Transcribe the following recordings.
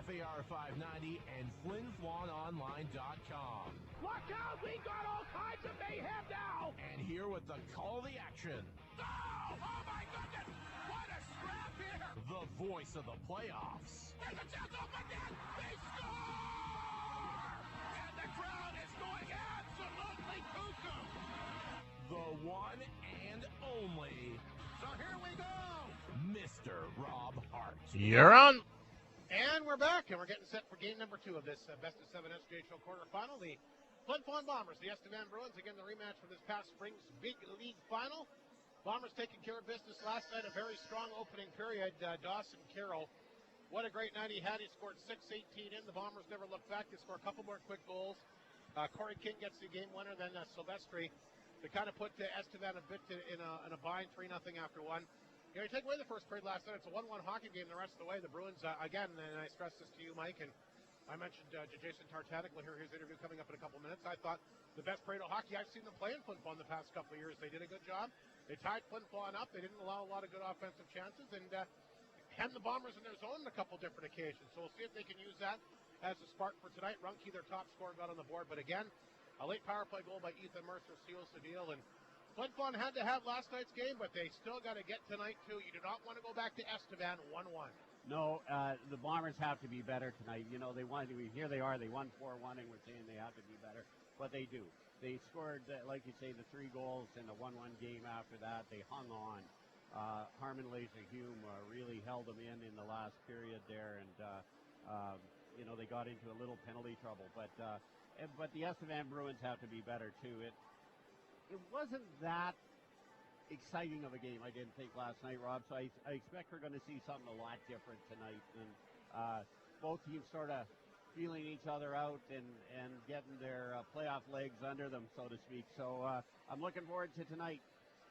FAR 590 and FlinFlonOnline.com. Look out! We got all kinds of mayhem now! And here with the call of the action. Oh! Oh my goodness! What a scrap here! The voice of the playoffs. There's a chance open net! They score! And the crowd is going absolutely cuckoo! The one and only. So here we go! Mr. Rob Hart. You're on. And we're back, and we're getting set for game number 2 of this best of 7 SJHL quarterfinal. The Flin Flon Bombers, the Estevan Bruins, again the rematch from this past spring's big league final. Bombers taking care of business last night, a very strong opening period. Dawson Carroll, what a great night he had. He scored 6-18 in. The Bombers never looked back. They score a couple more quick goals. Corey King gets the game winner, then Silvestri to kind of put Estevan a bit in a bind, 3-0 after one. You know, you take away the first period last night, it's a 1-1 hockey game the rest of the way. The Bruins, again, and I stress this to you, Mike, and I mentioned Jason Tartanek. We'll hear his interview coming up in a couple minutes. I thought the best period of hockey I've seen them play in Flin Flon the past couple of years. They did a good job. They tied Flin Flon up. They didn't allow a lot of good offensive chances, and hemmed the Bombers in their zone on a couple different occasions. So we'll see if they can use that as a spark for tonight. Runke, their top scorer, got on the board, but again, a late power play goal by Ethan Mercer seals the deal, and Flin Flon had to have last night's game, but they still got to get tonight, too. You do not want to go back to Estevan 1-1. No, the Bombers have to be better tonight. You know, here they are. They won 4-1, and we're saying they have to be better, but they do. They scored, like you say, the 3 goals in the 1-1 game after that. They hung on. Harmon Laser-Hume really held them in the last period there, and, you know, they got into a little penalty trouble. But the Estevan Bruins have to be better, too. It wasn't that exciting of a game, I didn't think, last night, Rob. So I expect we're going to see something a lot different tonight. And both teams sort of feeling each other out and getting their playoff legs under them, so to speak. So I'm looking forward to tonight.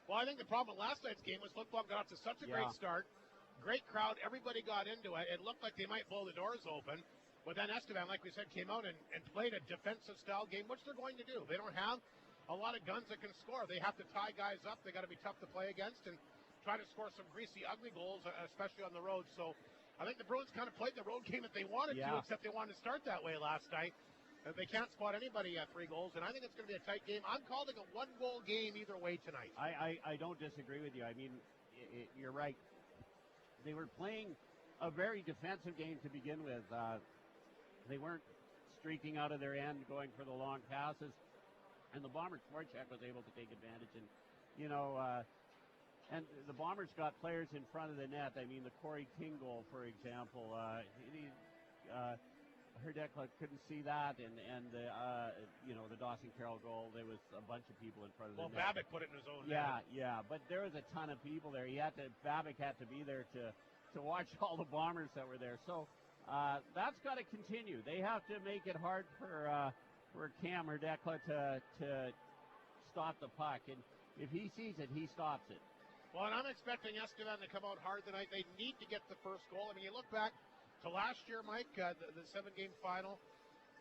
Well, I think the problem with last night's game was Flin Flon got off to such a great start. Great crowd. Everybody got into it. It looked like they might blow the doors open. But then Estevan, like we said, came out and played a defensive-style game, which they're going to do. They don't have a lot of guns that can score. They have to tie guys up. They got to be tough to play against and try to score some greasy, ugly goals, especially on the road. So I think the Bruins kind of played the road game that they wanted to, except they wanted to start that way last night. They can't spot anybody at 3 goals, and I think it's going to be a tight game. I'm calling a 1-goal game either way tonight. I don't disagree with you. I mean, you're right. They were playing a very defensive game to begin with. They weren't streaking out of their end, going for the long passes. And the Bombers' forecheck was able to take advantage. And, you know, and the Bombers got players in front of the net. I mean, the Corey King goal, for example, Hrdekla couldn't see that. And you know, the Dawson Carroll goal, there was a bunch of people in front of the net. Well, Babic put it in his own net. Yeah. But there was a ton of people there. Babic had to be there to watch all the Bombers that were there. So that's got to continue. They have to make it hard for Cam Hrdekla to stop the puck. And if he sees it, he stops it. Well, and I'm expecting Estevan to come out hard tonight. They need to get the first goal. I mean, you look back to last year, Mike, the 7-game final,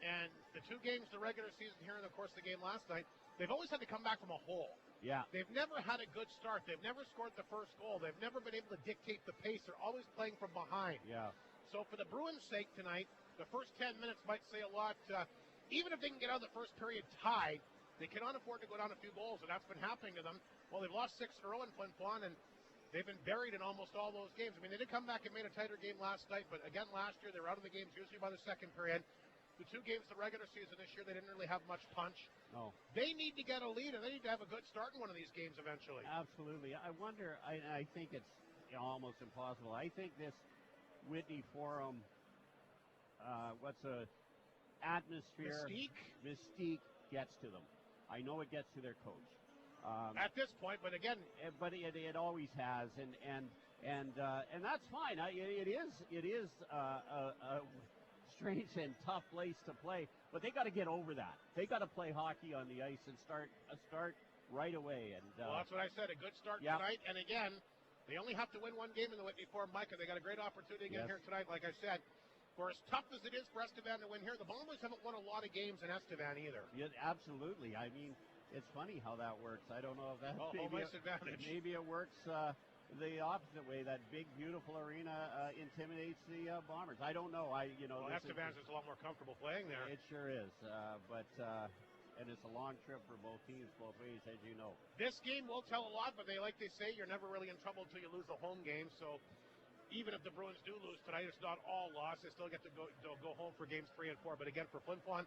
and the 2 games the regular season here, and, of course, the game last night, they've always had to come back from a hole. Yeah. They've never had a good start. They've never scored the first goal. They've never been able to dictate the pace. They're always playing from behind. Yeah. So for the Bruins' sake tonight, the first 10 minutes might say a lot. Even if they can get out of the first period tied, they cannot afford to go down a few goals, and that's been happening to them. Well, they've lost 6 in a row in Flin Flon, and they've been buried in almost all those games. I mean, they did come back and made a tighter game last night, but again, last year they were out of the games usually by the second period. The 2 games the regular season this year, they didn't really have much punch. No. They need to get a lead, and they need to have a good start in one of these games eventually. Absolutely. I wonder, I think it's almost impossible. I think this Whitney Forum, atmosphere, mystique gets to them. I know it gets to their coach. At this point, but again, it always has, and that's fine. It is a strange and tough place to play, but they got to get over that. They got to play hockey on the ice and start right away. And well, that's what I said. A good start tonight, and again, they only have to win 1 game in the Whitney Forum, Mike, and they got a great opportunity again here tonight. Like I said, for as tough as it is for Estevan to win here, the Bombers haven't won a lot of games in Estevan either. Yeah, absolutely. I mean, it's funny how that works. I don't know if that's home ice advantage. Maybe it works the opposite way. That big, beautiful arena intimidates the Bombers. I don't know. Well, Estevan's is a lot more comfortable playing there. It sure is. And it's a long trip for both teams, both ways, as you know. This game will tell a lot, but like they say, you're never really in trouble until you lose the home game. So even if the Bruins do lose tonight, it's not all lost. They still get to go home for games 3 and 4. But again, for Flin Flon,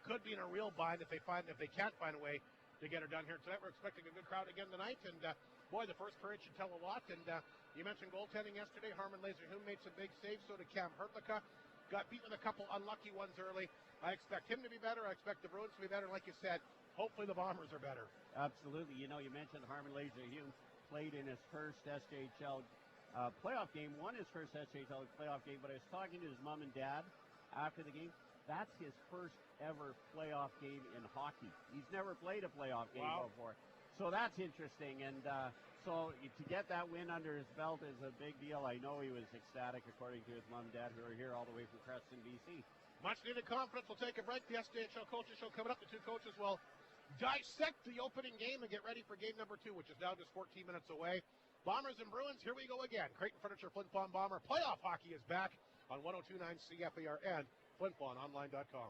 could be in a real bind if they can't find a way to get it done here tonight. We're expecting a good crowd again tonight, and boy, the first period should tell a lot. And you mentioned goaltending yesterday. Harman Laserhuhn made some big saves. So did Cam Hertlika. Got beat with a couple unlucky ones early. I expect him to be better. I expect the Bruins to be better. Like you said, hopefully the Bombers are better. Absolutely. You mentioned Harman Laserhuhn played in his first SJHL playoff game, won his first SJHL playoff game, but I was talking to his mom and dad after the game. That's his first ever playoff game in hockey. He's never played a playoff game before. So that's interesting. And so to get that win under his belt is a big deal. I know he was ecstatic, according to his mom and dad, who are here all the way from Creston, BC. Much needed confidence. We'll take a break. The SJHL Coaches Show coming up. The two coaches will dissect the opening game and get ready for game number 2, which is now just 14 minutes away. Bombers and Bruins, here we go again. Creighton Furniture, Flin Flon Bomber. Playoff hockey is back on 102.9 CFAR and FlinFlonOnline.com.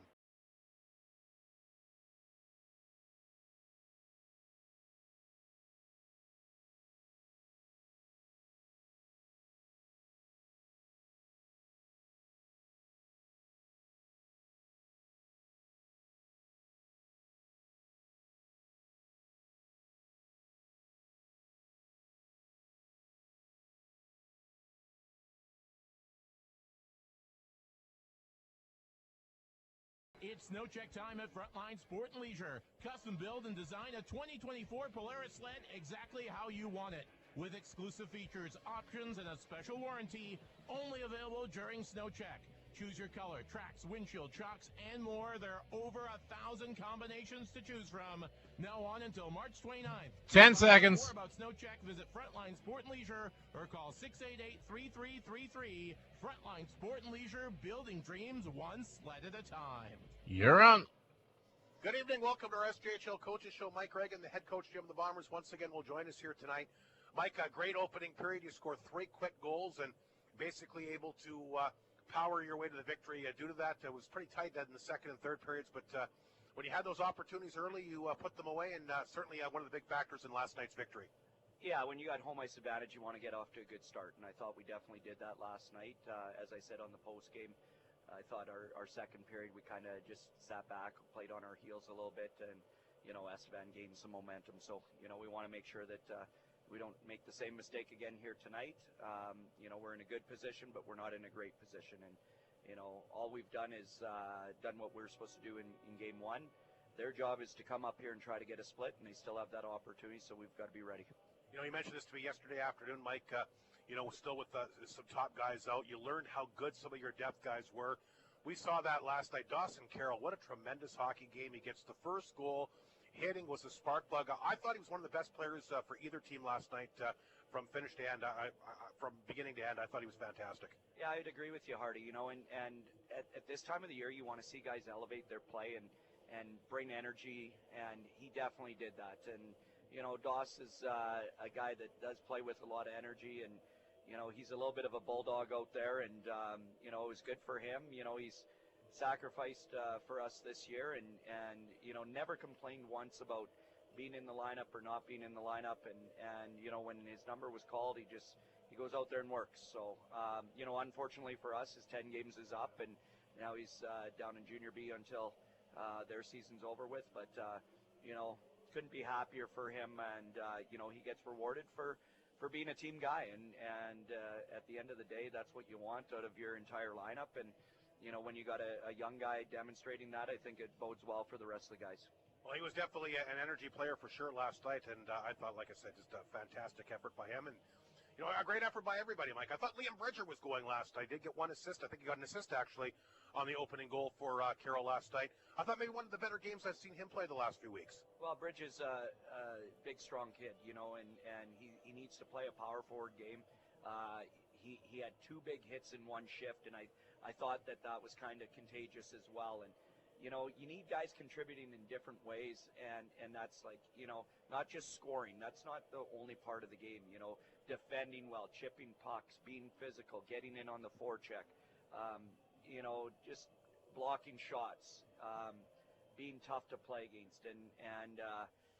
It's snow check time at Frontline Sport and Leisure. Custom build and design a 2024 Polaris sled exactly how you want it. With exclusive features, options, and a special warranty, only available during snow check. Choose your color, tracks, windshield, chocks, and more. There are over 1,000 combinations to choose from. Now on until March 29th. 10 seconds. For more about snow check, visit Frontline Sport and Leisure or call 688-3333. Frontline Sport and Leisure, building dreams one sled at a time. You're on. Good evening. Welcome to our SJHL Coaches Show. Mike Reagan, the head coach of the Bombers, once again will join us here tonight. Mike, a great opening period. You scored 3 quick goals and basically able to power your way to the victory. Due to that, it was pretty tight in the second and third periods, but when you had those opportunities early, you put them away, and certainly one of the big factors in last night's victory. Yeah, when you got home ice advantage, you want to get off to a good start, and I thought we definitely did that last night. As I said on the post game, I thought our second period we kind of just sat back, played on our heels a little bit, and Estevan gained some momentum. So we want to make sure that we don't make the same mistake again here tonight. We're in a good position, but we're not in a great position, and all we've done is done what we're supposed to do in game 1. Their job is to come up here and try to get a split, and they still have that opportunity, so we've got to be ready. You mentioned this to me yesterday afternoon, Mike, still with some top guys out. You learned how good some of your depth guys were. We saw that last night. Dawson Carroll, what a tremendous hockey game. He gets the first goal. Hitting was a spark plug. I thought he was one of the best players for either team last night from finish to end. From beginning to end, I thought he was fantastic. Yeah, I'd agree with you, Hardy. And at this time of the year, you want to see guys elevate their play and bring energy, and he definitely did that. And Doss is a guy that does play with a lot of energy, and he's a little bit of a bulldog out there, and it was good for him. He's sacrificed for us this year, and never complained once about being in the lineup or not being in the lineup, and when his number was called, he goes out there and works. So unfortunately for us, his 10 games is up, and now he's down in Junior B until their season's over with, but couldn't be happier for him, and he gets rewarded for being a team guy, and at the end of the day, that's what you want out of your entire lineup, and when you got a young guy demonstrating that, I think it bodes well for the rest of the guys. Well, he was definitely an energy player for sure last night, and I thought, like I said, just a fantastic effort by him, and a great effort by everybody, Mike. I thought Liam Bridger was going last night. Did get one assist. I think he got an assist, actually, on the opening goal for Carroll last night. I thought maybe one of the better games I've seen him play the last few weeks. Well, Bridge is a big, strong kid, and he needs to play a power forward game. He had 2 big hits in one shift, and I thought that was kind of contagious as well. And, you need guys contributing in different ways, and that's like, not just scoring. That's not the only part of the game, defending well, chipping pucks, being physical, getting in on the forecheck, just blocking shots, being tough to play against. And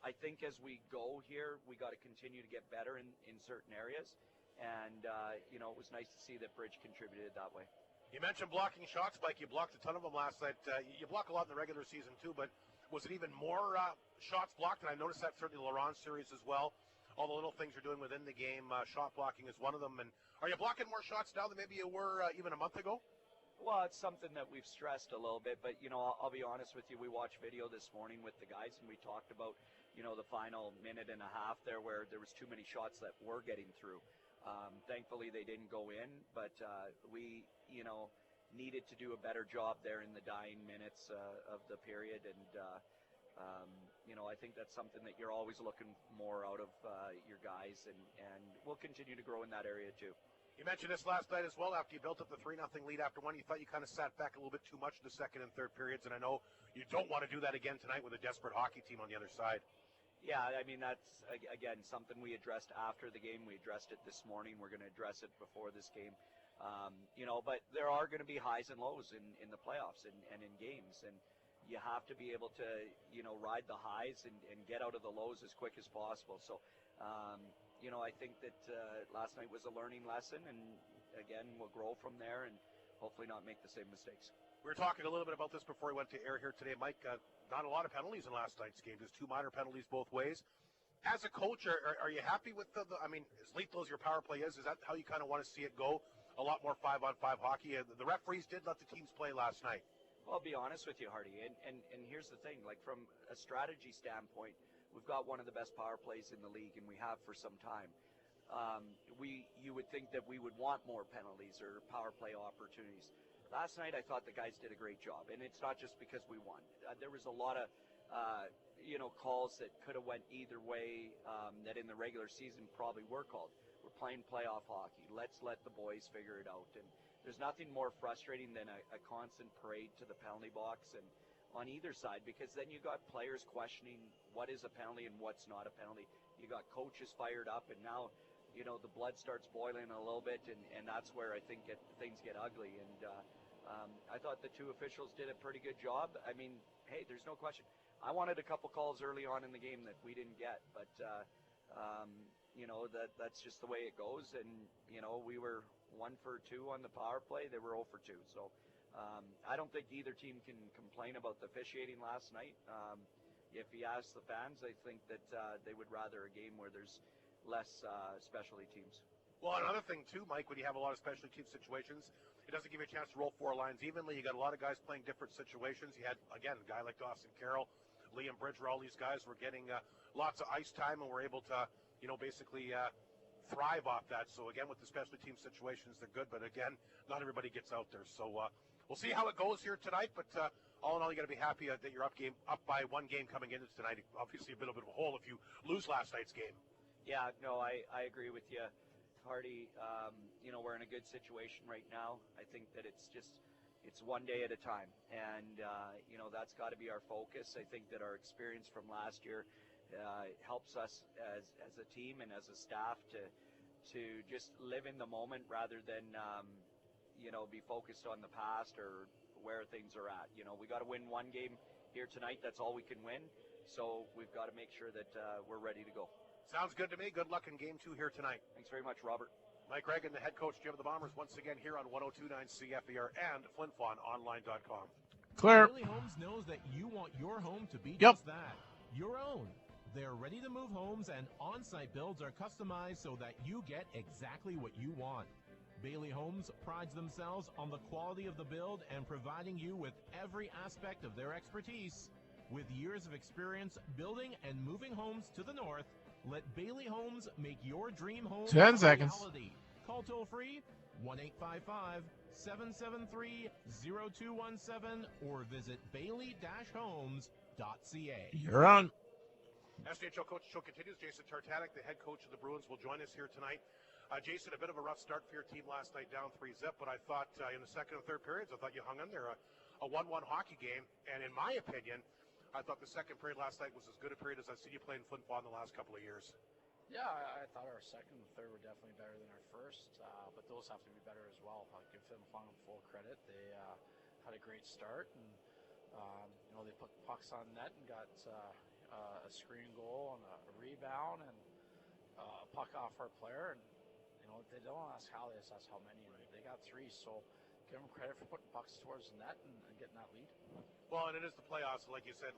I think as we go here, we got to continue to get better in certain areas. And, it was nice to see that Bridge contributed that way. You mentioned blocking shots, Mike. You blocked a ton of them last night. You block a lot in the regular season, too, but was it even more shots blocked? And I noticed that certainly the Laurent series as well. All the little things you're doing within the game, shot blocking is one of them. And are you blocking more shots now than maybe you were even a month ago? Well, it's something that we've stressed a little bit, but, I'll be honest with you. We watched video this morning with the guys, and we talked about, the final minute and a half there where there was too many shots that were getting through. Thankfully, they didn't go in, but we, needed to do a better job there in the dying minutes of the period. And, I think that's something that you're always looking more out of your guys, and we'll continue to grow in that area too. You mentioned this last night as well. After you built up the 3-0 lead after one, you thought you kind of sat back a little bit too much in the second and third periods, and I know you don't want to do that again tonight with a desperate hockey team on the other side. Yeah, I mean, that's, again, something we addressed after the game. We addressed it this morning. We're going to address it before this game. But there are going to be highs and lows in the playoffs and in games. And you have to be able to, ride the highs and get out of the lows as quick as possible. So, I think that last night was a learning lesson. And, again, we'll grow from there and hopefully not make the same mistakes. We were talking a little bit about this before we went to air here today, Mike. Not a lot of penalties in last night's game. Just 2 minor penalties both ways. As a coach, are you happy with as lethal as your power play is that how you kind of want to see it go? A lot more 5-on-5 hockey. The referees did let the teams play last night. Well, I'll be honest with you, Hardy, and here's the thing. Like, from a strategy standpoint, we've got one of the best power plays in the league, and we have for some time. You would think that we would want more penalties or power play opportunities. Last night, I thought the guys did a great job, and it's not just because we won. There was a lot of, calls that could have went either way that in the regular season probably were called. We're playing playoff hockey. Let's let the boys figure it out. And there's nothing more frustrating than a constant parade to the penalty box and on either side, because then you got players questioning what is a penalty and what's not a penalty. You got coaches fired up, and now, the blood starts boiling a little bit, and that's where I think things get ugly. And I thought the two officials did a pretty good job. I mean, hey, there's no question. I wanted a couple calls early on in the game that we didn't get, but that's just the way it goes. And we were 1 for 2 on the power play. They were 0 for 2. So I don't think either team can complain about the officiating last night. If you ask the fans, I think that they would rather a game where there's less specialty teams. Well, another thing too, Mike, when you have a lot of specialty team situations, it doesn't give you a chance to roll 4 lines evenly. You got a lot of guys playing different situations. You had, again, a guy like Dawson Carroll, Liam Bridger, all these guys were getting lots of ice time and were able to, basically thrive off that. So again, with the specialty team situations, they're good, but again, not everybody gets out there. So we'll see how it goes here tonight, but all in all, you got to be happy that you're up by 1 game coming into tonight. Obviously a bit of a hole if you lose last night's game. Yeah, no, I agree with you, Hardy. We're in a good situation right now. I think that it's 1 day at a time, and that's got to be our focus. I think that our experience from last year helps us as a team and as a staff to just live in the moment rather than be focused on the past or where things are at. We got to win 1 game here tonight. That's all we can win. So we've got to make sure that we're ready to go. Sounds good to me. Good luck in game 2 here tonight. Thanks very much, Robert. Mike Reagan, the head coach of the Bombers, once again here on 102.9 CFER and FlinFlonOnline.com. Clear. Bailey Homes knows that you want your home to be just that, your own. They're ready to move homes, and on-site builds are customized so that you get exactly what you want. Bailey Homes prides themselves on the quality of the build and providing you with every aspect of their expertise. With years of experience building and moving homes to the north, let Bailey Homes make your dream home 10 seconds. reality. Call toll-free 1-855-773-0217 or visit bailey-homes.ca. You're on. SJHL Coach Show continues. Jason Tartanek, the head coach of the Bruins, will join us here tonight. Jason, a bit of a rough start for your team last night, down 3-0, but I thought in the second and third periods, I thought you hung in there. A 1-1 hockey game, and in my opinion, I thought the second period last night was as good a period as I've seen you play in Flin Flon the last couple of years. Yeah, I thought our second and third were definitely better than our first, but those have to be better as well. I'll give Flin Flon full credit. They had a great start, and they put pucks on net and got a screen goal and a rebound and a puck off our player. And they don't ask how, they just ask how many. And they got 3, so give them credit for putting pucks towards the net and getting that lead. Well, and it is the playoffs, like you said.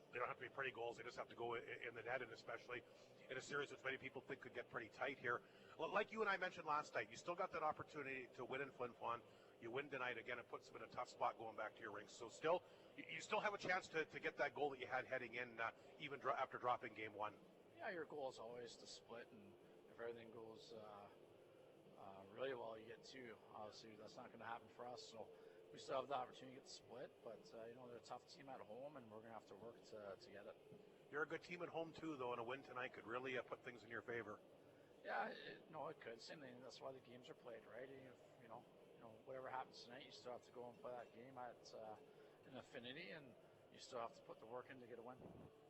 They don't have to be pretty goals. They just have to go in the net, and especially in a series which many people think could get pretty tight here. Like you and I mentioned last night, you still got that opportunity to win in Flin Flon. You win tonight again, it puts them in a tough spot going back to your rink. So still, you still have a chance to get that goal that you had heading in, even after dropping game 1. Yeah, your goal is always to split, and if everything goes really well, you get 2. Obviously, that's not going to happen for us. So we still have the opportunity to get the split, but they're a tough team at home, and we're going to have to work to get it. You're a good team at home too, though, and a win tonight could really put things in your favor. Yeah, it could. Same thing. That's why the games are played, right? Whatever happens tonight, you still have to go and play that game at an affinity, and you still have to put the work in to get a win.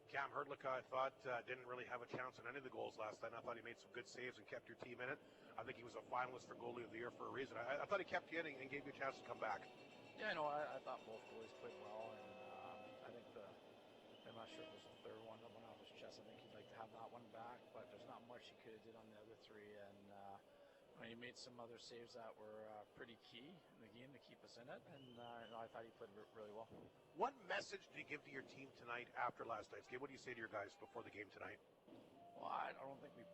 Cam Hrdlicka, I thought, didn't really have a chance on any of the goals last night. I thought he made some good saves and kept your team in it. I think he was a finalist for goalie of the year for a reason. I thought he kept you in and gave you a chance to come back. Yeah, I thought both goalies played well, and I think I'm not sure if it was the third one that went off his chest. I think he'd like to have that one back, but there's not much he could have did on the other 3, and he made some other saves that were pretty key in the game to keep us in it, and I thought he played really well. What message did you give to your team tonight after last night's game? What do you say to your guys before the game tonight? Well, I don't think we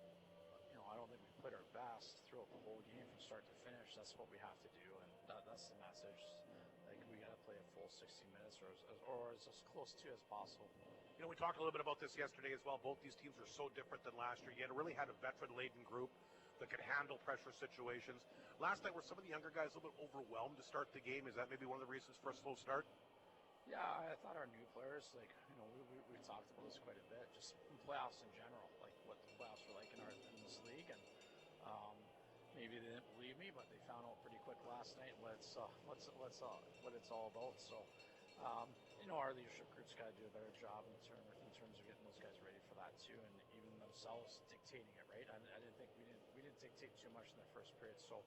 played our best throughout the whole game from start to finish. That's what we have to do, and that's the message. Like, we got to play a full 60 minutes or as close to as possible. We talked a little bit about this yesterday as well. Both these teams are so different than last year. You really had a veteran-laden group that could handle pressure situations. Last night, were some of the younger guys a little bit overwhelmed to start the game? Is that maybe one of the reasons for a slow start? Yeah, I thought our new players, we talked about this quite a bit, just in playoffs in general, like what the playoffs were like in this league, and maybe they didn't believe me, but they found out pretty quick last night what it's all about. So, our leadership group's got to do a better job in terms of getting those guys ready for that too, and even themselves dictating it, right? I didn't think we didn't dictate too much in the first period, so.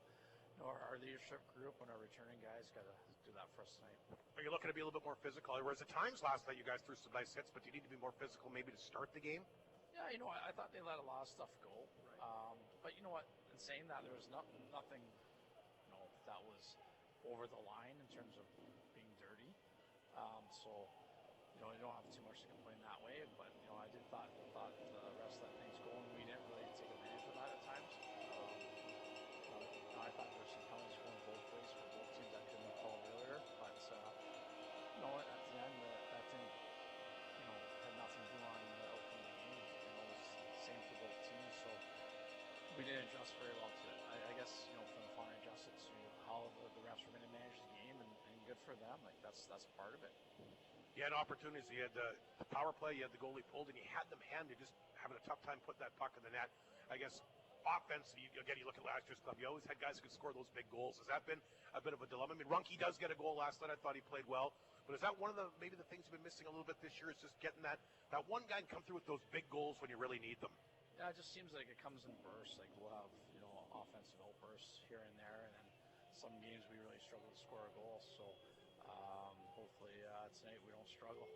Our leadership group and our returning guys got to do that for us tonight. Are you looking to be a little bit more physical? Whereas at times last night you guys threw some nice hits, but do you need to be more physical maybe to start the game? Yeah, I thought they let a lot of stuff go. Right. But you know what? In saying that, there was nothing that was over the line in terms of being dirty. So you don't have too much to complain that way. But I thought the rest of that thing's going. We didn't really take advantage of that at times. I thought there were some penalties going both ways for both teams that couldn't have called earlier. But at the end, that didn't had nothing to do on the outcome of the game. It was the same for both teams. So we didn't adjust very well to it. I guess Flin Flon adjusted to how the refs were going to manage the game, and good for them. Like that's part of it. You had opportunities. You had the power play. You had the goalie pulled, and you had them handed. Just having a tough time putting that puck in the net. I guess. Offense, you look at last year's club, you always had guys who could score those big goals. Has that been a bit of a dilemma? I mean, Runke does get a goal last night. I thought he played well. But is that one of the things you've been missing a little bit this year, is just getting that one guy can come through with those big goals when you really need them? Yeah, it just seems like it comes in bursts. Like we'll have, offensive outbursts here and there, and then some games we really struggle to score a goal. So hopefully tonight we don't struggle.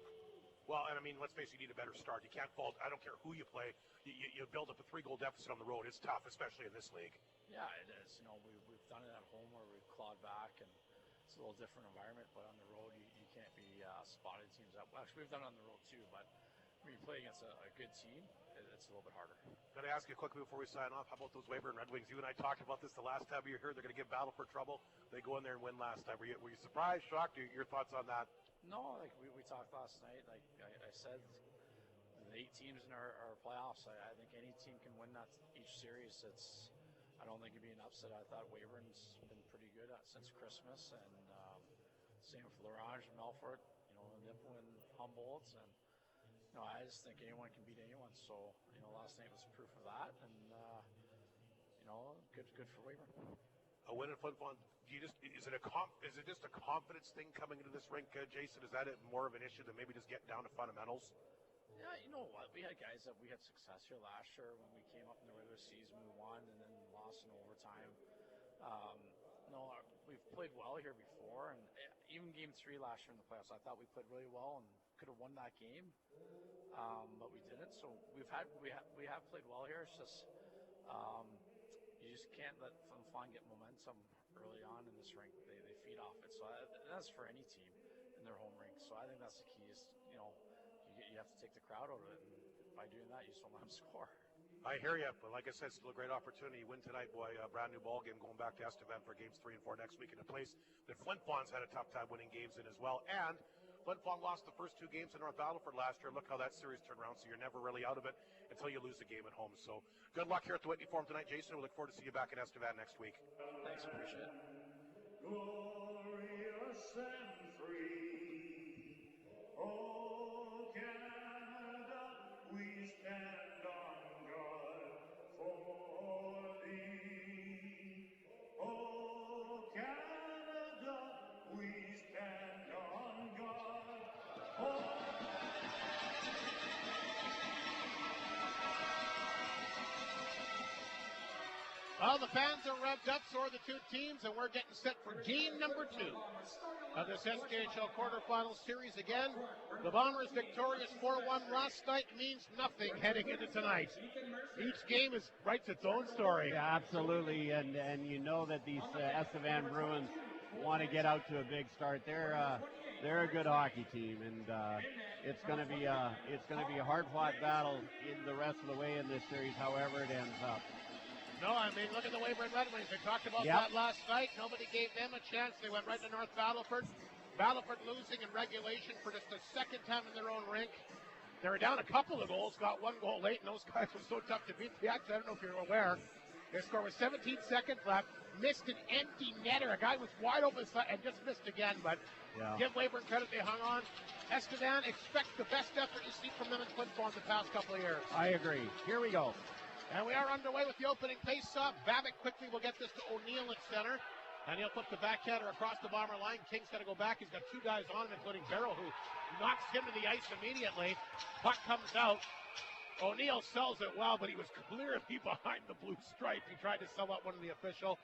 Well, and I mean, let's face it, you need a better start. You can't fault, I don't care who you play, you build up a 3-goal deficit on the road. It's tough, especially in this league. Yeah, it is. We've done it at home where we've clawed back, and it's a little different environment, but on the road, you can't be spotting teams out. Well, actually, we've done it on the road too, but when you play against a good team, it's a little bit harder. Got to ask you quickly before we sign off, how about those Weyburn Red Wings? You and I talked about this the last time you were here. They're going to give battle for trouble. They go in there and win last time. Were you surprised, shocked? Your thoughts on that? No, like we talked last night. Like I said, the 8 teams in our playoffs. I think any team can win that each series. I don't think it'd be an upset. I thought Weyburn's been pretty good since Christmas, and same with L'Orange and Melfort. Nipple and Humboldt, and I just think anyone can beat anyone. So last night was proof of that, and good for Weyburn. A win in Flin Flon. Is it just a confidence thing coming into this rink, Jason? Is that more of an issue than maybe just getting down to fundamentals? Yeah, you know what? We had guys that we had success here last year when we came up in the regular season. We won and then lost in overtime. We've played well here before, and even Game 3 last year in the playoffs, I thought we played really well and could have won that game, but we didn't. So we have played well here. It's just you just can't let Flin Flon get momentum early on in this rink. They feed off it. So that's for any team in their home rink. So I think that's the key. Is you have to take the crowd out of it, and by doing that, you just don't let them score. I hear you, but like I said, still a great opportunity. Win tonight, boy, a brand new ball game going back to Estevan for games 3 and 4 next week in a place that Flin Flon's had a tough time winning games in as well. And Flin Flon lost the first 2 games in North Battleford last year. Look how that series turned around, so you're never really out of it until you lose a game at home. So good luck here at the Whitney Forum tonight, Jason. We look forward to see you back in Estevan next week. Thanks, appreciate it. Glorious and free, oh Canada, we stand on guard for thee. Oh Canada, we stand on guard for Well, the fans are revved up, so are the two teams, and we're getting set for game number 2 of this SJHL quarterfinal series. Again, the Bombers victorious 4-1 last night means nothing heading into tonight. Each game writes its own story. Yeah, absolutely, and you know that these Estevan Bruins want to get out to a big start. They're a good hockey team, and it's going to be a hard-fought battle in the rest of the way in this series, however it ends up. No, I mean, look at the Weyburn Red Wings. We talked about that last night. Nobody gave them a chance. They went right to North Battleford. Battleford losing in regulation for just the second time in their own rink. They were down a couple of goals, got 1 goal late, and those guys were so tough to beat. I don't know if you're aware. They scored with 17 seconds left, missed an empty netter. A guy was wide open and just missed again, but give Weyburn credit, they hung on. Estevan, expect the best effort you see from them in Flin Flon the past couple of years. I agree. Here we go. And we are underway with the opening face-off. Babbitt quickly will get this to O'Neill at center. And he'll flip the backhander across the Bomber line. King's got to go back. He's got 2 guys on him, including Barrow, who knocks him to the ice immediately. Puck comes out. O'Neill sells it well, but he was clearly behind the blue stripe. He tried to sell out one of the official.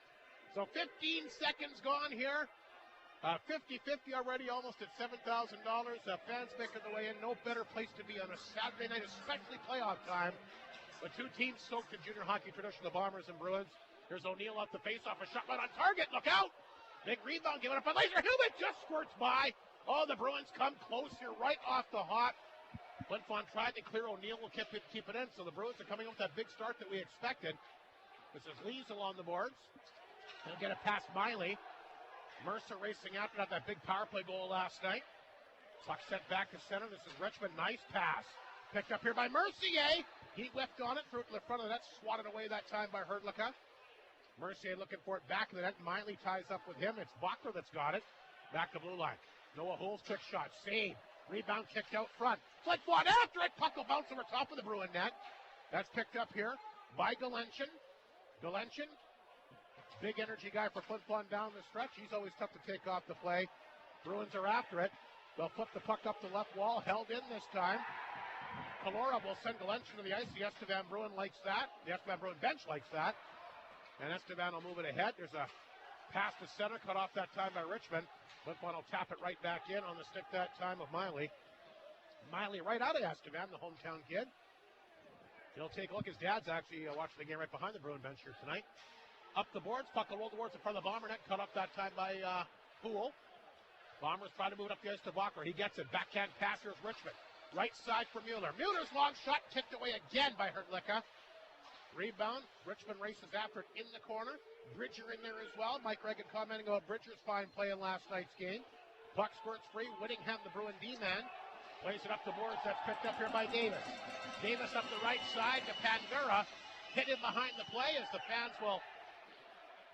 So 15 seconds gone here. 50-50 already, almost at $7,000. Fans making their way in. No better place to be on a Saturday night, especially playoff time. The 2 teams soaked in junior hockey tradition, the Bombers and Bruins. Here's O'Neill off the face-off, a shot right on target. Look out! Big rebound given up by Laser. Hillman just squirts by. Oh, the Bruins come close here right off the hop. Flin Flon tried to clear. O'Neill will keep it in, so the Bruins are coming up with that big start that we expected. This is Liesel on the boards. He'll get it past Miley. Mercer racing after that big power play goal last night. Puck sent back to center. This is Richmond. Nice pass. Picked up here by Mercier. He whipped on it, threw it to the front of the net, swatted away that time by Herdlicka. Mercier looking for it back of the net. Miley ties up with him. It's Bachler that's got it. Back to blue line. Noah Hull's quick shot. Save. Rebound kicked out front. Flin Flon after it. Puck will bounce over top of the Bruin net. That's picked up here by Galenchin. Galenchin, big energy guy for Flin Flon down the stretch. He's always tough to take off the play. Bruins are after it. They'll flip the puck up the left wall. Held in this time. Kalora will send Galenchin to the ice. The Estevan Bruin likes that. The Estevan Bruin bench likes that. And Estevan will move it ahead. There's a pass to center, cut off that time by Richmond. Flin Flon will tap it right back in on the stick that time of Miley. Miley right out of Estevan, the hometown kid. He'll take a look. His dad's actually watching the game right behind the Bruin bench here tonight. Up the boards, puck will roll towards in front of the Bomber net. Cut off that time by Poole. Bombers trying to move it up the ice to Bachler. He gets it. Backhand pass. Here's Richmond. Right side for Mueller. Mueller's long shot kicked away again by Herdlicka. Rebound. Richmond races after it in the corner. Bridger in there as well. Mike Reagan commenting about Bridger's fine play in last night's game. Puck squirts free. Whittingham, the Bruin D-man, plays it up the boards. That's picked up here by Davis. Davis up the right side to Pandura. Hit him behind the play as the fans will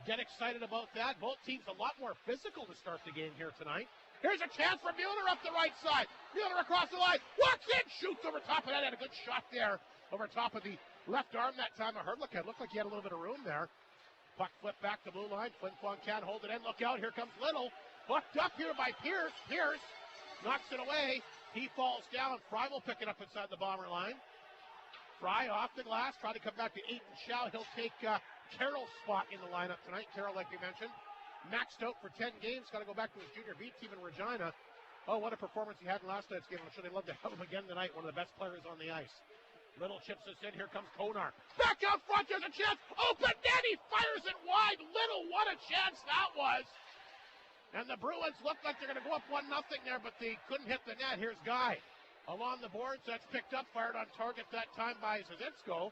get excited about that. Both teams a lot more physical to start the game here tonight. Here's a chance for Mueller up the right side. Mueller across the line. Walks in. Shoots over top of that. Had a good shot there over top of the left arm that time. I heard, look, it looked like he had a little bit of room there. Puck flipped back to blue line. Flin Flon can't hold it in. Look out. Here comes Little. Hooked up here by Pierce. Pierce knocks it away. He falls down. Fry will pick it up inside the Bomber line. Fry off the glass. Try to come back to Aiton Shaw. He'll take Carroll's spot in the lineup tonight. Carroll, like we mentioned, maxed out for 10 games. Got to go back to his junior B team in Regina. Oh, what a performance he had in last night's game. I'm sure they'd love to have him again tonight. One of the best players on the ice. Little chips us in. Here comes Konar. Back out front. There's a chance. Open net. He fires it wide. Little, what a chance that was. And the Bruins look like they're going to go up 1-0 there, but they couldn't hit the net. Here's Guy along the boards. That's picked up. Fired on target that time by Zizitsko.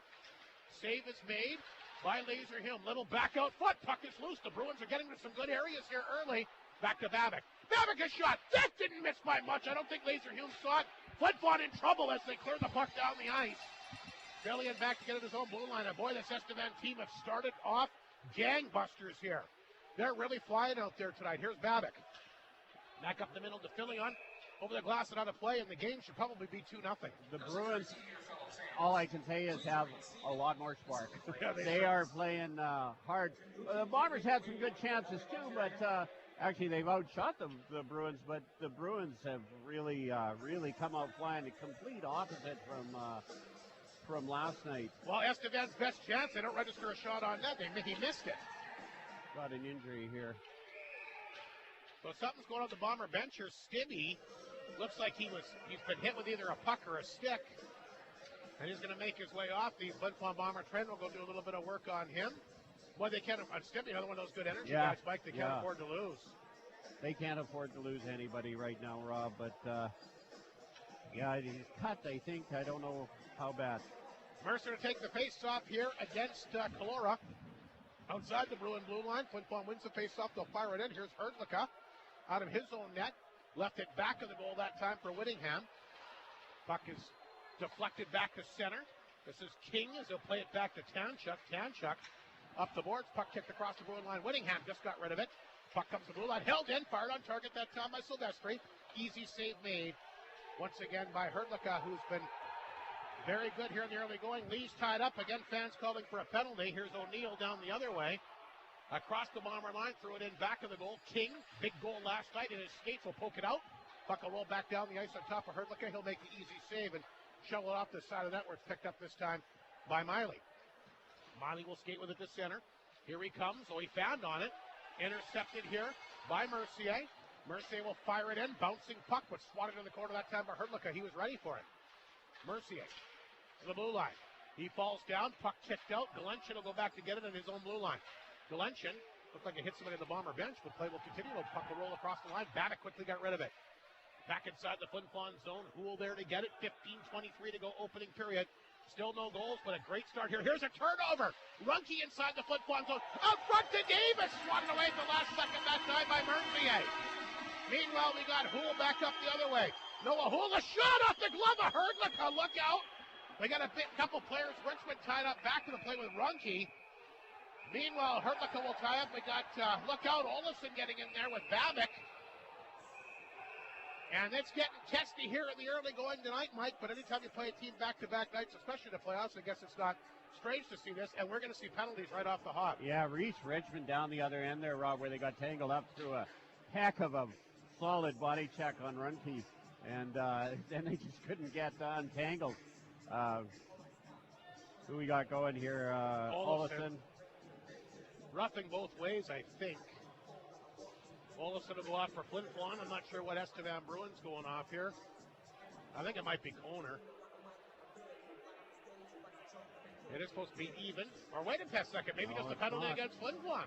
Save is made by Laserhume. Little back out foot. Puck is loose. The Bruins are getting to some good areas here early. Back to Babic. Babic a shot. That didn't miss by much. I don't think Laserhume saw it. Flin Flon in trouble as they clear the puck down the ice. Fillion back to get at his own blue line. And boy, this Estevan team have started off gangbusters here. They're really flying out there tonight. Here's Babic. Back up the middle to Fillion. Over the glass and out of play, and the game should probably be 2-0. The Bruins, all I can say is have a lot more spark. Yeah, they are playing hard. The Bombers had some good chances too, but actually they've outshot the Bruins. But the Bruins have really come out flying. The complete opposite from last night. Well, Estevan's best chance, they don't register a shot on net. He missed it. Got an injury here. So something's going on the Bomber bench here. Stibbe looks like he's been hit with either a puck or a stick. And he's going to make his way off. The Flin Flon Bomber trend will go do a little bit of work on him. Well, they can't, on Stibbe, another one of those good energy guys, Mike, they can't afford to lose. They can't afford to lose anybody right now, Rob, but he's cut, I think. I don't know how bad. Mercer to take the face-off here against Calora. Outside the Bruin blue line, Flin Flon wins the face-off. They'll fire it in. Here's Herdlicka out of his own net. Left it back of the goal that time for Whittingham. Puck is deflected back to center. This is King as he'll play it back to Tanchuk. Tanchuk up the boards. Puck kicked across the Bruin line. Whittingham just got rid of it. Puck comes to the blue line. Held in. Fired on target that time by Silvestri. Easy save made once again by Herdlicka, who's been very good here in the early going. Lee's tied up. Again, fans calling for a penalty. Here's O'Neill down the other way. Across the Bomber line, threw it in back of the goal. King, big goal last night, and his skates will poke it out. Puck will roll back down the ice on top of Herdlicka. He'll make the easy save and shovel it off the side of the net where it's picked up this time by Miley. Miley will skate with it to center. Here he comes. Oh, he found on it. Intercepted here by Mercier. Mercier will fire it in. Bouncing puck, but swatted in the corner that time by Herdlicka. He was ready for it. Mercier to the blue line. He falls down. Puck kicked out. Galenchin will go back to get it on his own blue line. Galenchin looked like it hit somebody at the Bomber bench, but play will continue. Puck will roll across the line. Babic quickly got rid of it. Back inside the Flin Flon zone. Houle there to get it. 15:23 to go opening period. Still no goals, but a great start here. Here's a turnover. Runke inside the Flin Flon zone. Out front to Davis. Swatted away at the last second that time by Mercier. Meanwhile, we got Houle back up the other way. Noah Houle, a shot off the glove of Herdlicka. Look out. We got a couple players. Richmond tied up back to the play with Runke. Meanwhile, Herdlicka will tie up. We got, look out, Olofsson getting in there with Babic. And it's getting testy here in the early going tonight, Mike, but anytime you play a team back-to-back nights, especially the playoffs, I guess it's not strange to see this, and we're going to see penalties right off the hop. Yeah, Reese Richmond down the other end there, Rob, where they got tangled up through a heck of a solid body check on Runke, and then they just couldn't get untangled. Who we got going here? Olofsson. Roughing both ways, I think. Olofsson will go off for Flin Flon. I'm not sure what Estevan Bruins going off here. I think it might be Koner. It is supposed to be even. Or wait a second, maybe just a penalty against Flin Flon.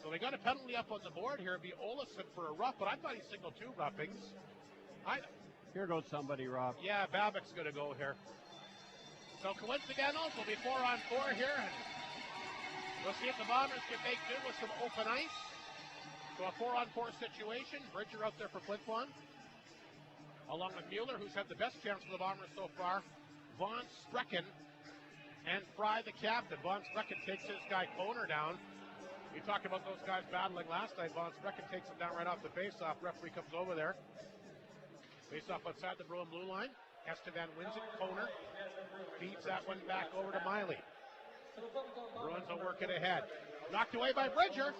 So they got a penalty up on the board here. It'd be Olofsson for a rough, but I thought he signaled two roughings. Here goes somebody, Rob. Yeah, Babic's going to go here. So coincidentals will be 4-on-4 here. And we'll see if the Bombers can make do with some open ice. So a 4-on-4 situation. Bridger out there for Flin Flon. Along with Mueller, who's had the best chance for the Bombers so far. Von Sprecken and Fry, the captain. Von Sprecken takes his guy Koner down. We talked about those guys battling last night. Von Sprecken takes him down right off the faceoff. Referee comes over there. Face-off outside the Bruin blue line. Estevan wins it. Koner feeds that one back over to Miley. Bruins will work it ahead. Knocked away by Bridger,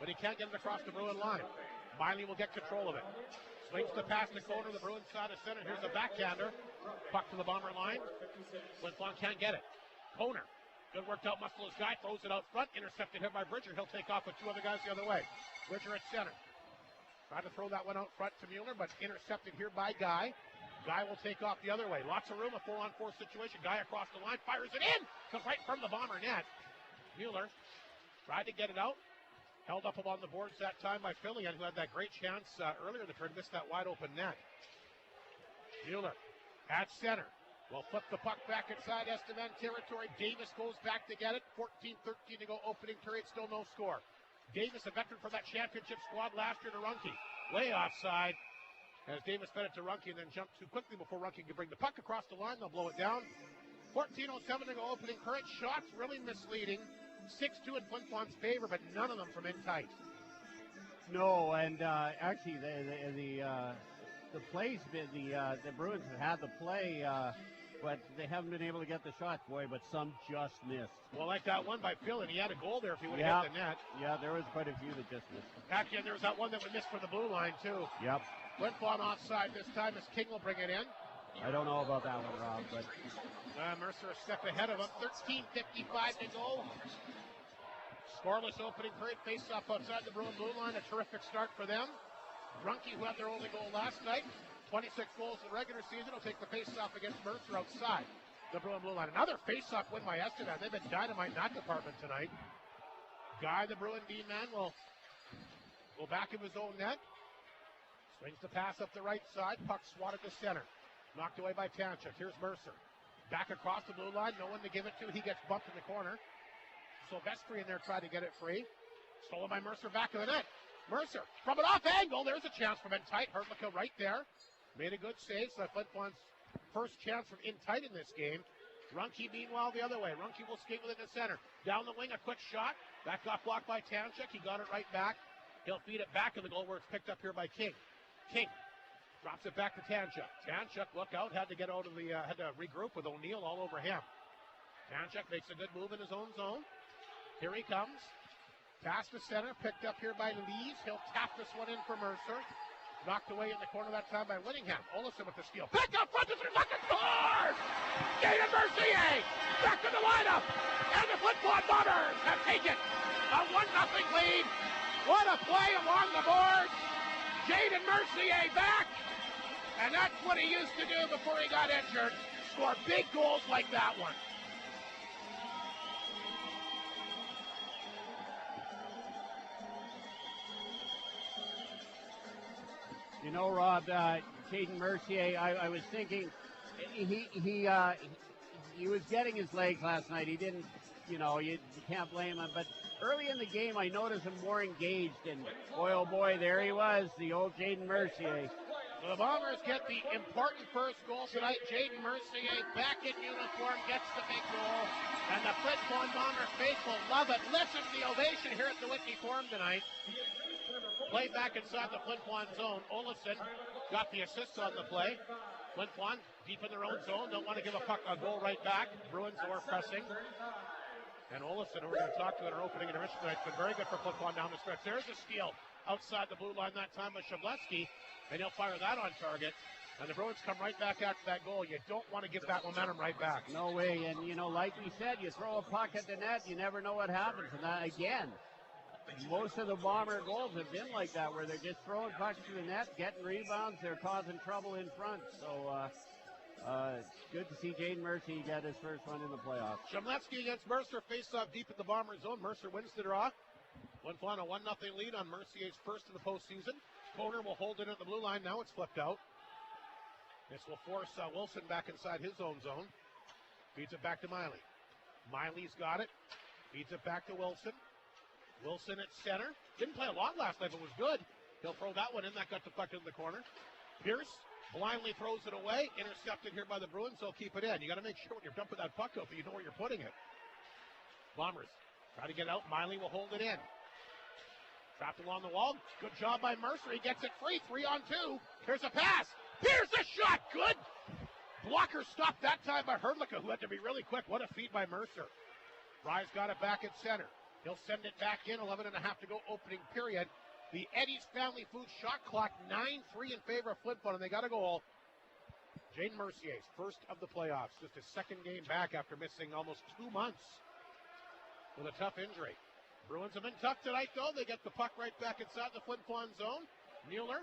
but he can't get it across the Bruin line. Miley will get control of it. Swings the pass to Koner, the Bruins side of center. Here's a backhander. Puck to the Bomber line. Flin Flon can't get it. Koner, good worked out musculous guy, throws it out front. Intercepted here by Bridger. He'll take off with two other guys the other way. Bridger at center. Tried to throw that one out front to Mueller, but intercepted here by Guy. Guy will take off the other way. Lots of room, a 4-on-4 situation. Guy across the line, fires it in. Comes right from the Bomber net. Mueller tried to get it out. Held up along the boards that time by Fillion, who had that great chance earlier in the turn, missed that wide open net. Mueller at center. Will flip the puck back inside Estevan territory. Davis goes back to get it. 14-13 to go opening period, still no score. Davis, a veteran from that championship squad last year to Runke. Way offside as Davis fed it to Runke and then jumped too quickly before Runke could bring the puck across the line. They'll blow it down. 14:07 to go opening period. Shots really misleading. 6-2 in Flin Flon's favor, but none of them from in tight. No, and actually the plays, the Bruins have had the play, but they haven't been able to get the shots, boy, but some just missed. Well, like that one by Phil, and he had a goal there if he would have hit the net. Yeah, there was quite a few that just missed. Actually, there was that one that we missed for the blue line, too. Yep. Flin Flon offside this time as King will bring it in. I don't know about that one, Rob, but... Mercer a step ahead of him. 13:55 to go. Scoreless opening period. Face-off outside the Bruin blue line. A terrific start for them. Runke, who had their only goal last night, 26 goals in the regular season, will take the face-off against Mercer outside the Bruin blue line. Another face-off win by Estevan. They've been dynamite in that department tonight. Guy, the Bruin D-man, will back of his own net. Swings the pass up the right side. Puck swatted to center. Knocked away by Tanchuk. Here's Mercer. Back across the blue line. No one to give it to. He gets bumped in the corner. Silvestri in there tried to get it free. Stolen by Mercer back of the net. Mercer from an off angle. There's a chance from in tight. Hurtlicka right there. Made a good save. So Flin Flon's first chance from in tight in this game. Runke meanwhile the other way. Runke will skate with it in the center. Down the wing, a quick shot. That got blocked by Tanchuk. He got it right back. He'll feed it back in the goal where it's picked up here by King. King drops it back to Tanchuk. Tanchuk, look out, had to get out of the, had to regroup with O'Neill all over him. Tanchuk makes a good move in his own zone. Here he comes. Pass to center, picked up here by Lees. He'll tap this one in for Mercer. Knocked away in the corner that time by Winningham. Olsen with the steal. Back up front, this is fucking scores! Jaden Mercier back in the lineup. And the Flin Flon Bombers have taken a 1-0 lead. What a play along the boards. Jaden Mercier back. And that's what he used to do before he got injured. Score big goals like that one. You know, Rob, Jaden Mercier, I was thinking he was getting his legs last night. He didn't, you can't blame him. But early in the game, I noticed him more engaged. And boy, oh boy, there he was, the old Jaden Mercier. The Bombers get the important first goal tonight. Jaden Mercier back in uniform gets the big goal. And the Flin Flon Bomber faithful love it. Listen to the ovation here at the Whitney Forum tonight. Play back inside the Flin Flon zone. Olsen got the assist on the play. Flin Flon deep in their own zone. Don't want to give a goal right back. Bruins are pressing. And Olsen, who we're going to talk to in our opening intermission tonight, has been very good for Flin Flon down the stretch. There's a steal outside the blue line that time by Shableski. And he'll fire that on target. And the Bruins come right back after that goal. You don't want to give that momentum right back. No way. And, like we said, you throw a puck at the net, you never know what happens. And that, again, most of the Bomber goals have been like that, where they're just throwing pucks to the net, getting rebounds, they're causing trouble in front. So, good to see Jaden Mercier get his first one in the playoffs. Shamletsky against Mercer, face-off deep at the Bomber zone. Mercer wins the draw. Flin Flon a 1-0 lead on Mercier's first of the postseason. Koner will hold it at the blue line. Now it's flipped out. This will force Wilson back inside his own zone. Feeds it back to Miley. Miley's got it. Feeds it back to Wilson. Wilson at center. Didn't play a lot last night, but was good. He'll throw that one in. That got the puck in the corner. Pierce blindly throws it away. Intercepted here by the Bruins. They'll keep it in. You got to make sure when you're dumping that puck out that you know where you're putting it. Bombers try to get out. Miley will hold it in. Trapped along the wall. Good job by Mercer. He gets it free. 3-on-2. Here's a pass. Here's a shot. Good. Blocker stopped that time by Hurtlicka, who had to be really quick. What a feed by Mercer. Fry's got it back at center. He'll send it back in. 11 and a half to go, opening period. The Eddie's Family Food shot clock, 9-3 in favor of Flin Flon, and they got a goal. Jaden Mercier's first of the playoffs. Just his second game back after missing almost 2 months with a tough injury. Bruins have been tough tonight, though. They get the puck right back inside the Flin Flon zone. Mueller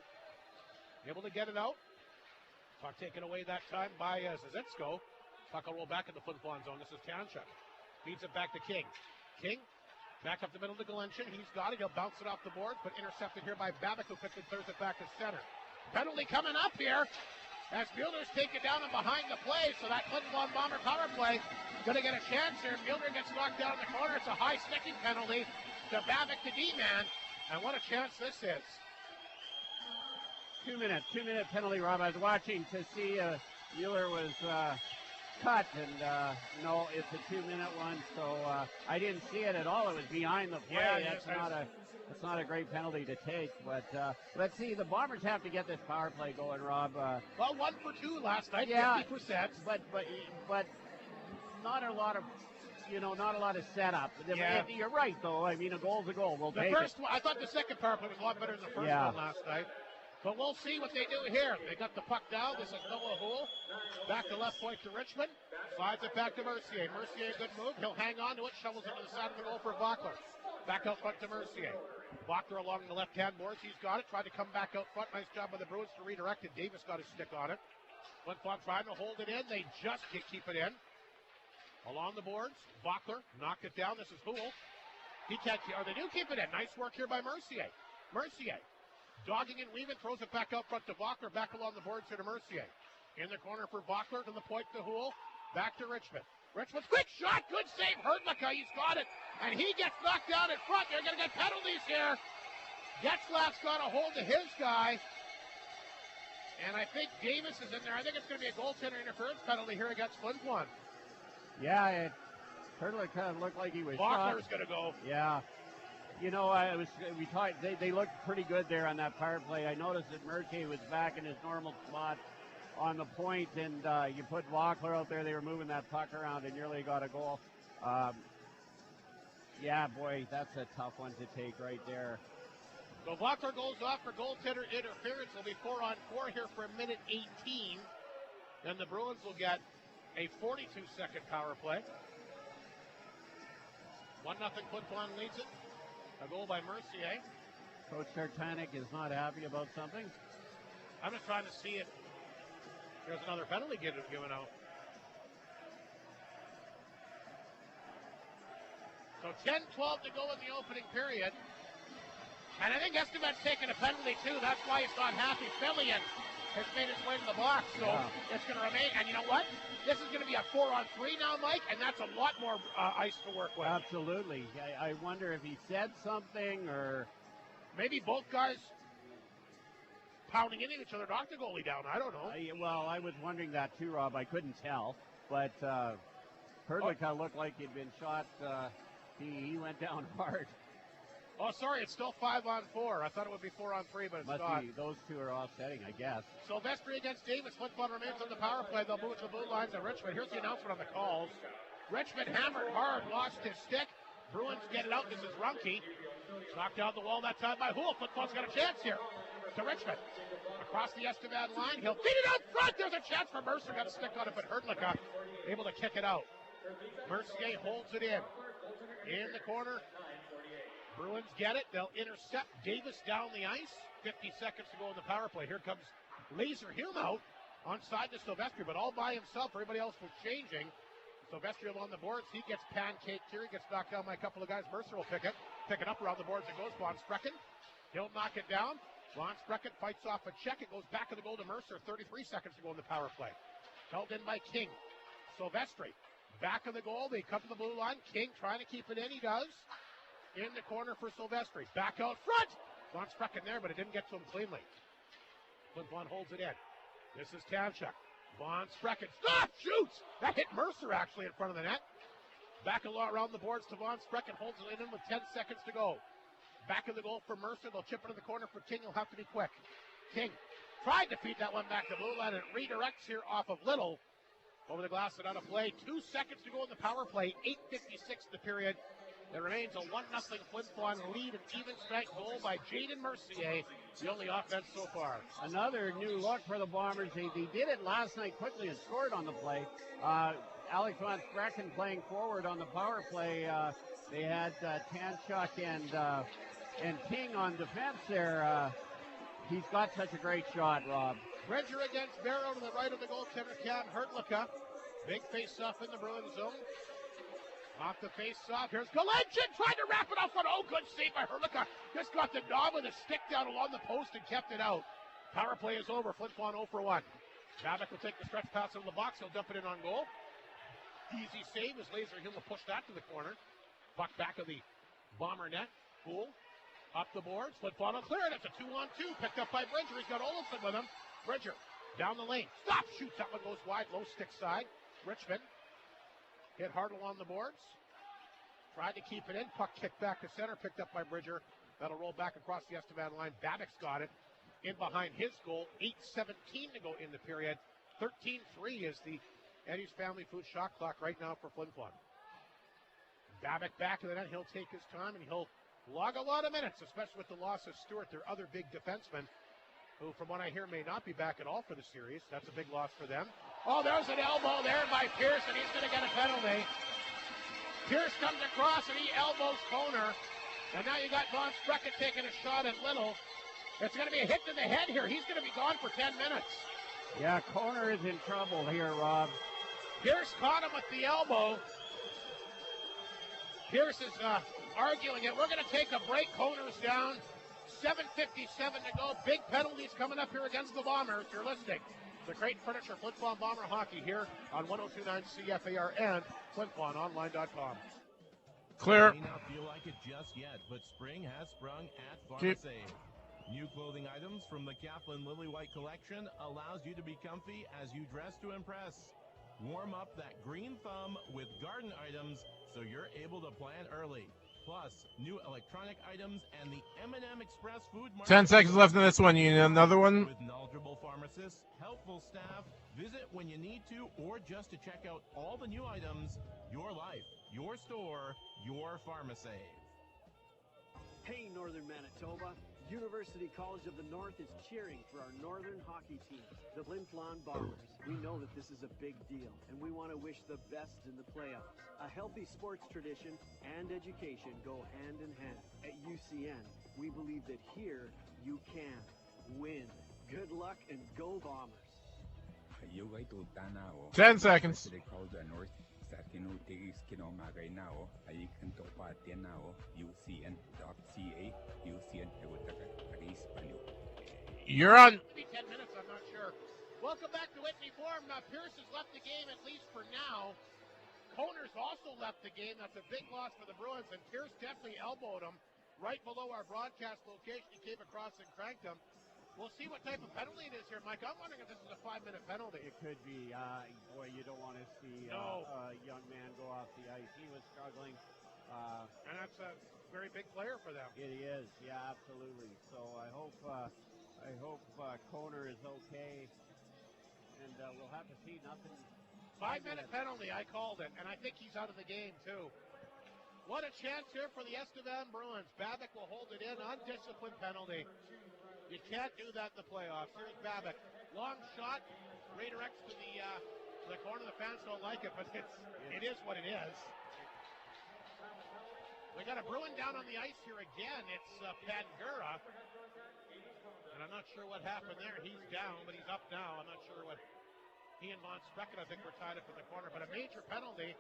able to get it out. Puck taken away that time by Zazitsko. Puck will roll back in the Flin Flon zone. This is Township. Feeds it back to King. King back up the middle to Galenchin. He's got it. He'll bounce it off the boards, but intercepted here by Babic, who quickly clears it back to center. Penalty coming up here as Mueller's taken down and behind the play, so that Flin Flon Bomber power play going to get a chance here. Mueller gets knocked down in the corner. It's a high sticking penalty to Babic, the D-man, and what a chance this is. 2 minute penalty, Rob. I was watching to see Mueller was cut, and no, it's a 2 minute one, so I didn't see it at all. It was behind the play. Yeah, that's not a great penalty to take, but let's see. The Bombers have to get this power play going, Rob. Well, 1 for 2 last night, yeah, 50%. But not a lot of. Not a lot of setup. Yeah. You're right, though. I mean, a goal's a goal. We'll take it. I thought the second power play was a lot better than the first one last night. But we'll see what they do here. They got the puck down. This is Noah Houle. Back to left point to Richmond. Slides it back to Mercier. Mercier, good move. He'll hang on to it. Shovels it to the side of the goal for Bachler. Back out front to Mercier. Bachler along the left-hand boards. He's got it. Tried to come back out front. Nice job by the Bruins to redirect it. Davis got his stick on it. Flin Flon trying to hold it in. They just keep it in. Along the boards. Bachler knocked it down. This is Houle. He can't. They do keep it in. Nice work here by Mercier. Mercier. Dogging and weaving, throws it back out front to Bachler, back along the boards here to Mercier. In the corner for Bachler, to the point to Houle, back to Richmond. Richmond's quick shot, good save, Herdlicka, he's got it, and he gets knocked down in front. They're going to get penalties here. Getzlaff's got a hold of his guy, and I think Davis is in there. I think it's going to be a goaltender interference penalty here against Flin Flon. Yeah, Herdlicka looked like he was Bachler's shot. Going to go. Yeah. They looked pretty good there on that power play. I noticed that Mercier was back in his normal spot on the point, and you put Bachler out there. They were moving that puck around and nearly got a goal. Yeah, boy, that's a tough one to take right there. So Bachler goes off for goaltender interference. It'll be 4-on-4 here for a minute 18. Then the Bruins will get a 42-second power play. 1-0 Flin Flon leads it. A goal by Mercier. Coach Tartanek is not happy about something. I'm just trying to see if there's another penalty given out. So 10-12 to go in the opening period. And I think Estevan's taking a penalty too. That's why he's not happy. Fillion has made his way to the box. So it's going to remain. And you know what? This is going to be a 4-on-3 now, Mike, and that's a lot more ice to work with. Absolutely. I wonder if he said something or maybe both guys pounding into each other, knocked the goalie down. I don't know. I was wondering that too, Rob. I couldn't tell, but Herdlicka looked like he'd been shot. He went down hard. Oh, sorry, it's still 5-on-4. I thought it would be 4-on-3, but it's not. Those two are offsetting, I guess. Silvestri against Davis. Flin Flon remains on the power play. They'll move to the blue lines of Richmond. Here's the announcement on the calls. Richmond hammered hard, lost his stick. Bruins get it out. This is Runke. Knocked down the wall that time by Houle. Flin Flon's got a chance here to Richmond. Across the Estevan line. He'll feed it out front. There's a chance for Mercer. Got a stick on it, but Herdlicka able to kick it out. Mercier holds it in. In the corner. Bruins get it. They'll intercept Davis down the ice. 50 seconds to go in the power play. Here comes Laser Hume out on side to Silvestri, but all by himself. Everybody else was changing. Silvestri on the boards. He gets pancaked here. He gets knocked down by a couple of guys. Mercer will pick it. Pick it up around the boards. It goes Von Sprecken. He'll knock it down. Von Sprecken fights off a check. It goes back to the goal to Mercer. 33 seconds to go in the power play. Held in by King. Silvestri back of the goal. They come to the blue line. King trying to keep it in. He does. In the corner for Silvestri. Back out front. Von Sprecken there, but it didn't get to him cleanly. Flin Flon holds it in. This is Tavchuk. Von Sprecken. Stop! Shoots! That hit Mercer actually in front of the net. Back a lot around the boards to Von Sprecken. Holds it in with 10 seconds to go. Back of the goal for Mercer. They'll chip it in the corner for King. He'll have to be quick. King tried to feed that one back to blue line, and it redirects here off of Little. over the glass and out of play. 2 seconds to go in the power play. 8:56 the period. There remains a 1-0 Flin Flon lead, an even strength goal by Jaden Mercier, the only offense so far. Another new look for the Bombers. They did it last night quickly and scored on the play. Alex Van Sprecken playing forward on the power play. They had Tanchuk and King on defense there. He's got such a great shot, Rob. Bridger against Barrow to the right of the goaltender, Cam Hertlicka. Big face-off in the Bruins zone. Off the face-off, here's Galenchik trying to wrap it up, but good save by Hertlicka. Just got the knob with a stick down along the post and kept it out. Power play is over. Flin Flon 0 for 1. Babbitt will take the stretch pass into the box. He'll dump it in on goal. Easy save as Laser Hill will push that to the corner. Puck back of the Bomber net. Poole up the boards. Flin Flon will clear it. It's a 2-on-2 picked up by Bridger. He's got Olofsson with him. Bridger down the lane. Stop, shoots. That one goes wide. Low stick side. Richmond hit hard along the boards. Tried to keep it in. Puck kicked back to center. Picked up by Bridger. That'll roll back across the Estevan line. Babbitt's got it in behind his goal. 8:17 to go in the period. 13-3 is the Eddie's Family Food shot clock right now for Flin Flon. Babbitt back in the net. He'll take his time and he'll log a lot of minutes, especially with the loss of Stewart, their other big defenseman, who from what I hear may not be back at all for the series. That's a big loss for them. Oh, there's an elbow there by Pierce, and he's going to get a penalty. Pierce comes across, and he elbows Koner. And now you got Von Sprecken taking a shot at Little. It's going to be a hit to the head here. He's going to be gone for 10 minutes. Yeah, Koner is in trouble here, Rob. Pierce caught him with the elbow. Pierce is arguing it. We're going to take a break. Koner's down. 7:57 to go. Big penalties coming up here against the Bombers. You're listening. The Crate Furniture Flin Flon Bomber Hockey here on 102.9 CFAR and FlinFlonOnline.com. Clear. May not feel like it just yet, but spring has sprung at PharmaSave. New clothing items from the Kaplan Lily White collection allows you to be comfy as you dress to impress. Warm up that green thumb with garden items so you're able to plan early. Plus, new electronic items and the M&M Express Food Market. 10 seconds left in this one. You need another one? With knowledgeable pharmacists, helpful staff, visit when you need to or just to check out all the new items. Your life, your store, your PharmaSave. Hey, Northern Manitoba. University College of the North is cheering for our Northern hockey team, the Flin Flon Bombers. We know that this is a big deal, and we want to wish the best in the playoffs. A healthy sports tradition and education go hand in hand. At UCN, we believe that here you can win. Good luck and go Bombers. 10 seconds. You're on. Maybe 10 minutes, I'm not sure. Welcome back to Whitney Forum. Pierce has left the game, at least for now. Koner's also left the game. That's a big loss for the Bruins, and Pierce definitely elbowed him right below our broadcast location. He came across and cranked him. We'll see what type of penalty it is here, Mike. I'm wondering if this is a 5-minute penalty. It could be. Boy, you don't want to see a young man go off the ice. He was struggling. And that's a very big player for them. It is, yeah, absolutely. So I hope Koner is okay, and we'll have to see nothing. 5-minute penalty, I called it, and I think he's out of the game, too. What a chance here for the Estevan Bruins. Babbitt will hold it in, undisciplined penalty. You can't do that in the playoffs. Here's Babbitt. Long shot, redirects to the corner. The fans don't like it, but it is what it is. We got a Bruin down on the ice here again. It's Pangura. And I'm not sure what happened there. He's down, but he's up now. I'm not sure what he and Von Sprecken, I think, were tied up in the corner. But a major penalty.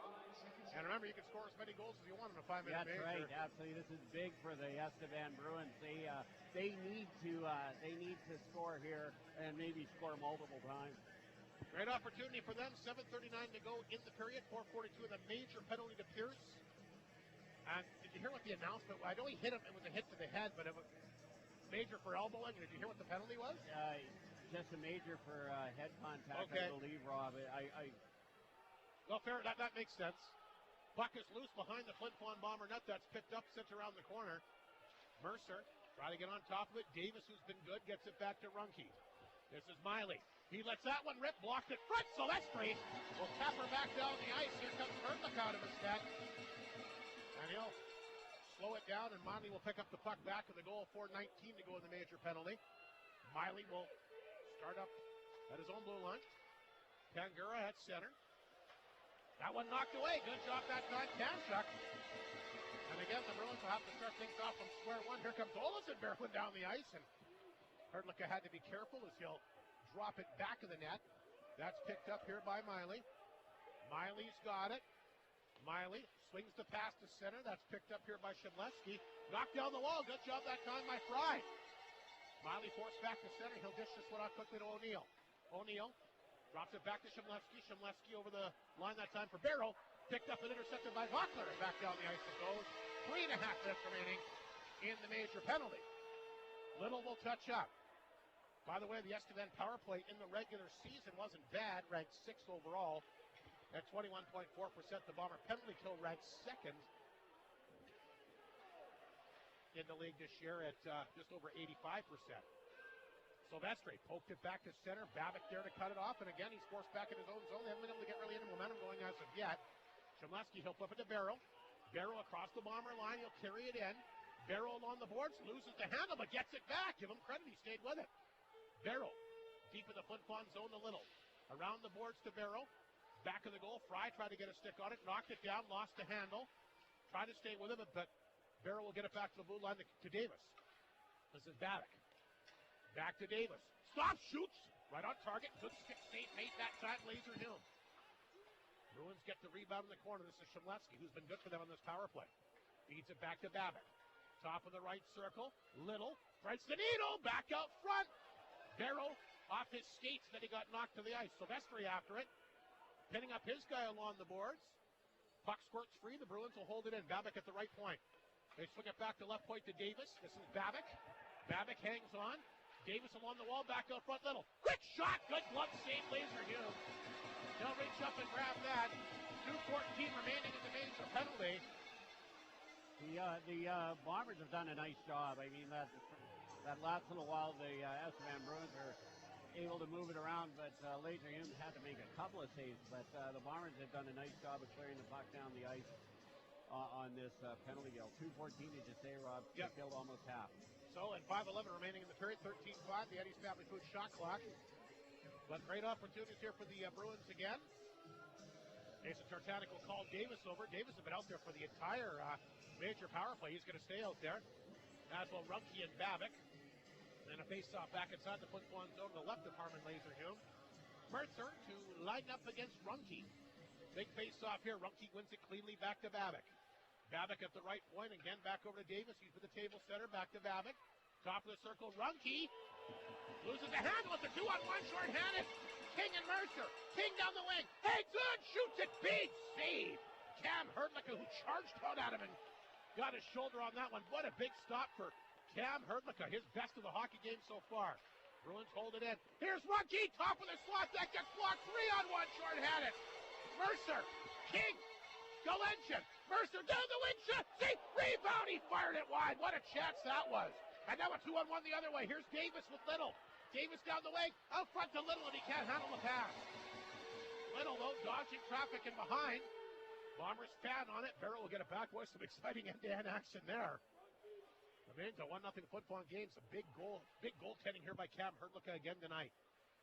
And remember, you can score as many goals as you want in a 5-minute major. That's right, absolutely. This is big for the Estevan Bruins. They need to score here and maybe score multiple times. Great opportunity for them. 7:39 to go in the period. 4:42 and a major penalty to Pierce. And did you hear what the announcement was? I know he hit him. It was a hit to the head, but it was major for elbowing. Did you hear what the penalty was? Just a major for head contact, okay. I believe, Rob. Well, fair. That makes sense. Puck is loose behind the Flin Flon Bomber net. That's picked up, sits around the corner. Mercer trying to get on top of it. Davis, who's been good, gets it back to Runke. This is Miley. He lets that one rip, blocked it front. Silvestri will tap her back down the ice. Here comes Herdlick out of his net. And he'll slow it down, and Miley will pick up the puck back with a goal, 4:19 to go in the major penalty. Miley will start up at his own blue line. Kangura at center. That one knocked away. Good job that time, Kamchuk. And again, the Bruins will have to start things off from square one. Here comes Olsen barreling down the ice, and Herdlick had to be careful as he'll drop it back of the net. That's picked up here by Miley. Miley's got it. Miley swings the pass to center. That's picked up here by Shemlevsky. Knocked down the wall. Good job that time by Fry. Miley forced back to center. He'll dish this one out quickly to O'Neill. O'Neill drops it back to Shemlevsky. Shemlevsky over the line that time for Barrow. Picked up and intercepted by Buckler. And back down the ice it goes. 3.5 minutes remaining in the major penalty. Little will touch up. By the way, the Estevan power play in the regular season wasn't bad, ranked 6th overall at 21.4%. The Bomber penalty kill ranked 2nd in the league this year at just over 85%. Silvestri poked it back to center. Babbitt there to cut it off, and again he's forced back in his own zone. They haven't been able to get really any momentum going as of yet. Shemlevsky, he'll flip it to Barrow. Barrow across the Bomber line, he'll carry it in. Barrow along the boards, loses the handle, but gets it back. Give him credit, he stayed with it. Barrow, deep in the Flin Flon zone a little. Around the boards to Barrow. Back of the goal. Fry tried to get a stick on it. Knocked it down. Lost the handle. Tried to stay with him, but Barrow will get it back to the blue line to Davis. This is Babbitt. Back to Davis. Stop, shoots. Right on target. Good stick save made that time. Laser Hume. Bruins get the rebound in the corner. This is Shemlevsky, who's been good for them on this power play. Feeds it back to Babbitt. Top of the right circle. Little. Threads the needle. Back out front. Barrow off his skates, then he got knocked to the ice. Silvestri after it, pinning up his guy along the boards. Puck squirts free. The Bruins will hold it in. Babbitt at the right point. They swing it back to left point to Davis. This is Babbitt. Babbitt hangs on. Davis along the wall, back out front. Little quick shot. Good glove save. Laser Hume. He'll reach up and grab that. 2:14 remaining in the major penalty. The Bombers have done a nice job. I mean, that last little while, the Estevan Bruins are able to move it around, but Laser Hume had to make a couple of saves. But the Bombers have done a nice job of clearing the puck down the ice on this penalty kill. 2:14, did you say, Rob? Yep. Killed almost half. So, and 5:11 remaining in the period. 13-5, the Eddie's Family Food shot clock. But great opportunities here for the Bruins again. Jason Tartanic will call Davis over. Davis has been out there for the entire major power play. He's going to stay out there. As will Runke and Babbitt. And a face-off back inside the Flin Flon zone to the left of Harmon Laser Hume. Mercer to line up against Runke. Big face-off here. Runke wins it cleanly back to Babbitt. Babbitt at the right point. Again, back over to Davis. He's with the table center. Back to Babbitt. Top of the circle. Runke loses the handle at the 2-on-1 short-handed. King and Mercer. King down the wing. Hangs on. Shoots it. Big save. Cam Herdlick, who charged out at him and got his shoulder on that one. What a big stop for Cam Herdlick, his best of the hockey game so far. Bruins hold it in. Here's Runke, top of the slot. That gets blocked. 3-on-1 short-handed. Mercer. King. Galenchen. Mercer down the wing shot. See, rebound. He fired it wide. What a chance that was. And now a 2-on-1 the other way. Here's Davis with Little. Davis down the wing. Out front to Little, and he can't handle the pass. Little, though, dodging traffic in behind. Bombers fan on it. Barrow will get it back. Boy, some exciting end-to-end action there. Remains a 1-0 Flin Flon game. Some big goaltending here by Cam Herdlick again tonight.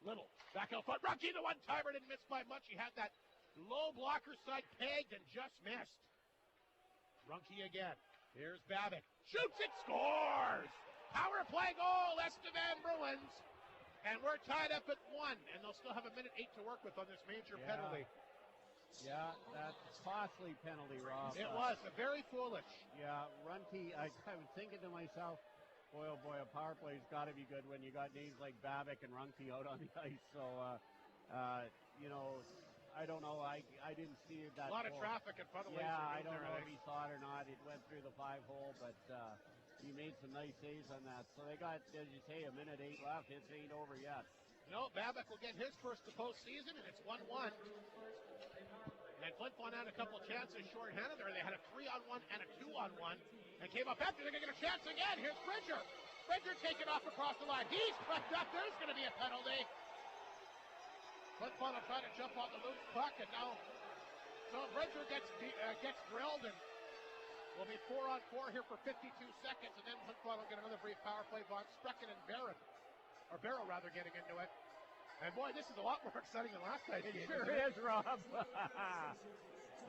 Little, back out front. Runke, the one-timer, didn't miss by much. He had that low blocker side pegged and just missed. Runke again. Here's Babbitt. Shoots it, scores! Power play goal, Estevan Bruins. And we're tied up at 1, and they'll still have 1:08 to work with on this major penalty. Yeah, that's a costly penalty, Rob. It was, very foolish. Yeah, Runke, I was thinking to myself, boy, oh boy, a power play's got to be good when you got names like Babbitt and Runke out on the ice. So, I don't know. I didn't see that. A lot of traffic in front of Laser. Yeah, I don't know if he saw it or not. It went through the 5-hole, but he made some nice saves on that. So they got, as you say, 1:08 left. It ain't over yet. No, Babbitt will get his first of the postseason, and it's 1-1. And Flin Flon had a couple chances short-handed there. They had a 3-on-1 and a 2-on-1. And came up after. They're going to get a chance again. Here's Bridger. Bridger taken off across the line. He's tripped up. There's going to be a penalty. Flin Flon will try to jump on the loose puck, and now so Bridger gets drilled, and will be 4-on-4 here for 52 seconds, and then Flin Flon will get another brief power play. Von Sprecken and Barrow getting into it. And boy, this is a lot more exciting than last night's game. It sure is, Rob.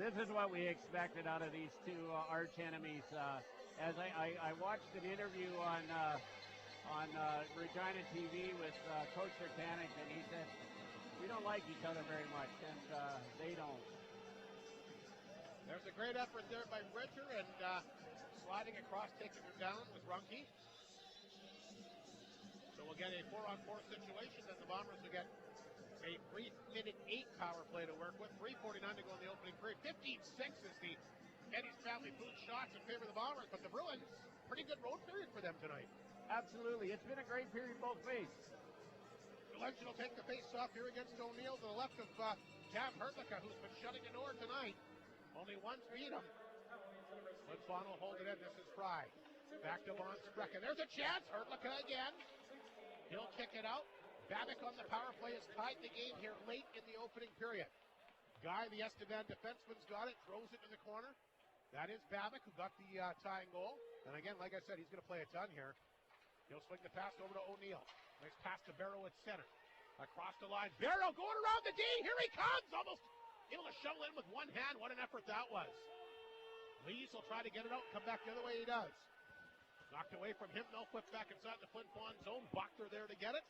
This is what we expected out of these two arch enemies. As I watched an interview on Regina TV with Coach Sertanik, and he said, we don't like each other very much, and they don't. There's a great effort there by Bridger, and sliding across, taking him down with Runke. So we'll get a 4-on-4 situation, and the Bombers will get a 3-minute 8 power play to work with. 3:49 to go in the opening period. 15-6 is the Eddie's Family Food shots in favor of the Bombers, but the Bruins, pretty good road period for them tonight. Absolutely. It's been a great period both ways. Legend will take the face-off here against O'Neill to the left of Cam Hurtlicka, who's been shutting the door tonight. Only one beat him. Flin Flon will hold it in. This is Fry. Back to Von Sprecken. There's a chance. Hurtlicka again. He'll kick it out. Babic on the power play has tied the game here late in the opening period. Guy, the Estevan defenseman's got it. Throws it in the corner. That is Babic, who got the tying goal. And again, like I said, he's going to play a ton here. He'll swing the pass over to O'Neill. Nice pass to Barrow at center. Across the line. Barrow going around the D. Here he comes. Almost able to shovel in with one hand. What an effort that was. Lees will try to get it out and come back the other way. He does. Knocked away from him. No flip back inside the Flin Flon zone. Bochter there to get it.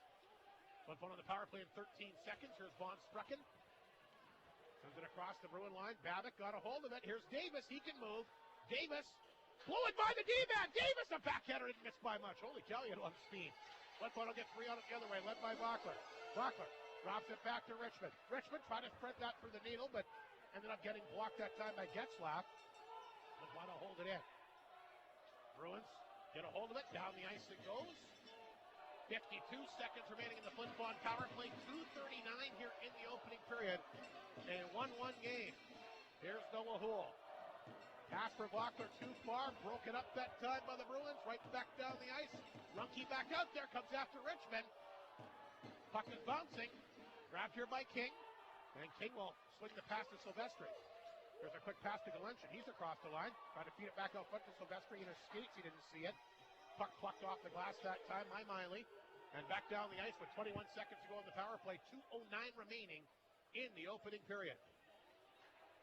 Flin Flon on the power play in 13 seconds. Here's Von Sprecken. Sends it across the Bruin line. Babic got a hold of it. Here's Davis. He can move. Davis. Blew it by the D-man. Davis, a backhander, didn't miss by much. Holy cow, he had a lot of speed. Flin Flon will get 3 on it the other way, led by Bochter. Bochter drops it back to Richmond. Richmond tried to spread that through the needle, but ended up getting blocked that time by Getzlaff. Flin Flon will hold it in. Bruins get a hold of it. Down the ice it goes. 52 seconds remaining in the Flin Flon power play. 2:39 here in the opening period. A 1-1 game. Here's Noah Houle. Pass for Bochter too far. Broken up that time by the Bruins. Right back down the ice. Runke back out there. Comes after Richmond. Puck is bouncing. Grabbed here by King. And King will swing the pass to Silvestri. There's a quick pass to Galinshin. He's across the line. Trying to feed it back out front to Silvestri. In his skates, he didn't see it. Puck plucked off the glass that time by Miley. And back down the ice with 21 seconds to go on the power play. 2:09 remaining in the opening period.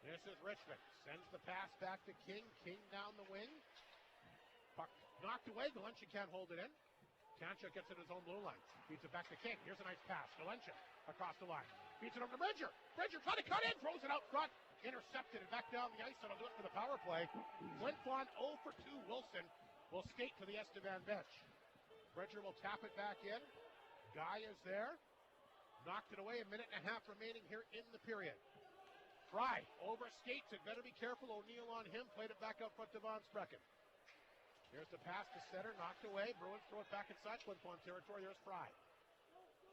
This is Richmond. Sends the pass back to King. King down the wing. Puck knocked away. Galinshin can't hold it in. Tanchuk gets it his own blue line. Feeds it back to King. Here's a nice pass. Galinshin across the line. Feeds it over to Bridger. Bridger trying to cut in. Throws it out front. Intercepted and back down the ice. That'll do it for the power play. Flin Flon 0 for 2. Wilson will skate to the Estevan bench. Bridger will tap it back in. Guy is there. Knocked it away. 1.5 minutes remaining here in the period. Fry over skates it. Better be careful. O'Neill on him. Played it back up front to Von Sprecken. Here's the pass to center. Knocked away. Bruins throw it back inside Flin Flon territory. There's Fry.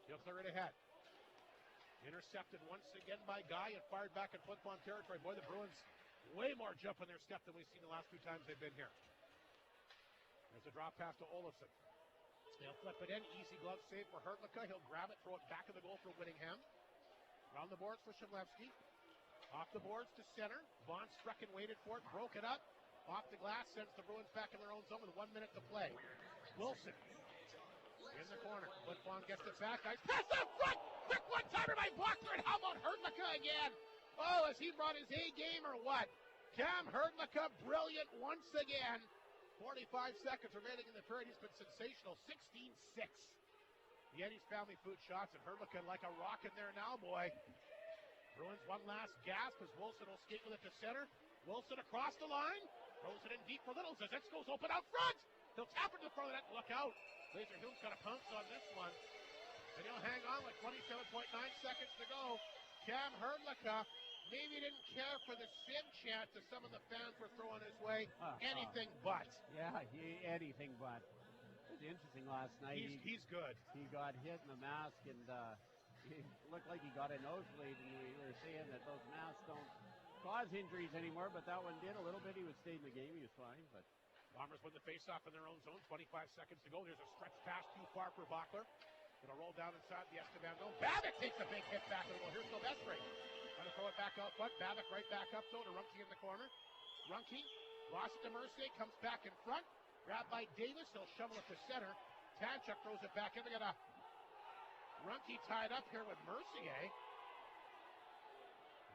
He'll clear it ahead. Intercepted once again by Guy and fired back in Flin Flon territory. Boy, the Bruins way more jump on their step than we've seen the last 2 times they've been here. There's a drop pass to Olofsson. He'll flip it in. Easy glove save for Hurtlicka. He'll grab it, throw it back in the goal for Whittingham. Around the boards for Shimlevsky. Off the boards to center. Von Sprecken waited for it, broke it up. Off the glass, sends the Bruins back in their own zone with 1 minute to play. Wilson in the corner. Flin Flon gets it back. Nice pass up front. Quick one-timer by Bochter. And how about Hurtlicka again? Oh, has he brought his A game or what? Cam Hurtlicka, brilliant once again. 45 seconds remaining in the period. He's been sensational. 16-6. The Eddie's Family Food shots, and Hurtlicka like a rock in there now, boy. Bruins one last gasp as Wilson will skate with it to center. Wilson across the line. Throws it in deep for Little. Zazitz goes open out front. He'll tap it to the front of the net. Look out. Laser Hill's got a pounce on this one. And he'll hang on with 27.9 seconds to go. Cam Hurtlicka maybe didn't care for the sim chant that some of the fans were throwing his way. Anything but. Yeah, anything but. It was interesting last night. He's good. He got hit in the mask, and it looked like he got a nosebleed, and we were saying that those masks don't cause injuries anymore, but that one did a little bit. He would stay in the game. He was fine, but Bombers win the faceoff in their own zone. 25 seconds to go. There's a stretch pass too far for Bachler. It'll roll down inside the Estevan zone. Babbitt takes a big hit back to the goal. Here's Silvestri. Trying to throw it back out front. Babbitt right back up though to Runke in the corner. Runke lost it to Mercier. Comes back in front. Grabbed by Davis. He'll shovel it to center. Tanchuk throws it back in. They got a Runke tied up here with Mercier.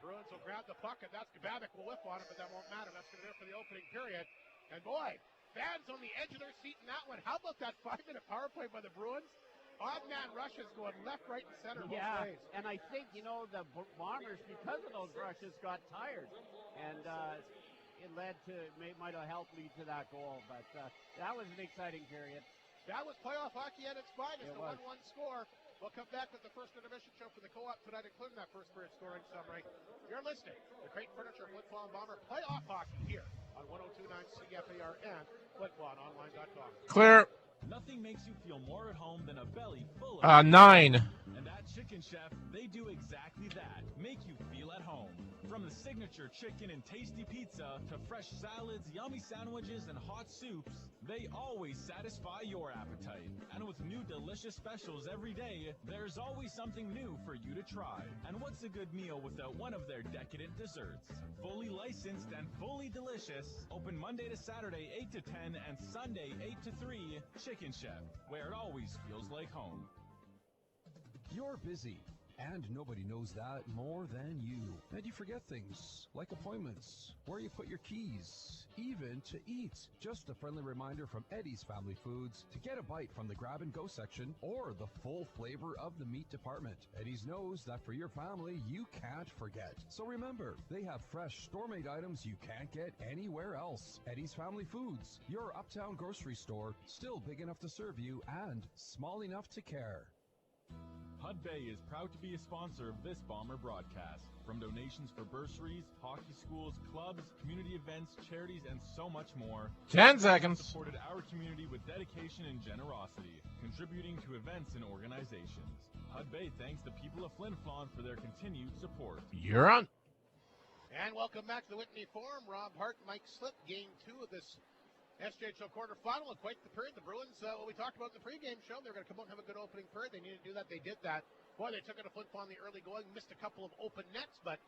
Bruins will grab the puck, and that's Babbitt will whiff on it, but that won't matter. That's going to be there for the opening period. And boy, fans on the edge of their seat in that one. How about that 5-minute power play by the Bruins? Odd man rushes going left, right, and center both ways. And I think, the Bombers, because of those rushes, got tired. And it led to, might have helped lead to that goal. But that was an exciting period. That was playoff hockey at its finest, a 1-1 score. We'll come back with the first intermission show for the co-op tonight, including that first period scoring summary. You're listening to Crate Furniture Flin Flon Bomber playoff hockey here on 102.9 CFAR and FlinFlonOnline.com. Clear. Nothing makes you feel more at home than a belly full of 9. And at Chicken Chef, they do exactly that. Make you feel at home. From the signature chicken and tasty pizza to fresh salads, yummy sandwiches, and hot soups, they always satisfy your appetite. And with new delicious specials every day, there's always something new for you to try. And what's a good meal without one of their decadent desserts? Fully licensed and fully delicious. Open Monday to Saturday 8 to 10 and Sunday 8 to 3. Chicken Chef, where it always feels like home. You're busy, and nobody knows that more than you. And you forget things, like appointments, where you put your keys, even to eat. Just a friendly reminder from Eddie's Family Foods to get a bite from the grab-and-go section or the full flavor of the meat department. Eddie's knows that for your family, you can't forget. So remember, they have fresh, store-made items you can't get anywhere else. Eddie's Family Foods, your uptown grocery store, still big enough to serve you and small enough to care. Hud Bay is proud to be a sponsor of this Bomber broadcast. From donations for bursaries, hockey schools, clubs, community events, charities, and so much more, 10 seconds. Supported our community with dedication and generosity, contributing to events and organizations. Hud Bay thanks the people of Flin Flon for their continued support. You're on. And welcome back to the Whitney Forum. Rob Hart, Mike Slip, game 2 of this SJHL quarterfinal, and quite the period. The Bruins, what we talked about in the pregame show, they're going to come out and have a good opening period. They needed to do that. They did that. Boy, they took it to Flin Flon the early going, missed a couple of open nets, but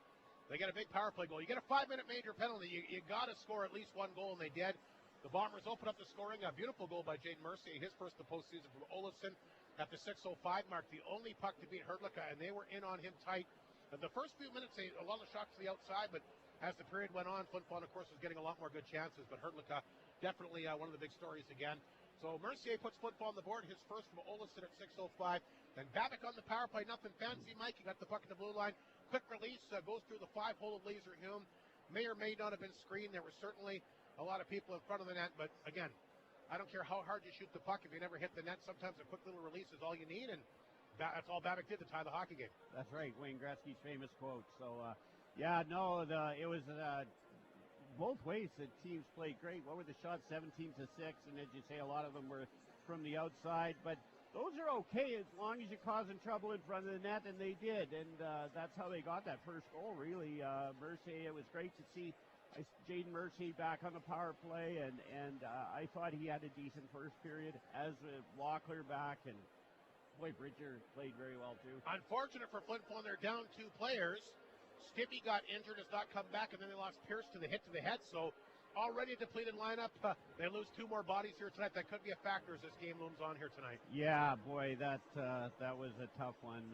they got a big power play goal. You get a 5-minute major penalty, you got to score at least one goal, and they did. The Bombers open up the scoring. A beautiful goal by Jaden Mercier, his first of the postseason from Olofsson at the 6:05 mark. The only puck to beat Hrdlicka, and they were in on him tight. And the first few minutes, a lot of shots to the outside, but as the period went on, Flin Flon, of course, was getting a lot more good chances, but Hrdlicka definitely one of the big stories again. So Mercier puts Flin Flon on the board, his first from Olofsson at 6:05. Then Babbitt on the power play, nothing fancy, Mike. He got the puck in the blue line. Quick release, goes through the 5-hole of Laser Hume. May or may not have been screened. There were certainly a lot of people in front of the net, but again, I don't care how hard you shoot the puck. If you never hit the net, sometimes a quick little release is all you need, and that's all Babbitt did to tie the hockey game. That's right, Wayne Gretzky's famous quote. So, it was both ways. The teams played great. What were the shots? 17-6, and as you say, a lot of them were from the outside, but those are okay as long as you're causing trouble in front of the net, and they did, and that's how they got that first goal, really. Mercier, it was great to see Jaden Mercier back on the power play, and I thought he had a decent first period, as Locklear back, and boy, Bridger played very well, too. Unfortunate for Flin Flon, they're down 2 players. Stippy got injured, has not come back, and then they lost Pierce to the hit to the head, so already a depleted lineup. They lose 2 more bodies here tonight. That could be a factor as this game looms on here tonight. Yeah, boy, that was a tough one.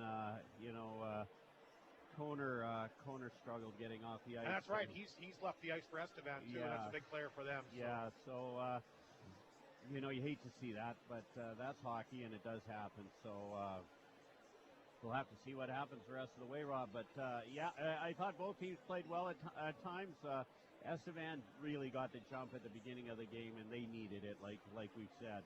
Koner struggled getting off the ice. And that's right. He's left the ice for Estevan, too, and that's a big player for them. So. Yeah, so, you hate to see that, but that's hockey, and it does happen. So we'll have to see what happens the rest of the way, Rob. But, I thought both teams played well at times. Estevan really got the jump at the beginning of the game, and they needed it, like we've said.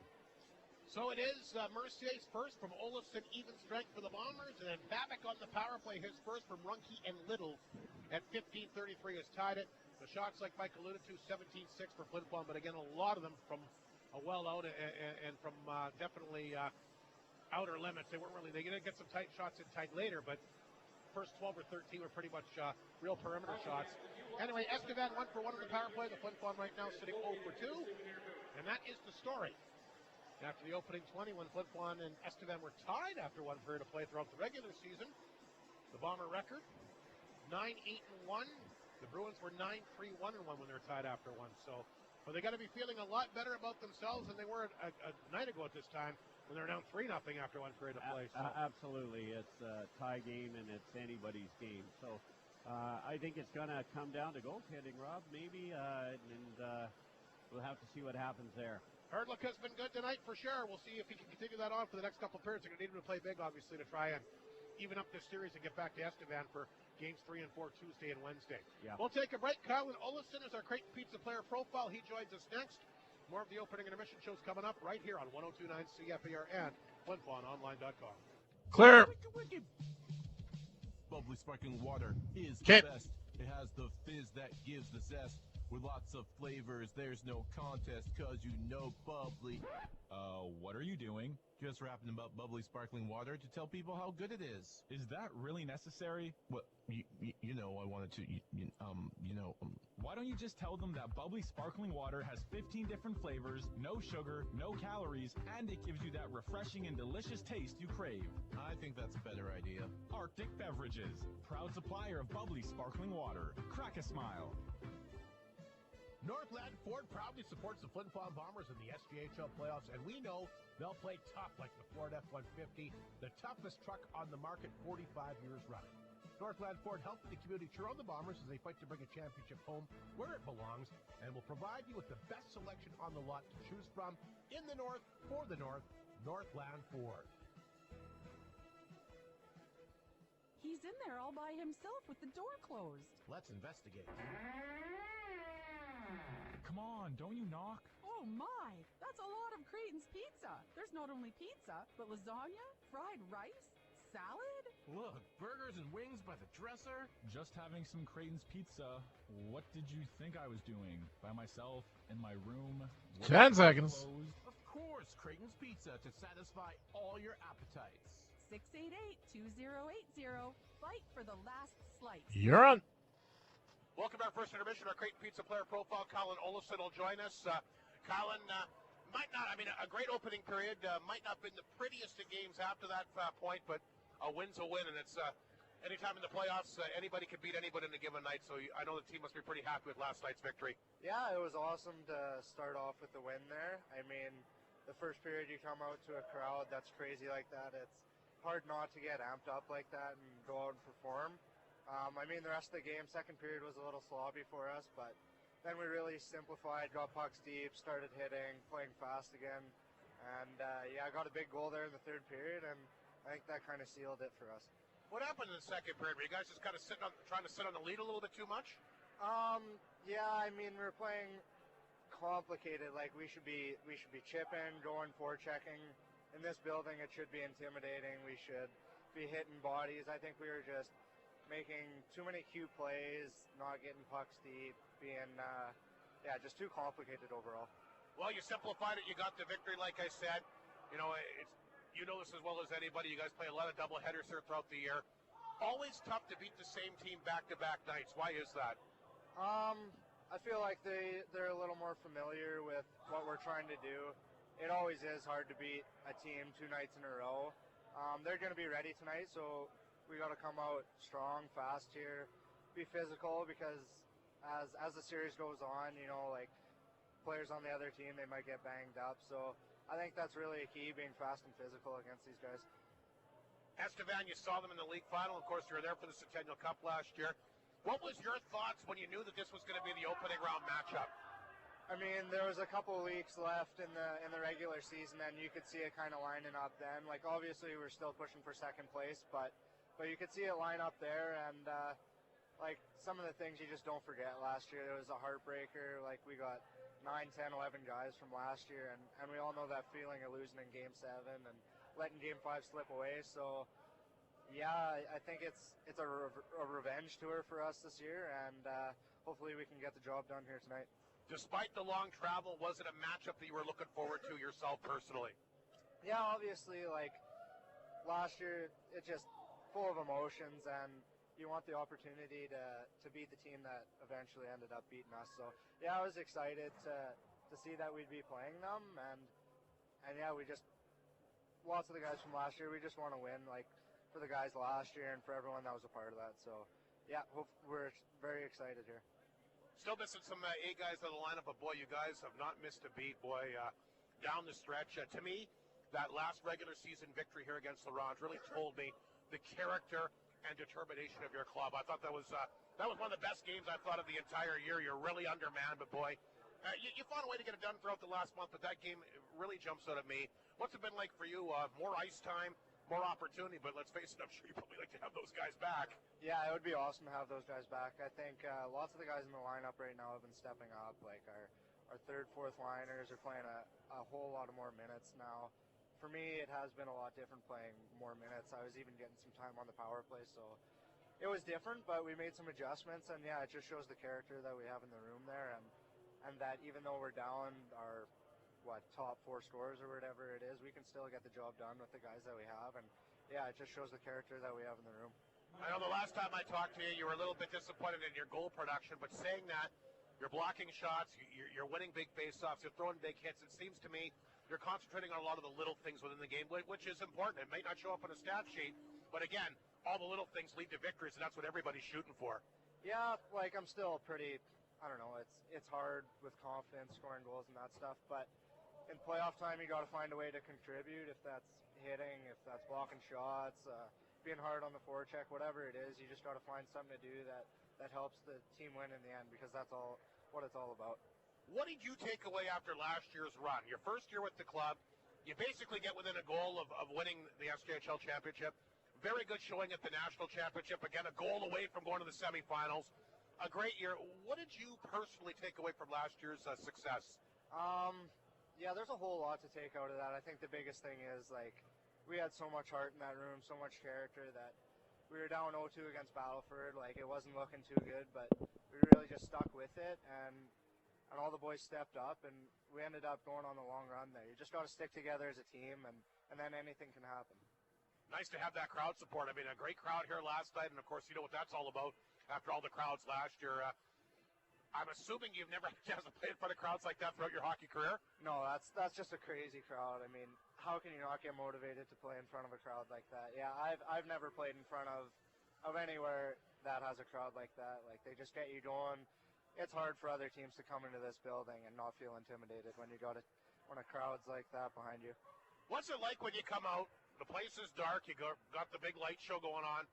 So it is Mercier's first from Olofsson, even strength for the Bombers, and then Babbitt on the power play, his first from Runke and Little at 15:33 has tied it. The shots, like Mike alluded to, 17-6 for Flin Flon, but again, a lot of them from a well out and from definitely outer limits. They didn't get some tight shots in tight later, but first 12 or 13 were pretty much real perimeter shots. Anyway, Estevan 1 for 1 on the power play. The Flin Flon right now sitting 0 for 2. And that is the story. After the opening 20, when Flin Flon and Estevan were tied after one period of play throughout the regular season, the Bomber record, 9-8-1. The Bruins were 9-3-1-1 when they were tied after one. So, they got to be feeling a lot better about themselves than they were a night ago at this time when they're down 3-0 after one period of play. So. Absolutely. It's a tie game, and it's anybody's game. So, I think it's going to come down to goaltending, Rob, maybe, and we'll have to see what happens there. Herdlick has been good tonight for sure. We'll see if he can continue that on for the next couple of periods. They're going to need him to play big, obviously, to try and even up this series and get back to Estevan for games 3 and 4 Tuesday and Wednesday. Yeah. We'll take a break. Colin Olafson is our Creighton Pizza player profile. He joins us next. More of the opening intermission shows coming up right here on 102.9 CFAR and FlinFlonOnline.com. Clear. Bubbly sparkling water is Okay. the best. It has the fizz that gives the zest. With lots of flavors, there's no contest, cause you know bubbly. What are you doing? Just rapping about bubbly sparkling water to tell people how good it is. Is that really necessary? Well, you know, I wanted to, Why don't you just tell them that bubbly sparkling water has 15 different flavors, no sugar, no calories, and it gives you that refreshing and delicious taste you crave? I think that's a better idea. Arctic Beverages, proud supplier of bubbly sparkling water. Crack a smile. Northland Ford proudly supports the Flin Flon Bombers in the SJHL playoffs, and we know they'll play tough like the Ford F-150, the toughest truck on the market 45 years running. Northland Ford helping the community cheer on the Bombers as they fight to bring a championship home where it belongs, and will provide you with the best selection on the lot to choose from in the North, for the North, Northland Ford. He's in there all by himself with the door closed. Let's investigate. Come on, don't you knock? Oh my, that's a lot of Creighton's pizza. There's not only pizza, but lasagna, fried rice, salad. Look, burgers and wings by the dresser. Just having some Creighton's pizza. What did you think I was doing? By myself, in my room? 10 seconds. Closed? Of course, Creighton's Pizza to satisfy all your appetites. 688-2080. Fight for the last slice. You're on. Welcome to our first intermission. Our Creighton Pizza player profile, Colin Olafson, will join us. Colin, might not, a great opening period. Might not have been the prettiest of games after that point, but a win's a win, and it's anytime in the playoffs, anybody can beat anybody in a given night, so I know the team must be pretty happy with last night's victory. Yeah, it was awesome to start off with the win there. I mean, the first period you come out to a crowd that's crazy like that, it's hard not to get amped up like that and go out and perform. The rest of the game, second period was a little sloppy for us, but then we really simplified, got pucks deep, started hitting, playing fast again, and got a big goal there in the third period, and I think that kind of sealed it for us. What happened in the second period? Were you guys just kind of trying to sit on the lead a little bit too much? We're playing complicated. Like we should be chipping, going forechecking. In this building, it should be intimidating. We should be hitting bodies. I think we were just making too many cute plays, not getting pucks deep, being just too complicated overall. Well, you simplified it. You got the victory, like I said. You know this as well as anybody. You guys play a lot of double headers here throughout the year. Always tough to beat the same team back-to-back nights. Why is that? I feel like they're a little more familiar with what we're trying to do. It always is hard to beat a team 2 nights in a row. They're going to be ready tonight, so we got to come out strong, fast here, be physical, because as the series goes on, players on the other team, they might get banged up. So I think that's really a key, being fast and physical against these guys. Estevan, you saw them in the league final. Of course, you were there for the Centennial Cup last year. What was your thoughts when you knew that this was going to be the opening round matchup? There was a couple of weeks left in the regular season, and you could see it kind of lining up then. Obviously, we're still pushing for second place, but you could see it line up there, and some of the things you just don't forget. Last year, there was a heartbreaker. We got 9, 10, 11 guys from last year, and we all know that feeling of losing in Game 7 and letting Game 5 slip away. So, I think it's a revenge tour for us this year, and hopefully we can get the job done here tonight. Despite the long travel, was it a matchup that you were looking forward to yourself personally? Yeah, obviously, last year, it's just full of emotions, and you want the opportunity to beat the team that eventually ended up beating us. So, I was excited to see that we'd be playing them, and yeah, we just, lots of the guys from last year, we just want to win, like for the guys last year and for everyone that was a part of that. So yeah, we're very excited here. Still missing some A guys out of the lineup, but boy, you guys have not missed a beat, boy, down the stretch. To me, that last regular season victory here against the Bruins really told me the character and determination of your club. I thought that was one of the best games I thought of the entire year. You're really undermanned, but boy, you found a way to get it done throughout the last month, but that game really jumps out at me. What's it been like for you? More ice time, more opportunity, but let's face it, I'm sure you probably like to have those guys back. Yeah, it would be awesome to have those guys back. I think lots of the guys in the lineup right now have been stepping up. Like our third, fourth liners are playing a whole lot of more minutes now. For me, it has been a lot different playing more minutes. I was even getting some time on the power play, so it was different, but we made some adjustments, and yeah, it just shows the character that we have in the room there, and that even though we're down our top 4 scorers or whatever it is, we can still get the job done with the guys that we have, and yeah, it just shows the character that we have in the room. I know the last time I talked to you, you were a little bit disappointed in your goal production, but saying that, you're blocking shots, you're winning big faceoffs, you're throwing big hits. It seems to me you're concentrating on a lot of the little things within the game, which is important. It may not show up on a stat sheet, but again, all the little things lead to victories, and that's what everybody's shooting for. Yeah, like I'm still pretty, I don't know, it's hard with confidence, scoring goals and that stuff, but in playoff time, you got to find a way to contribute, if that's hitting, if that's blocking shots, being hard on the forecheck, whatever it is, you just got to find something to do that helps the team win in the end, because that's all what it's all about. What did you take away after last year's run? Your first year with the club, you basically get within a goal of winning the SJHL championship. Very good showing at the national championship. Again, a goal away from going to the semifinals. A great year. What did you personally take away from last year's success? Yeah, there's a whole lot to take out of that. I think the biggest thing is, like, we had so much heart in that room, so much character, that we were down 0-2 against Battleford. Like, it wasn't looking too good, but we really just stuck with it, and all the boys stepped up, and we ended up going on the long run there. You just got to stick together as a team, and then anything can happen. Nice to have that crowd support. I mean, a great crowd here last night, and of course, you know what that's all about after all the crowds last year. I'm assuming you've never had a chance to play in front of crowds like that throughout your hockey career? No, that's just a crazy crowd. I mean, how can you not get motivated to play in front of a crowd like that? Yeah, I've never played in front of anywhere that has a crowd like that. Like, they just get you going. It's hard for other teams to come into this building and not feel intimidated when when a crowd's like that behind you. What's it like when you come out? The place is dark. You got the big light show going on,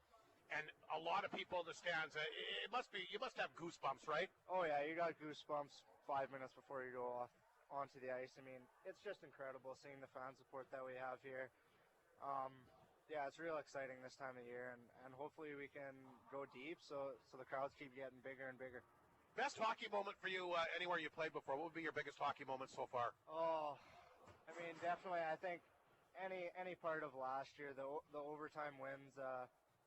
and a lot of people in the stands. You must have goosebumps, right? Oh yeah, you got goosebumps 5 minutes before you go onto the ice. I mean, it's just incredible seeing the fan support that we have here. Yeah, it's real exciting this time of year, and hopefully we can go deep so the crowds keep getting bigger and bigger. Best hockey moment for you anywhere you played before? What would be your biggest hockey moment so far? Oh, I mean, definitely, I think any part of last year, the overtime wins,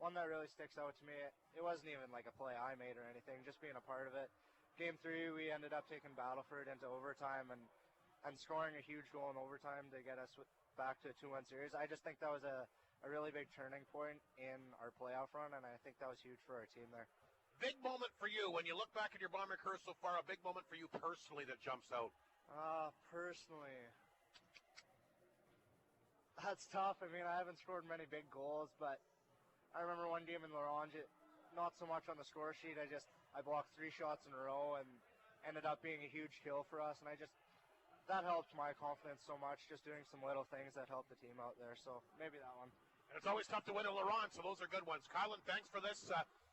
one that really sticks out to me, it wasn't even like a play I made or anything, just being a part of it. Game 3, we ended up taking Battleford into overtime and scoring a huge goal in overtime to get us back to a 2-1 series. I just think that was a really big turning point in our playoff run, and I think that was huge for our team there. Big moment for you, when you look back at your Bomber career so far, a big moment for you personally that jumps out? Personally, that's tough. I mean, I haven't scored many big goals, but I remember one game in L'Orange, not so much on the score sheet. I blocked 3 shots in a row and ended up being a huge kill for us, and that helped my confidence so much, just doing some little things that helped the team out there. So maybe that one. And it's always tough to win in L'Orange, so those are good ones. Kylan, thanks for this.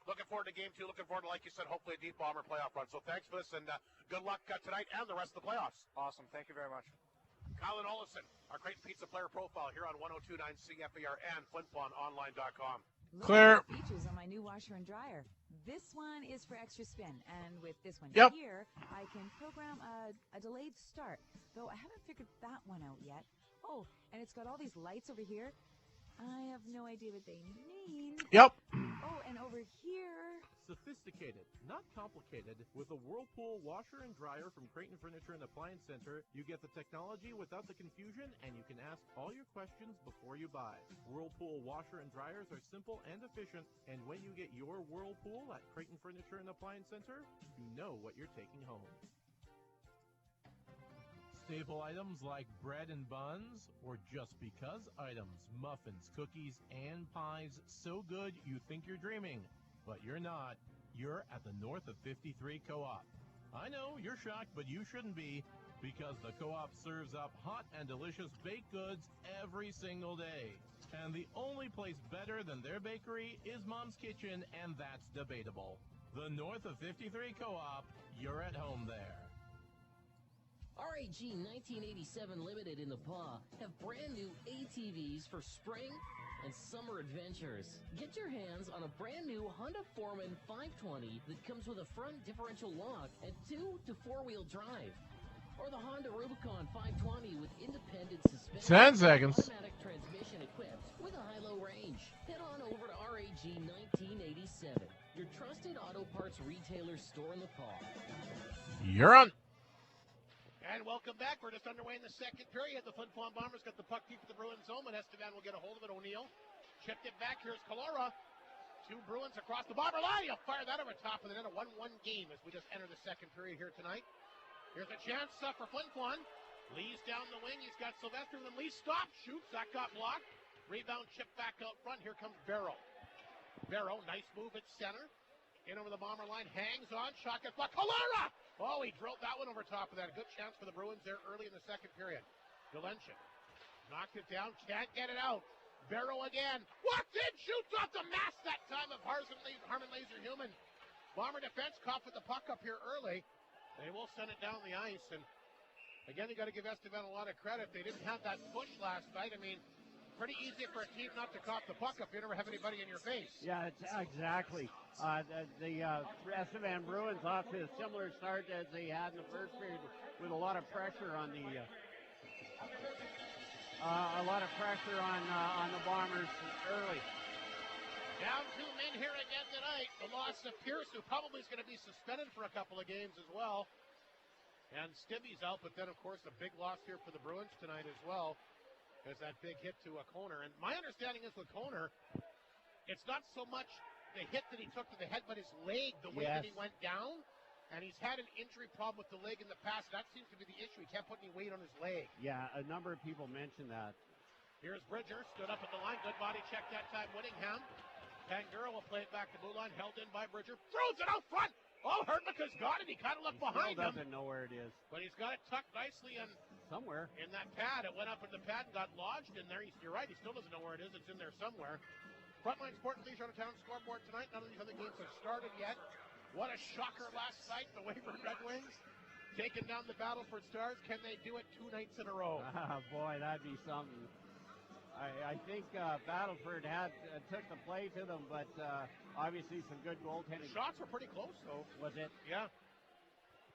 Looking forward to game 2. Looking forward to, like you said, hopefully a deep Bomber playoff run. So thanks for this, and good luck tonight and the rest of the playoffs. Awesome. Thank you very much. Kylan Olison, our Creighton Pizza player profile here on 102.9 CFER and FlinFlonOnline.com. Clear. Features on my new washer and dryer. This one is for extra spin, and with this one here, I can program a delayed start, though I haven't figured that one out yet. Oh, and it's got all these lights over here. I have no idea what they mean. Yep. Oh, and over here. Sophisticated, not complicated. With a Whirlpool washer and dryer from Creighton Furniture and Appliance Center, you get the technology without the confusion, and you can ask all your questions before you buy. Whirlpool washer and dryers are simple and efficient, and when you get your Whirlpool at Creighton Furniture and Appliance Center, you know what you're taking home. staple items like bread and buns, or just because items, muffins, cookies, and pies so good you think you're dreaming, but you're not. You're at the North of 53 Co-op. I know, you're shocked, but you shouldn't be, because the Co-op serves up hot and delicious baked goods every single day. And the only place better than their bakery is Mom's Kitchen, and that's debatable. The North of 53 Co-op, you're at home there. RAG 1987 Limited in the Paw have brand new ATVs for spring and summer adventures. Get your hands on a brand new Honda Foreman 520 that comes with a front differential lock and 2 to 4-wheel drive. Or the Honda Rubicon 520 with independent suspension. 10 seconds. Automatic transmission equipped with a high-low range. Head on over to RAG 1987, your trusted auto parts retailer store in the Paw. You're on. And welcome back. We're just underway in the second period. The Flin Flon Bombers got the puck deep to the Bruins zone, but Estevan will get a hold of it. O'Neill chipped it back. Here's Calora. 2 Bruins across the Bomber line. He'll fire that over top of the net. A 1-1 game as we just enter the second period here tonight. Here's a chance for Flin Flon. Lee's down the wing. He's got Sylvester. Then Lee stops, shoots. That got blocked. Rebound chip back out front. Here comes Barrow. Barrow, nice move at center. In over the Bomber line, hangs on, shot gets blocked. Calera! Oh, he drilled that one over top of that. A good chance for the Bruins there early in the second period. Galenchik knocked it down, can't get it out. Barrow again, walks in, shoots off the mask that time of Harmon Laser-Human. Bomber defense caught with the puck up here early. They will send it down the ice, and again, you got to give Estevan a lot of credit. They didn't have that push last night. I mean, pretty easy for a team not to cough the puck up. You never have anybody in your face. Yeah, exactly. The Estevan Bruins off to a similar start as they had in the first period, with a lot of pressure on the the Bombers early. Down 2 men here again tonight. The loss of Pierce, who probably is going to be suspended for a couple of games as well. And Stibby's out, but then, of course, a big loss here for the Bruins tonight as well. There's that big hit to Koner. And my understanding is with Koner, it's not so much the hit that he took to the head, but his leg, the way that he went down. And he's had an injury problem with the leg in the past. That seems to be the issue. He can't put any weight on his leg. Yeah, a number of people mentioned that. Here's Bridger, stood up at the line. Good body check that time, Whittingham. Pangura will play it back to blue line, held in by Bridger. Throws it out front. Oh, Herdlicker's got it. He kind of looked behind him. Doesn't know where it is. But he's got it tucked nicely in. Somewhere. In that pad. It went up in the pad and got lodged in there. You're right. He still doesn't know where it is. It's in there somewhere. Frontline Sport and Leisure on the town scoreboard tonight. None of these other games have started yet. What a shocker last night. The Weyburn Red Wings taking down the Battleford Stars. Can they do it 2 nights in a row? Boy, that'd be something. I think Battleford took the play to them, but obviously some good goaltending. The shots were pretty close, though. Was it? Yeah.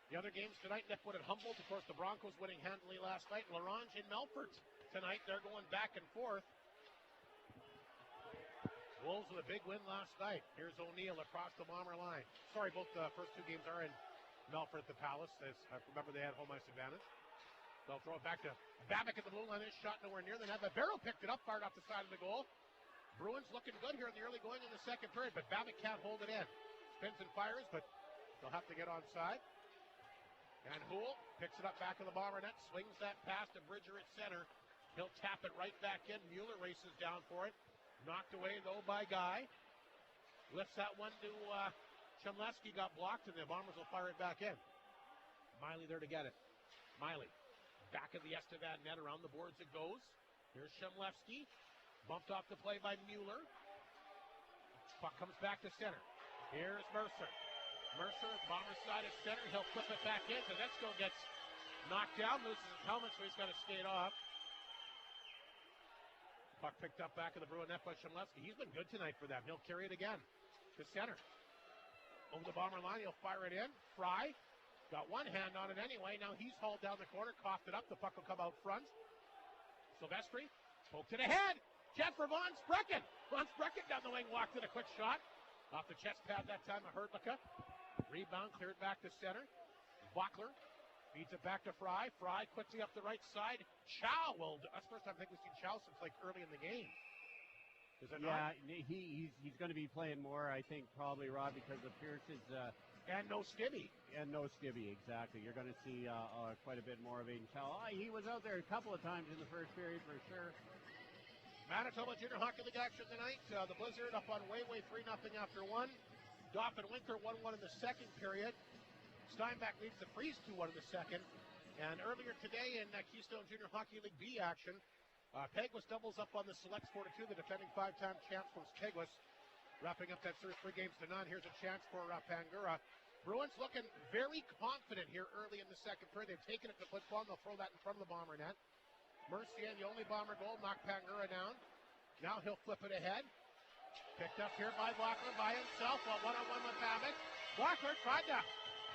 The other games tonight, Nipwood at Humboldt. Of course, the Broncos winning handily last night. Larange in Melfort tonight. They're going back and forth. Wolves with a big win last night. Here's O'Neill across the Bomber line. Sorry, both the first 2 games are in Melfort at the Palace. I remember they had home ice advantage. They'll throw it back to Babick at the blue line. This shot nowhere near. Then Barrow picked it up, fired off the side of the goal. Bruins looking good here in the early going in the second period, but Babick can't hold it in. Spins and fires, but they'll have to get onside. And Houle picks it up back in the Bomber net, swings that pass to Bridger at center. He'll tap it right back in. Mueller races down for it. Knocked away, though, by Guy. Lifts that one to Chemlevsky, got blocked, and the Bombers will fire it back in. Miley there to get it. Miley, back of the Estevan net, around the boards it goes. Here's Chemlevsky. Bumped off the play by Mueller. Puck comes back to center. Here's Mercer. Mercer, Bombers side of center. He'll flip it back in. Tedesco gets knocked down, loses his helmet, so he's got to skate off. Puck picked up back in the Bruin net by Chemlevsky. He's been good tonight for them. He'll carry it again to center. Over the Bomber line, he'll fire it in. Fry got one hand on it anyway. Now he's hauled down the corner, coughed it up. The puck will come out front. Silvestri poked to the head. Chance for Von Sprecken. Von Sprecken down the wing, walked in a quick shot. Off the chest pad that time of Herdlicka. Rebound cleared back to center. Bachler feeds it back to Fry. Fry quickly up the right side. Chow will. That's the first time I think we've seen Chow since like early in the game. Is it not? He's going to be playing more, I think, probably, Rob, because of Pierce's And no Skibby. And no Skibby, exactly. You're going to see quite a bit more of Aiden Chow. He was out there a couple of times in the first period for sure. Manitoba Junior Hockey League action tonight. The Blizzard up on way 3-0 after one. Dauphin Winter 1-1 in the second period. Steinbach leads the Freeze 2-1 in the second. And earlier today in Keystone Junior Hockey League B action, Peguis doubles up on the Selects 4-2. The defending 5-time champs from Peguis wrapping up that series 3-0. Here's a chance for Pangura. Bruins looking very confident here early in the second period. They've taken it to Flin Flon. They'll throw that in front of the Bomber net. Mercier, the only Bomber goal, knocked Pangura down. Now he'll flip it ahead. Picked up here by Blockler by himself. One-on-one with Babic. Blockler tried to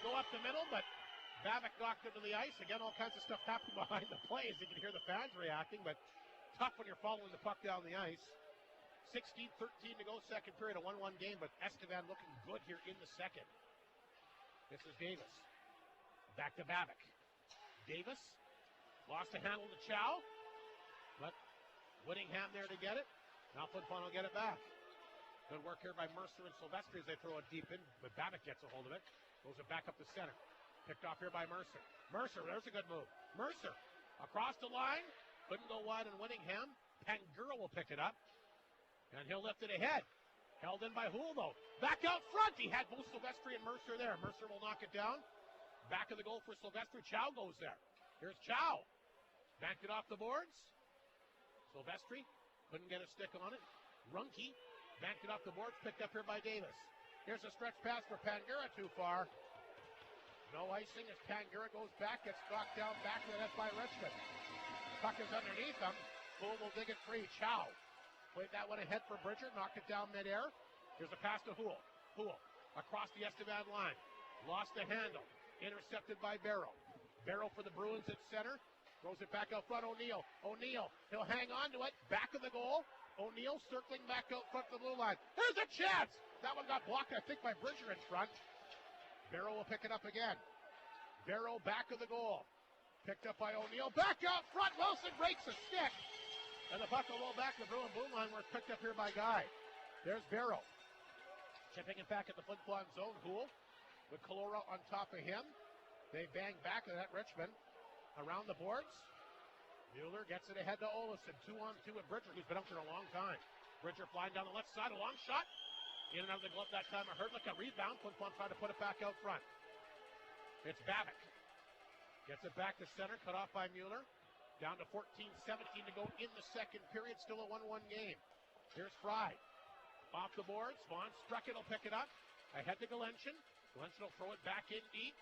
go up the middle, but Babic knocked him to the ice. Again, all kinds of stuff happening behind the play as you can hear the fans reacting, but tough when you're following the puck down the ice. 16-13 to go, second period, a 1-1 game, but Estevan looking good here in the second. This is Davis. Back to Babic. Davis lost the handle to Chow, but Whittingham there to get it. Now Flin Flon will get it back. Good work here by Mercer and Silvestri as they throw it deep in, but Babic gets a hold of it. Throws it back up the center. Picked off here by Mercer. Mercer, there's a good move. Mercer across the line. Couldn't go wide on Whittingham. Pangura will pick it up, and he'll lift it ahead. Held in by Houle, though. Back out front. He had both Silvestri and Mercer there. Mercer will knock it down. Back of the goal for Silvestri. Chow goes there. Here's Chow. Backed it off the boards. Silvestri couldn't get a stick on it. Runke backed it off the boards. Picked up here by Davis. Here's a stretch pass for Pangura. Too far. No icing as Pangura goes back. Gets knocked down back to the net by Richmond. Puck is underneath him. Houle will dig it free. Chow played that one ahead for Bridger. Knocked it down midair. Here's a pass to Houle. Houle across the Estevan line. Lost the handle. Intercepted by Barrow. Barrow for the Bruins at center. Throws it back out front. O'Neill. He'll hang on to it. Back of the goal. O'Neill circling back out front of the blue line. There's a chance. That one got blocked, I think, by Bridger in front. Barrow will pick it up again. Barrow back of the goal. Picked up by O'Neill. Back out front. Wilson breaks a stick. And the puck will roll back to the Bruin blue line where it's picked up here by Guy. There's Barrow. Chipping it back at the Flin Flon zone. Houle with Calora on top of him. They bang back at that Richmond. Around the boards. Mueller gets it ahead to Olofsson. 2-on-2 with Bridger, who's been up there a long time. Bridger flying down the left side. A long shot. In and out of the glove that time. I heard like a rebound. Flin Flon trying to put it back out front. It's Babic. Gets it back to center. Cut off by Mueller. Down to 14-17 to go in the second period. Still a 1-1 game. Here's Fry. Off the boards. Vaughn Strucken will pick it up. Ahead to Galenchin. Galenchin will throw it back in deep.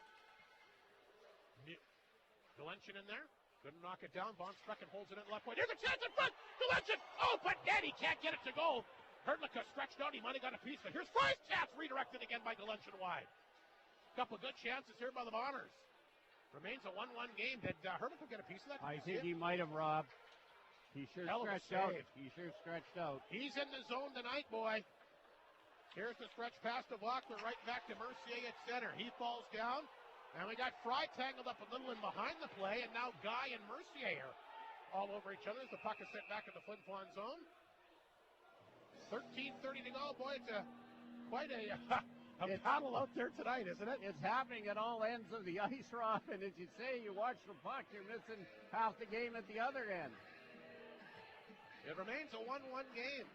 Galenchin in there. Couldn't knock it down. Vaughn Strucken holds it in left point. Here's a chance in front. Galenchin. Oh, but net. He can't get it to go. Hrdlicka stretched out. He might have got a piece of it. Here's Fry's chance. Redirected again by Galenchin wide. Couple good chances here by the Bombers. Remains a 1-1 game. Did Hrdlicka get a piece of that? I think he might have, Rob. He sure stretched out. He sure stretched out. He's in the zone tonight, boy. Here's the stretch pass to Blockler, right back to Mercier at center. He falls down, and we got Fry tangled up a little in behind the play, and now Guy and Mercier all over each other as the puck is sent back in the Flin Flon zone. 13:30 to go. Boy, it's quite a battle out there tonight, isn't it? It's happening at all ends of the ice, Rob, and as you say, you watch the puck, you're missing half the game at the other end. It remains a 1-1 game.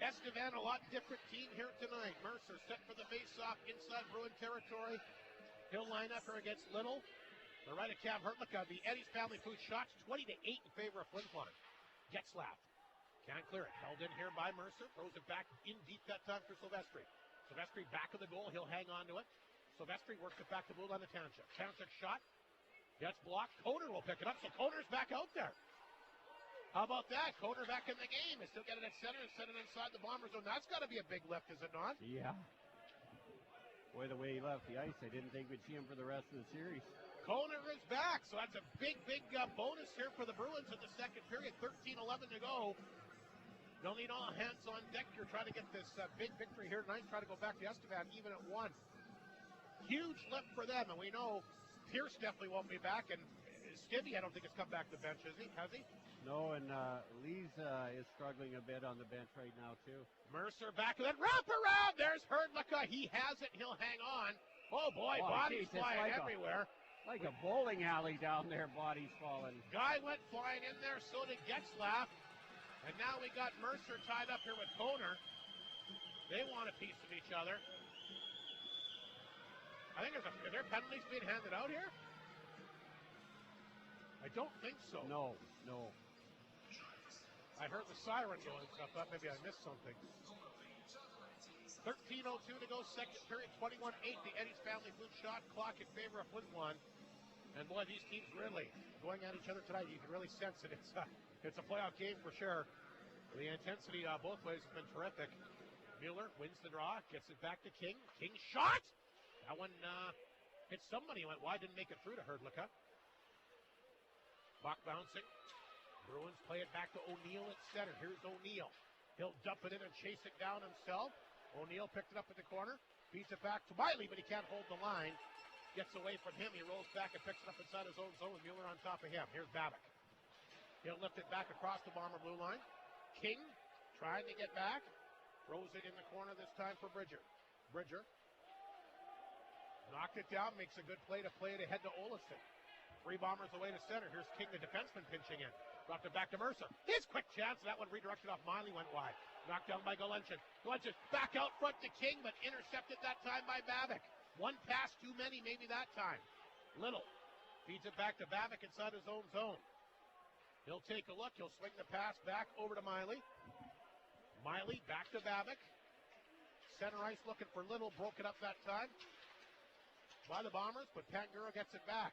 Estevan, a lot different team here tonight. Mercer set for the face-off inside Bruin territory. He'll line up here against Little. The right of Cam Hrdlicka. The Eddie's Family Food shots 20-8 in favor of Flin Flon. Getzlaff can't clear it. Held in here by Mercer. Throws it back in deep that time for Silvestri. Silvestri back of the goal. He'll hang on to it. Silvestri works it back to blue line to Township. Township shot. Gets blocked. Coder will pick it up. So Coder's back out there. How about that? Coder back in the game. They still get it at center and send it inside the Bomber zone. That's got to be a big lift, is it not? Yeah. Boy, the way he left the ice, I didn't think we'd see him for the rest of the series. Coder is back, so that's a big bonus here for the Bruins in the second period. 13-11 to go. They'll need all hands on deck here trying to get this big victory here tonight. Try to go back to Estevan even at 1. Huge lift for them, and we know Pierce definitely won't be back, and Skibby I don't think has come back to the bench, has he? No, and Lee's is struggling a bit on the bench right now, too. Mercer back to that wrap around. There's Herdlicka. He has it. He'll hang on. Oh, boy, bodies flying everywhere. Like a bowling alley down there, bodies falling. Guy went flying in there, so did Getzlaff. And now we got Mercer tied up here with Koner. They want a piece of each other. I think are there penalties being handed out here? I don't think so. No. I heard the siren going, so I thought maybe I missed something. 13:02 to go, second period, 21-8. The Eddie's Family Food shot clock in favor of Flin Flon. And boy, these teams really going at each other tonight. You can really sense it. It's a playoff game for sure. The intensity both ways has been terrific. Mueller wins the draw, gets it back to King. King shot! That one hit somebody, went wide, didn't make it through to Herdlicka. Buck bouncing. Bruins play it back to O'Neill at center. Here's O'Neill. He'll dump it in and chase it down himself. O'Neill picked it up in the corner. Feeds it back to Miley, but he can't hold the line. Gets away from him. He rolls back and picks it up inside his own zone with Mueller on top of him. Here's Babbitt. He'll lift it back across the Bomber blue line. King trying to get back. Throws it in the corner this time for Bridger. Bridger knocked it down. Makes a good play to play it ahead to Olofsson. 3 Bombers away to center. Here's King, the defenseman, pinching in. Dropped it back to Mercer. His quick chance. That one redirected off Miley, went wide. Knocked down by Galenchin. Galenchin back out front to King, but intercepted that time by Babbitt. One pass too many, maybe that time. Little feeds it back to Babbitt inside his own zone. He'll take a look. He'll swing the pass back over to Miley. Miley back to Babbitt. Center ice looking for Little. Broke it up that time by the Bombers, but Pangura gets it back.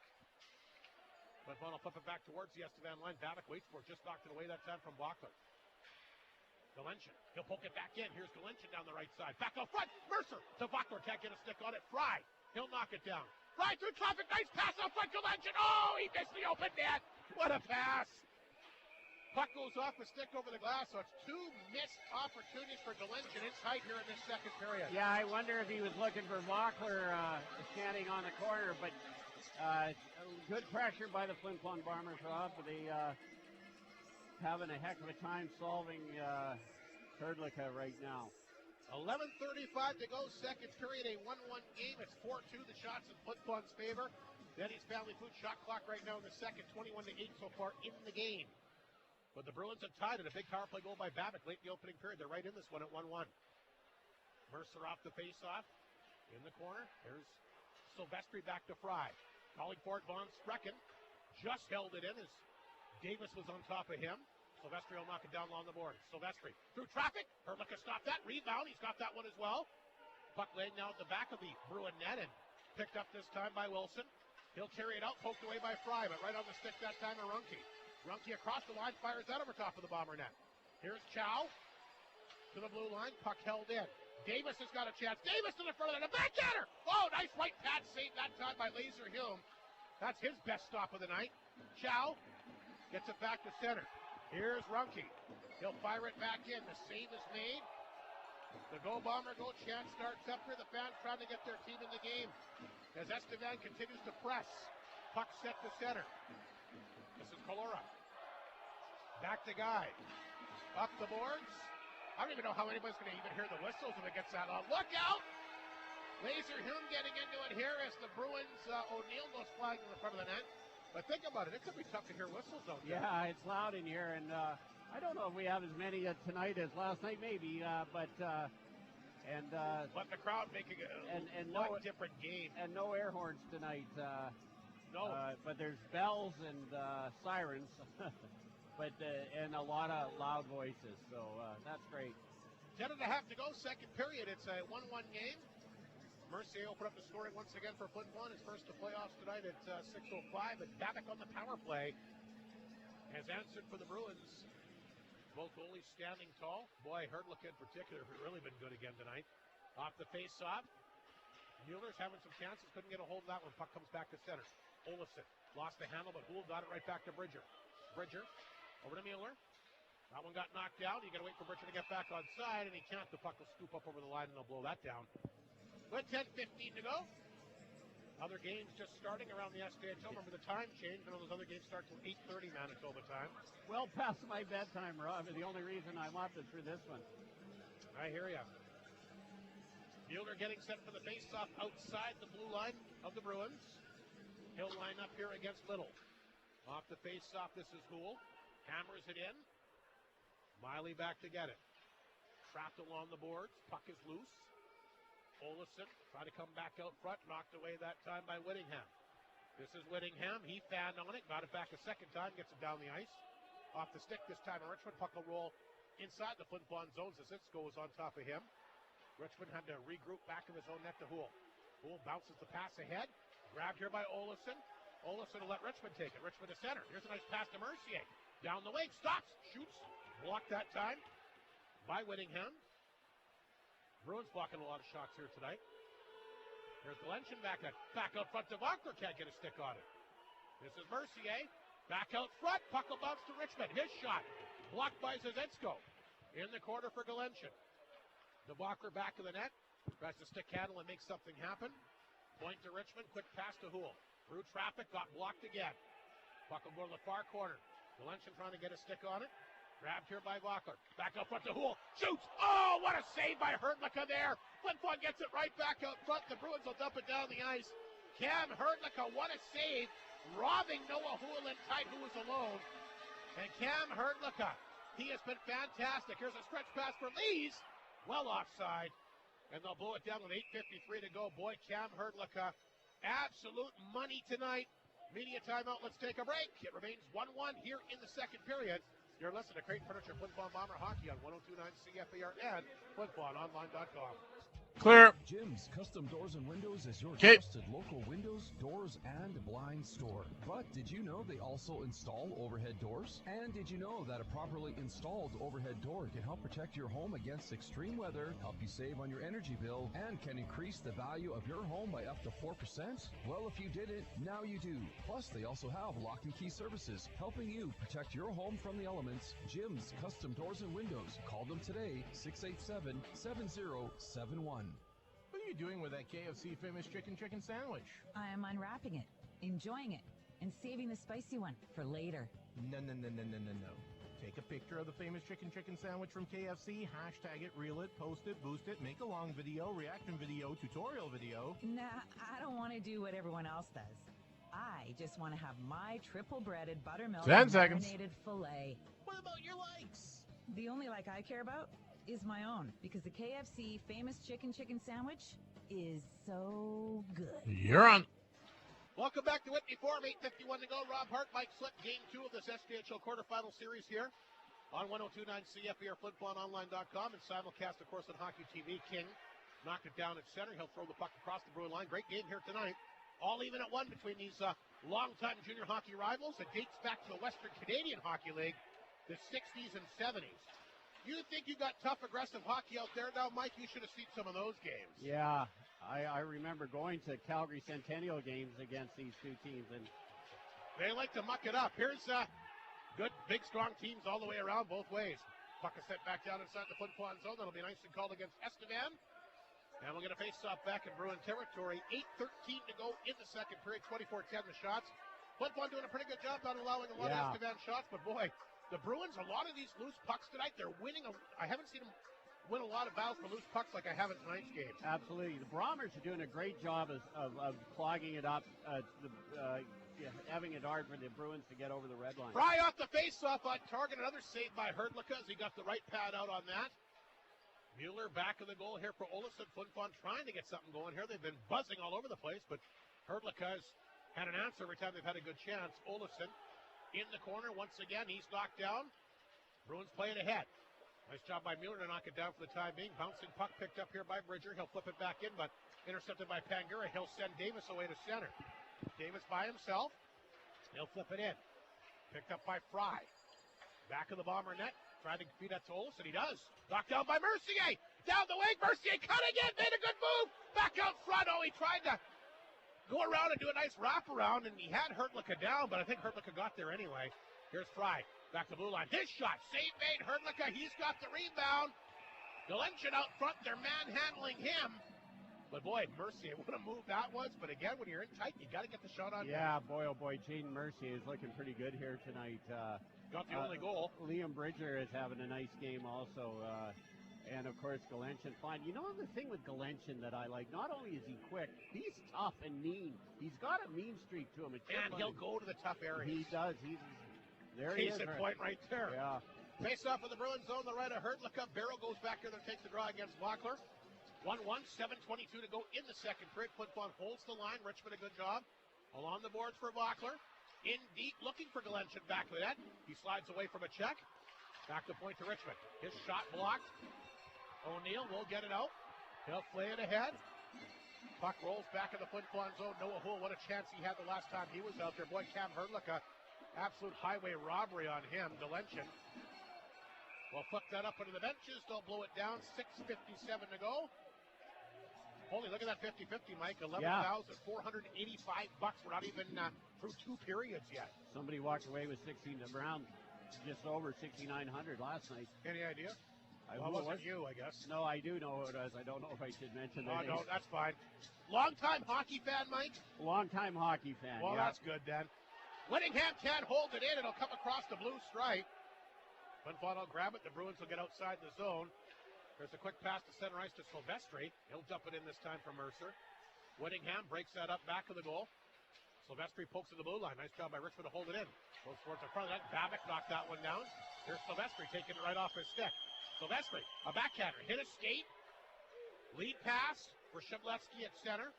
But Flin will flip it back towards the Estevan line. Babbitt waits for it. Just knocked it away that time from Bachler. Galenchin. He'll poke it back in. Here's Galenchin down the right side. Back out front. Mercer to Bachler. Can't get a stick on it. Fry. He'll knock it down. Fry through traffic. Nice pass out front. Galenchin. Oh, he missed the open net. What a pass. Puck goes off the stick over the glass, so it's 2 missed opportunities for Galenchin. It's tight here in this second period. Yeah, I wonder if he was looking for Bachler standing on the corner, but good pressure by the Flin Flon Bombers, Rob. They having a heck of a time solving Herdlicka right now. 11:35 to go, second period, a 1-1 game. It's 4-2, the shots in Flin Flon's favor. Eddie's Family Food shot clock right now in the second, 21-8 so far in the game. But the Bruins have tied it. A big power play goal by Babbitt late in the opening period. They're right in this one at 1-1. Mercer off the face-off. In the corner. There's Silvestri back to Fry. Calling for it, Von Sprecken. Just held it in as Davis was on top of him. Silvestri will knock it down along the board. Silvestri through traffic. Herdlicka stopped that. Rebound. He's got that one as well. Puck laying now at the back of the Bruin net and picked up this time by Wilson. He'll carry it out. Poked away by Fry, but right on the stick that time of Runke. Runke across the line, fires that over top of the Bomber net. Here's Chow to the blue line. Puck held in. Davis has got a chance. Davis to the front of the net. Backhander! Oh, nice right pad save that time by Laser Hume. That's his best stop of the night. Chow gets it back to center. Here's Runke. He'll fire it back in. The save is made. The Go Bomber Go chant starts up here. The fans trying to get their team in the game as Estevan continues to press. Puck set to center. This is Colora. Back to Guy. Up the boards. I don't even know how anybody's going to even hear the whistles when it gets that on. Look out! Laser Hume getting into it here as the Bruins, O'Neill goes flying in the front of the net. But think about it. It could be tough to hear whistles out there. Yeah, it's loud in here, and I don't know if we have as many tonight as last night, maybe, but the crowd making a different game. And no air horns tonight. No. But there's bells and sirens, but and a lot of loud voices. So that's great. 10:30 to go, second period. It's a 1-1 game. Mercier opened up the scoring once again for Flin Flon. His first to playoffs tonight at 6:05. But Babbitt on the power play has answered for the Bruins. Both goalies standing tall. Boy, Herdlicka in particular has really been good again tonight. Off the face-off. Mueller's having some chances. Couldn't get a hold of that one. Puck comes back to center. Olofsson lost the handle, but Houle got it right back to Bridger. Bridger over to Mueller. That one got knocked down. You got to wait for Bridger to get back on side, and he can't. The puck will scoop up over the line, and they'll blow that down. But 10:15 to go. Other games just starting around the SKHL. Remember the time change. None of those other games start till 8:30 Manitoba time. Well past my bedtime, Rob. The only reason I'm up is for this one. I hear ya. Mueller getting set for the face-off outside the blue line of the Bruins. He'll line up here against Little. Off the face-off, this is Houle. Hammers it in. Miley back to get it. Trapped along the boards. Puck is loose. Olofsson trying to come back out front. Knocked away that time by Whittingham. This is Whittingham. He fanned on it. Got it back a second time. Gets it down the ice. Off the stick this time. Richmond puck will roll inside the Flin Flon zones as it goes on top of him. Richmond had to regroup back of his own net to Houle. Houle bounces the pass ahead. Grabbed here by Olofsson. Olofsson will let Richmond take it. Richmond to center. Here's a nice pass to Mercier. Down the wing. Stops. Shoots. Blocked that time by Whittingham. Bruins blocking a lot of shots here tonight. There's Glenchen back out front. Devonker can't get a stick on it. This is Mercier. Back out front. Puck will bounce to Richmond. His shot. Blocked by Zazetsko. In the corner for Glenchen. Devonker back of the net. Tries to stick handle and make something happen. Point to Richmond. Quick pass to Houle. Through traffic. Got blocked again. Puck will go to the far corner. Glenchen trying to get a stick on it. Grabbed here by Vaucler. Back up front to Houle. Shoots! Oh, what a save by Hrdlicka there. Flin Flon gets it right back out front. The Bruins will dump it down the ice. Cam Hrdlicka, what a save. Robbing Noah Houle in tight, who was alone. And Cam Hrdlicka, he has been fantastic. Here's a stretch pass for Lees. Well offside. And they'll blow it down with 8:53 to go. Boy, Cam Hrdlicka, absolute money tonight. Media timeout. Let's take a break. It remains 1-1 here in the second period. You're listening to Creighton Furniture, Flin Flon Bomber Hockey on 102.9 CFAR and FlinFlonOnline.com. Clear. Jim's Custom Doors and Windows is your Okay. trusted local windows, doors, and blind store. But did you know they also install overhead doors? And did you know that a properly installed overhead door can help protect your home against extreme weather, help you save on your energy bill, and can increase the value of your home by up to 4%? Well, if you didn't, now you do. Plus, they also have lock and key services, helping you protect your home from the elements. Jim's Custom Doors and Windows. Call them today, 687-7071. What are you doing with that KFC famous chicken sandwich? I am unwrapping it, enjoying it, and saving the spicy one for later. No. Take a picture of the famous chicken sandwich from KFC, hashtag it, reel it, post it, boost it, make a long video, reaction video, tutorial video. Nah, I don't want to do what everyone else does. I just want to have my triple breaded buttermilk 10 seconds. marinated filet. What about your likes? The only like I care about is my own, because the KFC famous chicken sandwich is so good. You're on. Welcome back to Whitney Forum. 8:51 to go. Rob Hart, Mike Slick, game 2 of this SKHL quarterfinal series here on 102.9 CFAR, FlinFlonOnline.com, and simulcast, of course, on Hockey TV. King knocked it down at center. He'll throw the puck across the Bruin line. Great game here tonight. All even at 1 between these longtime junior hockey rivals. It dates back to the Western Canadian Hockey League, the 60s and 70s. You think you got tough, aggressive hockey out there now, Mike? You should have seen some of those games. Yeah, I remember going to Calgary Centennial games against these two teams, and they like to muck it up. Here's good, big, strong teams all the way around, both ways. Puck is set back down inside the Flin Flon zone. That'll be nice and called against Estevan. And we're going to face off back in Bruin territory. 8:13 to go in the second period. 24-10 the shots. Flin Flon doing a pretty good job not allowing a lot of Estevan shots, but boy, the Bruins, a lot of these loose pucks tonight, they're winning. I haven't seen them win a lot of battles for loose pucks like I have in tonight's game. absolutely. The Bromers are doing a great job of clogging it up, having it hard for the Bruins to get over the red line. Fry off the face-off on target. Another save by Hrdlicka as he got the right pad out on that. Mueller back of the goal here for Olofsson. Flin Flon trying to get something going here. They've been buzzing all over the place, but Hrdlicka's had an answer every time they've had a good chance. Olofsson in the corner once again. He's knocked down. Bruins playing ahead. Nice job by Mueller to knock it down for the time being. Bouncing puck picked up here by Bridger. He'll flip it back in, but intercepted by Pangura. He'll send Davis away to center. Davis by himself. He'll flip it in. Picked up by Fry. Back of the Bomber net. Trying to feed that to Olofsson. He does. Knocked down by Mercier. Down the wing. Mercier cutting in. Made a good move. Back out front. Oh, he tried to go around and do a nice wraparound, and he had Hrdlicka down, but I think Hrdlicka got there anyway. Here's Fry. Back to blue line. His shot. Save made. Hrdlicka. He's got the rebound. Glenchen out front. They're manhandling him. But boy, Mercier, what a move that was. But again, when you're in tight, you got to get the shot on. Yeah, boy, oh boy, Jaden Mercier is looking pretty good here tonight. Got the only goal. Liam Bridger is having a nice game also. And of course, Galenchin fine. You know the thing with Galenchin that I like, not only is he quick, he's tough and mean. He's got a mean streak to him. And he'll go to the tough areas. He does. There he is. Case in point right there. Yeah. Face off of the Bruins zone, the right of Hurtlicka. Barrow goes back there to take the draw against Locklear. 1-1, 7:22 to go in the second period. Flin Flon holds the line. Richmond a good job. Along the boards for Locklear. In deep, looking for Galenchin back of the net. He slides away from a check. Back to point to Richmond. His shot blocked. O'Neill will get it out. He'll play it ahead. Puck rolls back in the Flin Flon zone. Noah Houle, what a chance he had the last time he was out there. Boy, Cam Hurtlicka, absolute highway robbery on him. Galenchin will flick that up into the benches. They'll blow it down. 6:57 to go. Holy, look at that 50-50, Mike. $11,485. We're not even through 2 periods yet. Somebody walked away with 16 around just over 6,900 last night. Any idea? Well, it wasn't you, I guess. No, I do know who it was. I don't know if I should mention that. No, that's fine. Long-time hockey fan, Mike? Long-time hockey fan, Well, yeah. that's good, then. Whittingham can't hold it in. It'll come across the blue stripe. Flin Flon will grab it. The Bruins will get outside the zone. There's a quick pass to center ice to Silvestri. He'll dump it in this time for Mercer. Whittingham breaks that up back of the goal. Silvestri pokes to the blue line. Nice job by Richmond to hold it in. Goes towards the front of that. Babbitt knocked that one down. Here's Silvestri taking it right off his stick. Silvestri, a backhander. Hit a skate. Lead pass for Shevletsky at center.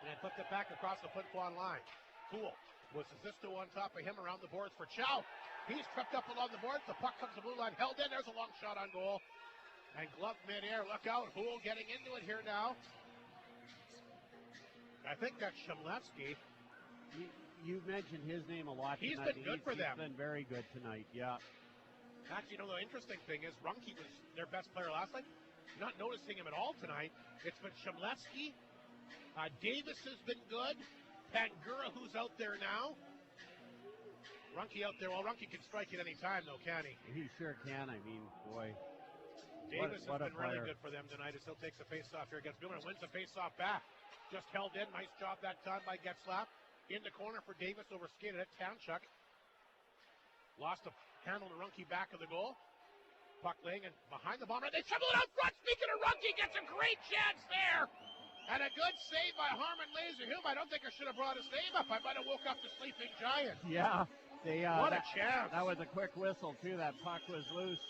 And then flipped it back across the Flin Flon line. Cool. Was Zisto on top of him around the boards for Chow. He's tripped up along the boards. The puck comes to the blue line. Held in. There's a long shot on goal. And glove midair. Look out. Houle getting into it here now. I think that's Shemlevsky. You've mentioned his name a lot tonight. He's been good for them. He's been very good tonight, yeah. Actually, the interesting thing is Runke was their best player last night. Not noticing him at all tonight. It's been Shemlevsky. Davis has been good. Pangura, who's out there now. Runke out there. Well, Runke can strike at any time, though, can he? He sure can. I mean, boy. Davis has been really good for them tonight as he'll take the face-off here against Blumen and wins the face-off back. Just held in. Nice job that time by Getzlaff. In the corner for Davis, over skated at Townchuck. Lost a handle to Runke back of the goal. Puck laying and behind the bomber. They shovel it out front. Speaking of Runke, gets a great chance there. And a good save by Harmon Laserhume. I don't think I should have brought his name up. I might have woke up the sleeping giant. Yeah. What a chance. That was a quick whistle, too. That puck was loose.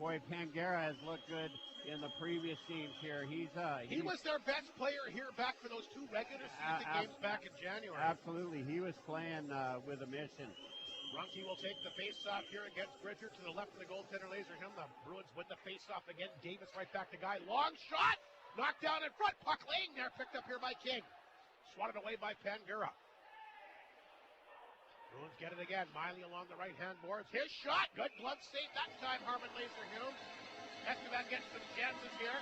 Boy, Pangera has looked good in the previous games here. He was their best player here back for those 2 regular season games back in January. Absolutely. He was playing with a mission. Runke will take the face-off here against Bridger to the left of the goaltender, Laserhume. The Bruins win the face-off again. Davis right back to Guy. Long shot! Knocked down in front. Puck laying there. Picked up here by King. Swatted away by Pangura. Bruins get it again. Miley along the right-hand boards. His shot. Good glove save that time, Harmon Laserhume. Estevan gets some chances here.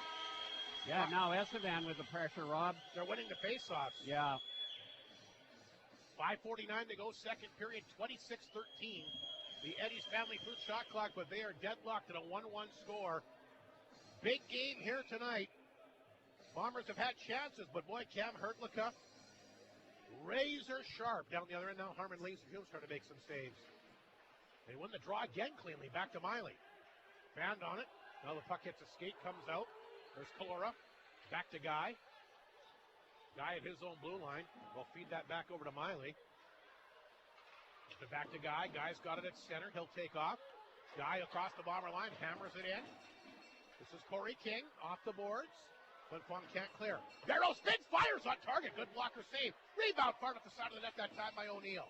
Yeah, now Estevan with the pressure, Rob. They're winning the face-offs. Yeah. 5:49 to go, second period, 26-13. The Eddie's Family Food shot clock, but they are deadlocked at a 1-1 score. Big game here tonight. Bombers have had chances, but boy, Cam Hurtlicka, razor sharp down the other end. Now Harmon Laserhume starting to make some saves. They win the draw again cleanly. Back to Miley. Band on it. Now the puck hits a skate, comes out. There's Calora. Back to Guy. Guy at his own blue line. We'll feed that back over to Miley. Back to Guy. Guy's got it at center. He'll take off. Guy across the bomber line. Hammers it in. This is Corey King off the boards. Flin Flon can't clear. Barrow spins, fires on target. Good blocker save. Rebound far off the side of the net that time by O'Neill.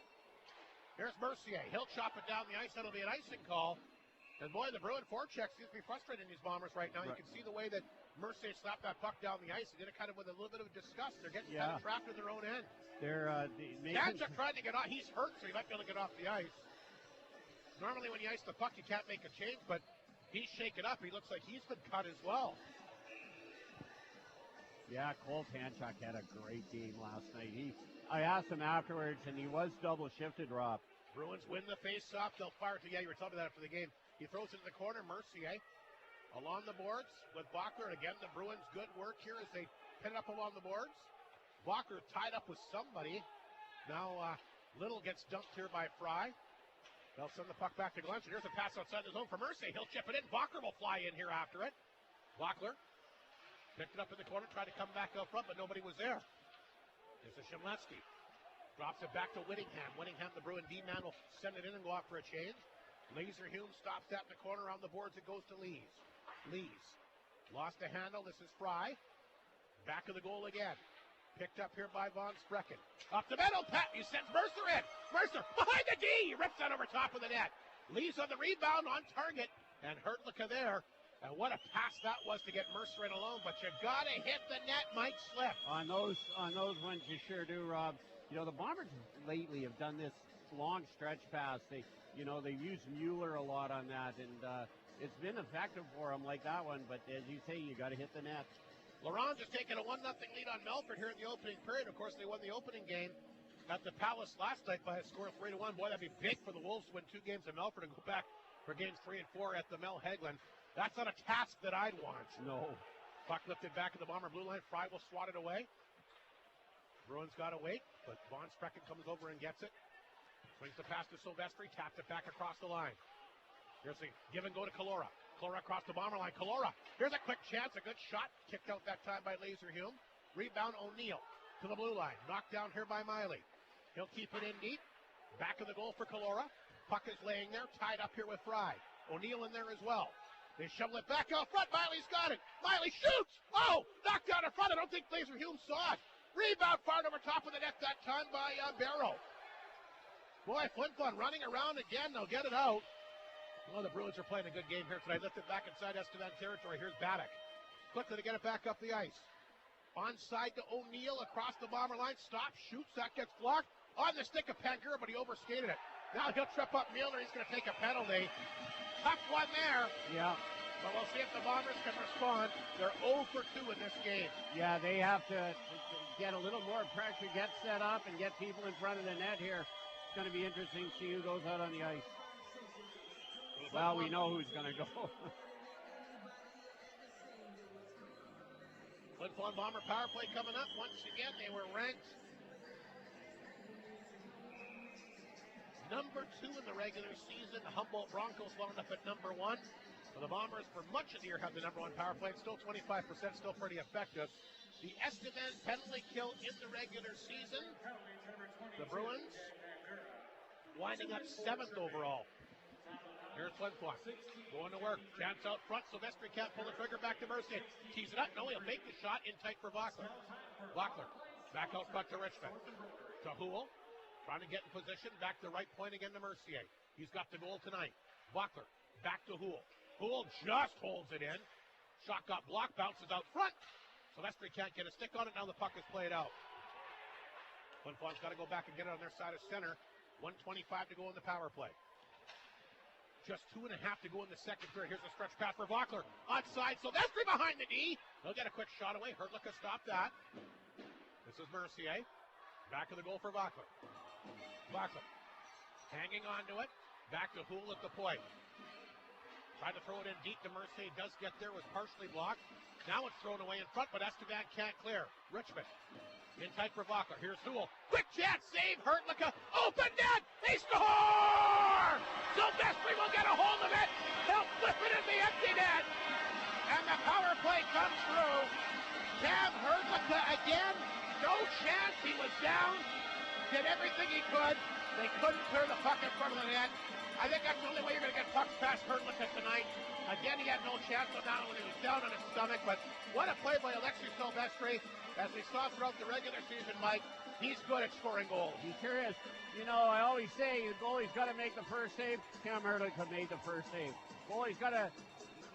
Here's Mercier. He'll chop it down the ice. That'll be an icing call. And boy, the Bruin forecheck seems to be frustrating these Bombers right now. You can see the way that Mercier slapped that puck down the ice. He did it kind of with a little bit of disgust. They're getting kind of trapped in their own end. Danchuk trying to get off. He's hurt, so he might be able to get off the ice. Normally when you ice the puck, you can't make a change, but he's shaken up. He looks like he's been cut as well. Yeah, Cole Tanchuk had a great game last night. I asked him afterwards, and he was double shifted, Rob. Bruins win the face-off. They'll fire it to, you were telling me that after the game. He throws it in the corner. Mercier along the boards with Bachler. Again, the Bruins good work here as they pin it up along the boards. Bachler tied up with somebody. Now Little gets dumped here by Fry. They'll send the puck back to Glenn. Here's a pass outside the zone for Mercier. He'll chip it in. Bachler will fly in here after it. Bachler picked it up in the corner, tried to come back out front, but nobody was there. There's a Shimletsky. Drops it back to Whittingham. Whittingham, the Bruin D-man, will send it in and go off for a change. Laserhume stops that in the corner. On the boards, it goes to Lees. Lees lost the handle. This is Fry. Back of the goal again. Picked up here by Von Sprecken. Up the middle, Pat. He sends Mercer in. Mercer behind the D. He rips that over top of the net. Lees on the rebound on target. And Hertlicka there. And what a pass that was to get Mercer in alone. But you got to hit the net. Might slip. On those ones, you sure do, Rob. You know, the Bombers lately have done this long stretch pass. They've used Mueller a lot on that, and it's been effective for them like that one. But as you say, you got to hit the net. Laurent just taking a 1-0 lead on Melford here in the opening period. Of course, they won the opening game at the Palace last night by a score of 3-1. Boy, that'd be big for the Wolves to win 2 games in Melford and go back for games 3 and 4 at the Mel Hagland. That's not a task that I'd want. No. Puck lifted back in the Bomber blue line. Fry will swat it away. Bruins got to wait, but Von Sprecken comes over and gets it. Swings the pass to Silvestri, taps it back across the line. Here's a give and go to Calora. Calora across the Bomber line. Calora, here's a quick chance, a good shot. Kicked out that time by Laserhume. Rebound O'Neill to the blue line. Knocked down here by Miley. He'll keep it in deep. Back of the goal for Calora. Puck is laying there, tied up here with Fry. O'Neill in there as well. They shovel it back out front. Miley's got it. Miley shoots. Oh, knocked down in front. I don't think Laserhume saw it. Rebound fired over top of the net that time by Barrow. Boy, Flin Flon running around again. They'll get it out. Well, the Bruins are playing a good game here tonight. Lift it back inside Estevan territory. Here's Babbitt. Quickly to get it back up the ice. Onside to O'Neill across the Bomber line. Stops, shoots. That gets blocked. On the stick of Pangura, but he overskated it. Now he'll trip up Mueller. He's going to take a penalty. Tough one there. Yeah. But we'll see if the Bombers can respond. They're 0 for 2 in this game. Yeah, they have to get a little more pressure, get set up, and get people in front of the net here. It's going to be interesting to see who goes out on the ice. Well, we know who's going to go. Flin Flon Bomber power play coming up. Once again, they were ranked number 2 in the regular season. The Humboldt Broncos wound up at number 1. So the Bombers, for much of the year, have the number 1 power play. It's still 25%, still pretty effective. The Estevan penalty kill in the regular season. The Bruins winding up 7th overall. Here's Flin Flon going to work. Chance out front. Silvestri can't pull the trigger. Back to Mercier. Tees it up. No, he'll make the shot in tight for Bachler. Bachler back out front to Richmond. To Houle. Trying to get in position. Back to right point again to Mercier. He's got the goal tonight. Bachler back to Houle. Houle just holds it in. Shot got blocked. Bounces out front. Silvestri can't get a stick on it. Now the puck is played out. Flin Flon's got to go back and get it on their side of center. 1:25 to go in the power play. Just 2.5 to go in the second period. Here's a stretch pass for Bachler. Onside. Silvestri behind the D. He'll get a quick shot away. Hertlicka stopped that. This is Mercier. Back of the goal for Bachler. Bachler hanging on to it. Back to Houle at the point. Tried to throw it in deep to Mercier. Does get there. Was partially blocked. Now it's thrown away in front, but Estevan can't clear. Richmond in tight for Bachler. Here's Houle. Quick chance. Save. Hertlicka. Open net. They score! Silvestri will get a hold of it. He'll flip it in the empty net. And the power play comes through. Cam Hertlicka again. No chance. He was down. Did everything he could. They couldn't clear the puck in front of the net. I think that's the only way you're going to get pucks past Hertlicka tonight. Again, he had no chance on that when he was down on his stomach. But what a play by Alexis Silvestri. As we saw throughout the regular season, Mike, he's good at scoring goals. He sure is. You know, I always say the goalie's got to make the first save. Cam Hertlicka made the first save. Goalie's got to,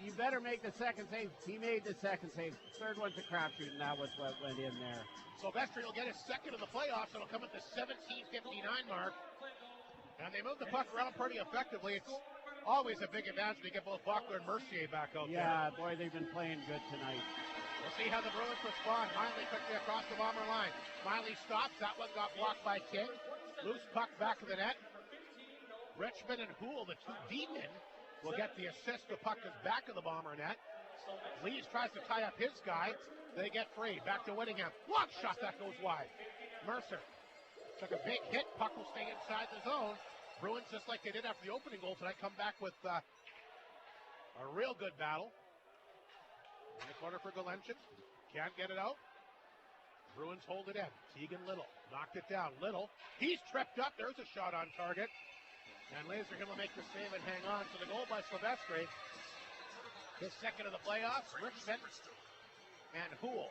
you better make the second save. He made the second save. Third one's a crapshoot, and that was what went in there. Silvestri will get his second of the playoffs. It'll come at the 17:59 mark. And they move the puck around pretty effectively. It's always a big advantage to get both Bachler and Mercier back out there. Yeah, boy, they've been playing good tonight. We'll see how the Bruins respond. Miley quickly across the Bomber line. Miley stops. That one got blocked by King. Loose puck back of the net. Richmond and Houle, the two D-men will get the assist. The puck is back of the Bomber net. Lees tries to tie up his guy. They get free. Back to Whittingham. Long shot that goes wide. Mercer took a big hit. Puck will stay inside the zone. Bruins, just like they did after the opening goal tonight, come back with a real good battle. In the corner for Galenchin. Can't get it out. Bruins hold it in. Tegan Little knocked it down. Little, he's tripped up. There's a shot on target. And Laserhill will make the save and hang on. So the goal by Silvestri. His second of the playoffs. Richmond and Houle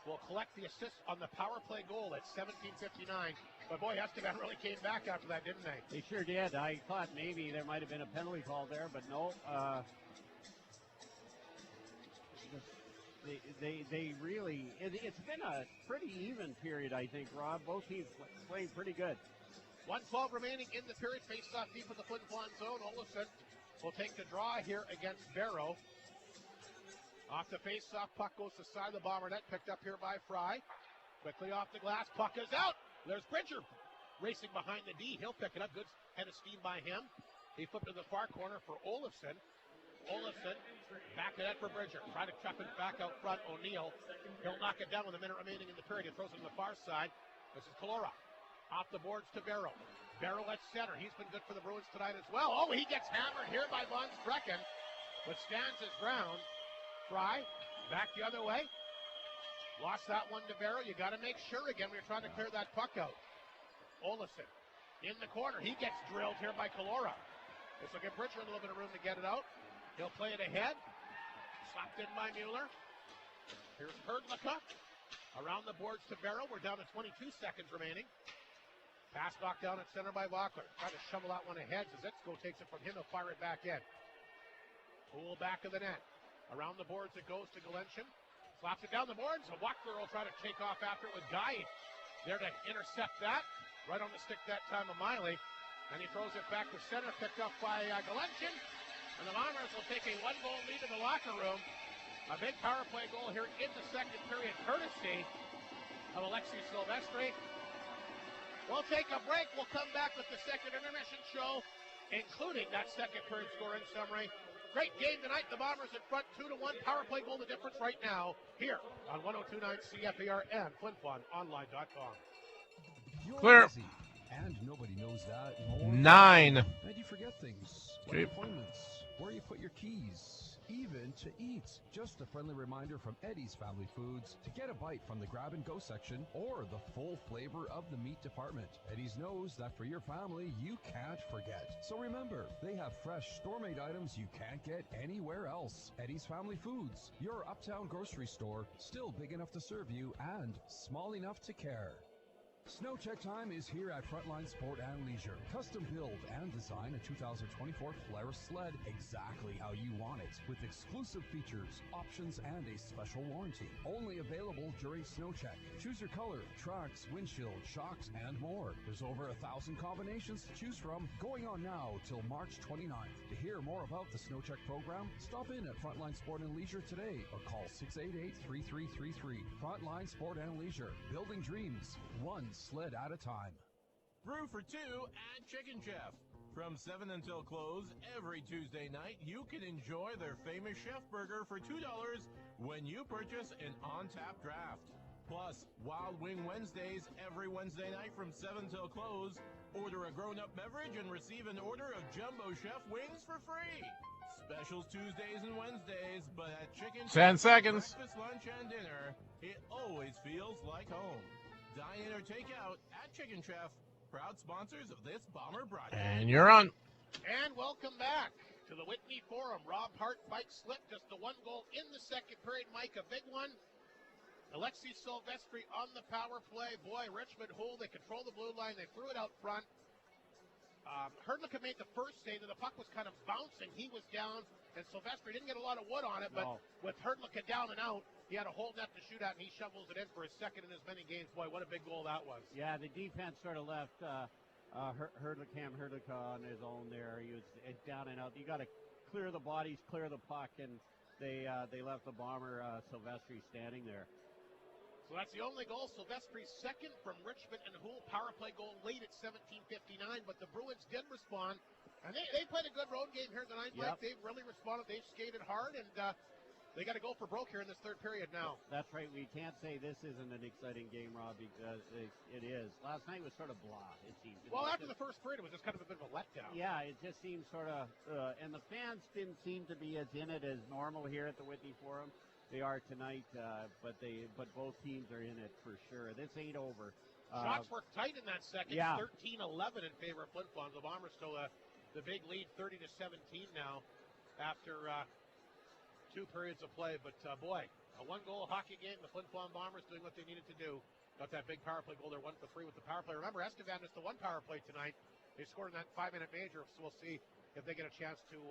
will collect the assist on the power play goal at 17:59. But boy, Estevan really came back after that, didn't they? They sure did. I thought maybe there might have been a penalty call there, but no. They really, it's been a pretty even period, I think, Rob. Both teams playing pretty good. 1:12 remaining in the period. Face off deep in the Flin Flon zone. Olofsson will take the draw here against Barrow. Off the face-off, puck goes to the side of the Bomber net. Picked up here by Fry. Quickly off the glass, puck is out. There's Bridger racing behind the D. He'll pick it up. Good head of steam by him. He flipped to the far corner for Olofsson. Olofsson, back to net for Bridger. Try to chuck it back out front. O'Neill, he'll knock it down with a minute remaining in the period. He throws it to the far side. This is Kalora. Off the boards to Barrow. Barrow at center. He's been good for the Bruins tonight as well. Oh, he gets hammered here by Von Sprecken, but stands his ground. Fry, back the other way. Lost that one to Barrow. You got to make sure again when you're trying to clear that puck out. Olofsson in the corner. He gets drilled here by Kalora. This will give Bridger a little bit of room to get it out. He'll play it ahead. Slapped in by Mueller. Here's Herdlicka. Around the boards to Barrow. We're down to 22 seconds remaining. Pass knocked down at center by Vockler. Trying to shovel that one ahead. Zizitsko takes it from him. He'll fire it back in. Pool back of the net. Around the boards it goes to Galenchin. Slaps it down the boards. So Vockler will try to take off after it with Guy there to intercept that. Right on the stick that time of Miley. And he throws it back to center. Picked up by Galenchin. And the Bombers will take a one-goal lead in the locker room. A big power play goal here in the second period, courtesy of Alexis Silvestri. We'll take a break. We'll come back with the second intermission show, including that second period score and summary. Great game tonight. The Bombers in front 2-1. Power play goal the difference right now here on 102.9 CFAR and FlinFlonOnline.com. Clear. Busy, and nobody knows that more. 9. And you forget things like appointments, where you put your keys, even to eat. Just a friendly reminder from Eddie's Family Foods to get a bite from the grab-and-go section or the full flavor of the meat department. Eddie's knows that for your family, you can't forget. So remember, they have fresh, store-made items you can't get anywhere else. Eddie's Family Foods, your uptown grocery store, still big enough to serve you and small enough to care. Snow Check time is here at Frontline Sport and Leisure. Custom build and design a 2024 Polaris sled exactly how you want it, with exclusive features, options, and a special warranty. Only available during Snow Check. Choose your color, tracks, windshield, shocks, and more. There's over 1,000 combinations to choose from, going on now till March 29th. To hear more about the Snow Check program, stop in at Frontline Sport and Leisure today or call 688-3333. Frontline Sport and Leisure, building dreams, one sled at a time. Brew for 2 at Chicken Chef. From 7 until close every Tuesday night, you can enjoy their famous chef burger for $2 when you purchase an on-tap draft. Plus, Wild Wing Wednesdays every Wednesday night from 7 till close. Order a grown-up beverage and receive an order of Jumbo Chef wings for free. Specials Tuesdays and Wednesdays, but at Chicken 10 Chef, seconds. breakfast, lunch, and dinner, it always feels like home. Dine in or take out at Chicken Chef, proud sponsors of this Bomber broadcast. And you're on. And welcome back to the Whitney Forum. Rob Hart bike slip, just the one goal in the second period. Mike, a big one. Alexis Silvestri on the power play. Boy, Richmond Houle, they control the blue line. They threw it out front. Herdlicka made the first save, and the puck was kind of bouncing. He was down, and Silvestri didn't get a lot of wood on it, but with Herdlicka down and out, he had a whole net to shoot at, and he shovels it in for his second in as many games. Boy, what a big goal that was. Yeah, the defense sort of left Herdlicka on his own there. He was down and out. You got to clear the bodies, clear the puck, and they left the Bomber Silvestri standing there. So that's the only goal. Silvestri's second from Richmond and Houle. Power play goal late at 17:59, but the Bruins did respond. And they played a good road game here tonight, Mike. Yep. They've really responded. They've skated hard, and they got to go for broke here in this third period now. That's right. We can't say this isn't an exciting game, Rob, because it is. Last night was sort of blah, it seems. Well, after the first period, it was just kind of a bit of a letdown. Yeah, it just seemed sort of, and the fans didn't seem to be as in it as normal here at the Whitney Forum. They are tonight, but both teams are in it for sure. This ain't over. Shots were tight in that second. Yeah. 13-11 in favor of Flin Flon. The Bombers still the big lead, 30-17 now after 2 periods of play. But, boy, a one-goal hockey game. The Flin Flon Bombers doing what they needed to do. Got that big power play goal. They're 1 for 3 with the power play. Remember, Estevan missed the 1 power play tonight. They scored in that 5-minute major, so we'll see if they get a chance to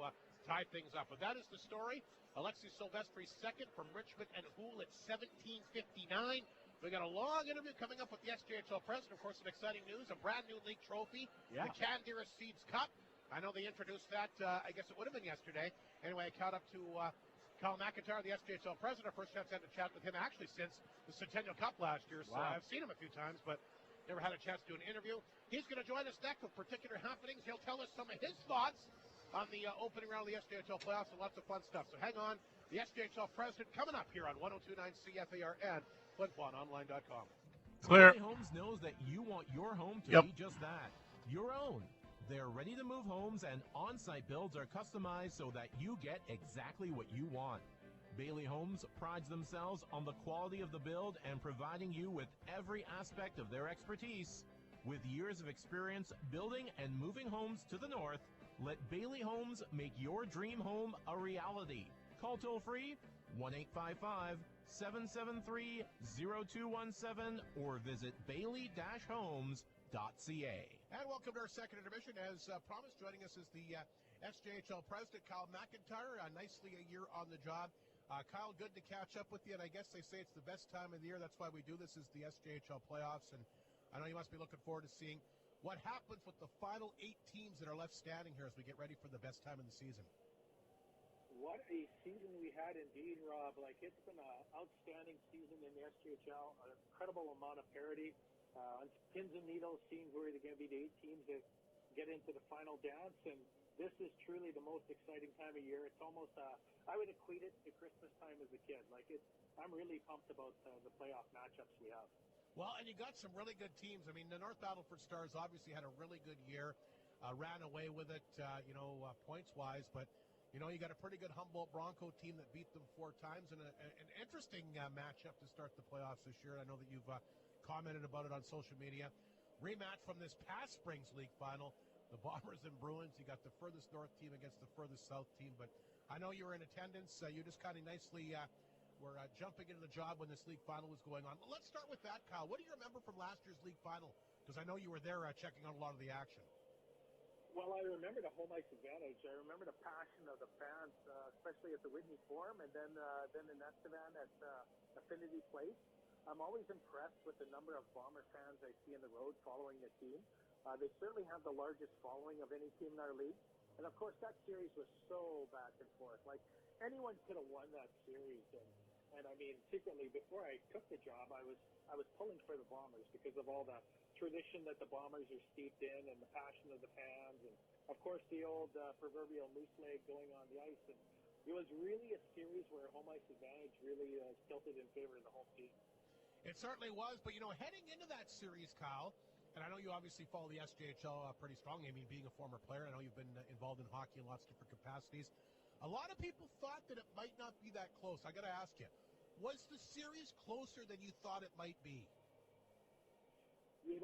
tie things up. But that is the story. Alexis Silvestri second from Richmond and Houle at 17:59. We got a long interview coming up with the SJHL president. Of course, some exciting news, a brand new league trophy, Yeah. the Candira Seeds Cup. I know they introduced that, I guess it would have been yesterday. Anyway, I caught up to Kyle McIntyre, the SJHL president. First chance I had to chat with him actually since the Centennial Cup last year. So Wow. I've seen him a few times, but never had a chance to do an interview. He's going to join us next with particular happenings. He'll tell us some of his thoughts on the opening round of the SJHL playoffs and lots of fun stuff. So hang on. The SJHL president coming up here on 102.9 CFAR and FlinFlonOnline.com. Clear. Homes knows that you want your home to Yep. be just that, your own. Their ready-to-move homes and on-site builds are customized so that you get exactly what you want. Bailey Homes prides themselves on the quality of the build and providing you with every aspect of their expertise. With years of experience building and moving homes to the north, let Bailey Homes make your dream home a reality. Call toll-free 1-855-773-0217 or visit bailey-homes.ca. And welcome to our second intermission. As promised, joining us is the SJHL president, Kyle McIntyre. Nicely a year on the job. Kyle, good to catch up with you, and I guess they say it's the best time of the year. That's why we do this, is the SJHL playoffs, and I know you must be looking forward to seeing what happens with the final 8 teams that are left standing here as we get ready for the best time of the season. What a season we had indeed, Rob. Like, it's been an outstanding season in the SJHL, an incredible amount of parity. On pins and needles, seeing who are going to be the 8 teams that get into the final dance, and this is truly the most exciting time of year. It's almost, I would equate it to Christmas time as a kid. Like, I'm really pumped about the playoff matchups we have. Well, and you got some really good teams. I mean, the North Battleford Stars obviously had a really good year, ran away with it, points-wise, but you got a pretty good Humboldt Bronco team that beat them 4 times, and an interesting matchup to start the playoffs this year. I know that you've commented about it on social media. Rematch from this past Springs League final, the Bombers and Bruins. You got the furthest north team against the furthest south team, but I know you were in attendance. You just kind of nicely were jumping into the job when this league final was going on. But let's start with that, Kyle. What do you remember from last year's league final? Because I know you were there checking out a lot of the action. Well, I remember the home ice advantage. I remember the passion of the fans, especially at the Whitney Forum, and then in Estevan at Affinity Place. I'm always impressed with the number of Bomber fans I see in the road following the team. They certainly have the largest following of any team in our league. And, of course, that series was so back and forth. Like, anyone could have won that series. And I mean, secretly, before I took the job, I was pulling for the Bombers because of all the tradition that the Bombers are steeped in and the passion of the fans. And, of course, the old proverbial moose leg going on the ice. And it was really a series where home ice advantage really tilted in favor of the home team. It certainly was, but, heading into that series, Kyle, and I know you obviously follow the SJHL pretty strongly. I mean, being a former player, I know you've been involved in hockey in lots of different capacities. A lot of people thought that it might not be that close. I got to ask you, was the series closer than you thought it might be? It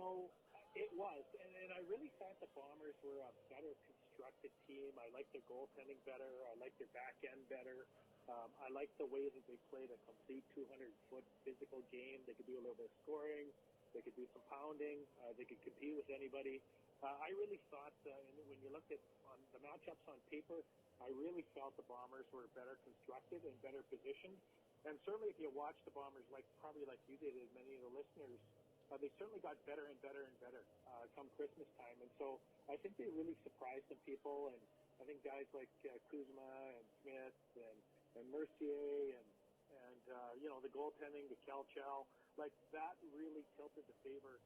was, and I really thought the Bombers were a better constructed team. I liked their goaltending better. I liked their back end better. I like the way that they played a complete 200-foot physical game. They could do a little bit of scoring. They could do some pounding. They could compete with anybody. I really thought, when you looked at on the matchups on paper, I really felt the Bombers were better constructed and better positioned. And certainly if you watch the Bombers, probably like you did and many of the listeners, they certainly got better and better and better come Christmas time. And so I think they really surprised some people. And I think guys like Kuzma and Smith and Mercier and And the goaltending, the Cal-Chow, like that really tilted the favor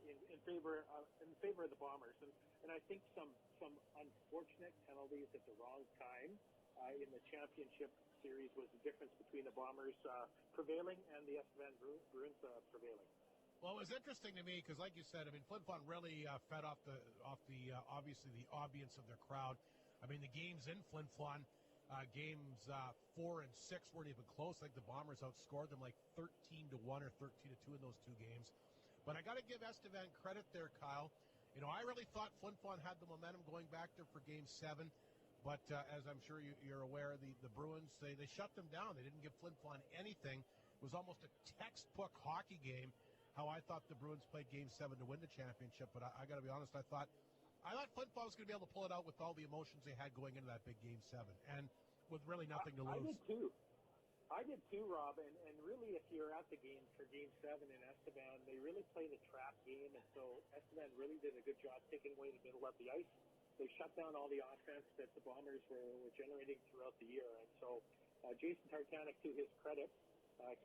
in favor of the Bombers. And I think some unfortunate penalties at the wrong time in the championship series was the difference between the Bombers prevailing and the Estevan Bruins prevailing. Well, it was interesting to me because, like you said, I mean, Flin Flon really fed off the obviously the ambience of their crowd. I mean, the games in Flin Flon, games 4 and 6 weren't even close. Like the Bombers outscored them like 13-1 or 13-2 in those two games. But I got to give Estevan credit there, Kyle. You know, I really thought Flin Flon had the momentum going back there for Game 7. But as I'm sure you're aware, the Bruins, they shut them down. They didn't give Flin Flon anything. It was almost a textbook hockey game, how I thought the Bruins played Game 7 to win the championship. But I got to be honest, I thought Flin Flon was going to be able to pull it out with all the emotions they had going into that big Game 7. And with really nothing to lose. I did too, Rob. And really, if you're at the game for Game 7 in Estevan, they really played a trap game. And so Estevan really did a good job taking away the middle of the ice. They shut down all the offense that the Bombers were generating throughout the year. And so Jason Tartanek, to his credit,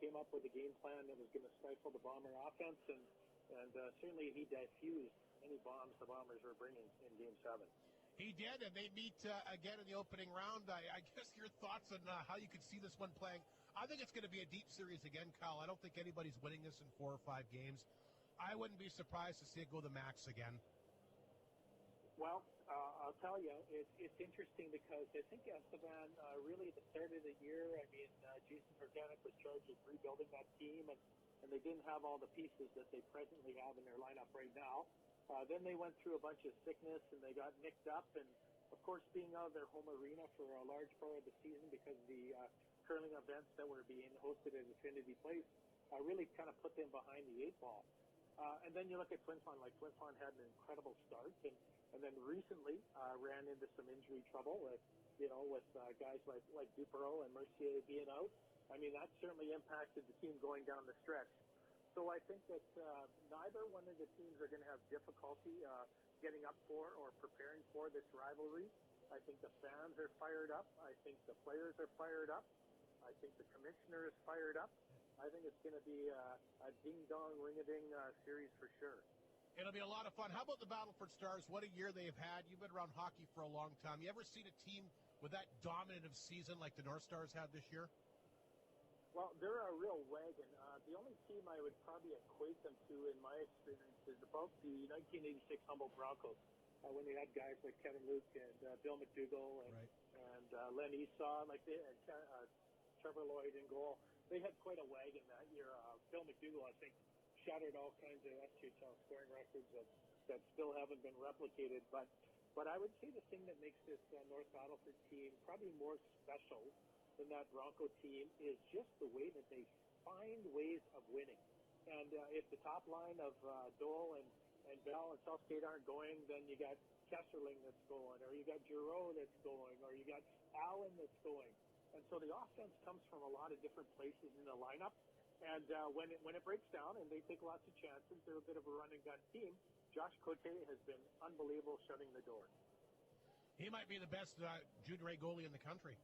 came up with a game plan that was going to stifle the Bomber offense. And certainly he diffused any bombs the Bombers were bringing in Game 7. He did, and they meet again in the opening round. I guess your thoughts on how you could see this one playing. I think it's going to be a deep series again, Kyle. I don't think anybody's winning this in 4 or 5 games. I wouldn't be surprised to see it go the max again. Well, I'll tell you, it's interesting because I think Estevan, really at the start of the year, I mean, Jason Tartanek was charged with rebuilding that team, and they didn't have all the pieces that they presently have in their lineup right now. Then they went through a bunch of sickness, and they got nicked up, and of course being out of their home arena for a large part of the season because of the curling events that were being hosted at Infinity Place really kind of put them behind the 8 ball. And then you look at Flin Flon, like Flin Flon had an incredible start, and then recently ran into some injury trouble with guys like Dupereau and Mercier being out. I mean, that certainly impacted the team going down the stretch. So I think that neither one of the teams are going to have difficulty getting up for or preparing for this rivalry. I think the fans are fired up. I think the players are fired up. I think the commissioner is fired up. I think it's going to be a ding-dong, ring-a-ding series for sure. It'll be a lot of fun. How about the Battleford Stars? What a year they've had. You've been around hockey for a long time. You ever seen a team with that dominant of season like the North Stars had this year? Well, they're a real wagon. The only team I would probably equate them to, in my experience, is about the 1986 Humboldt Broncos, when they had guys like Kevin Luke and Bill McDougall and Len Esau, like they had Trevor Lloyd in goal. They had quite a wagon that year. Bill McDougall, I think, shattered all kinds of SHL scoring records that still haven't been replicated. But I would say the thing that makes this North Battleford team probably more special than that Bronco team is just the way that they find ways of winning. And if the top line of Dole and Bell and Southgate aren't going, then you got Kesserling that's going, or you got Giroux that's going, or you got Allen that's going. And so the offense comes from a lot of different places in the lineup. And when it breaks down and they take lots of chances, they're a bit of a run-and-gun team. Josh Cote has been unbelievable shutting the door. He might be the best junior A goalie in the country.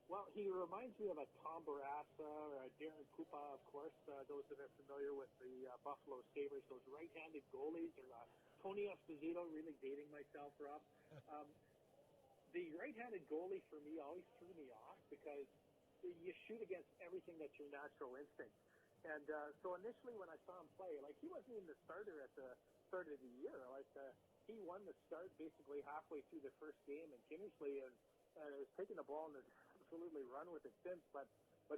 Well, he reminds me of a Tom Barassa or a Darren Pupa, of course, those that are familiar with the Buffalo Sabres, those right-handed goalies, or Tony Esposito, really dating myself, Rob. The right-handed goalie for me always threw me off because you shoot against everything that's your natural instinct. And so initially when I saw him play, like he wasn't even the starter at the start of the year. Like he won the start basically halfway through the first game in Kinnersley and has taken the ball and has absolutely run with it since. But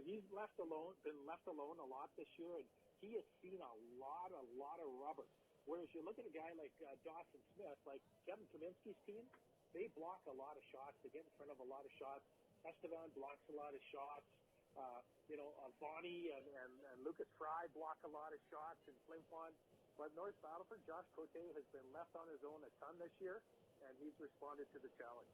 he's been left alone a lot this year, and he has seen a lot of rubber. Whereas you look at a guy like Dawson Smith, like Kevin Kaminsky's team, they block a lot of shots. They get in front of a lot of shots. Estevan blocks a lot of shots. Bonnie and Lucas Fry block a lot of shots in Flin Flon. But North Battleford, Josh Cote has been left on his own a ton this year, and he's responded to the challenge.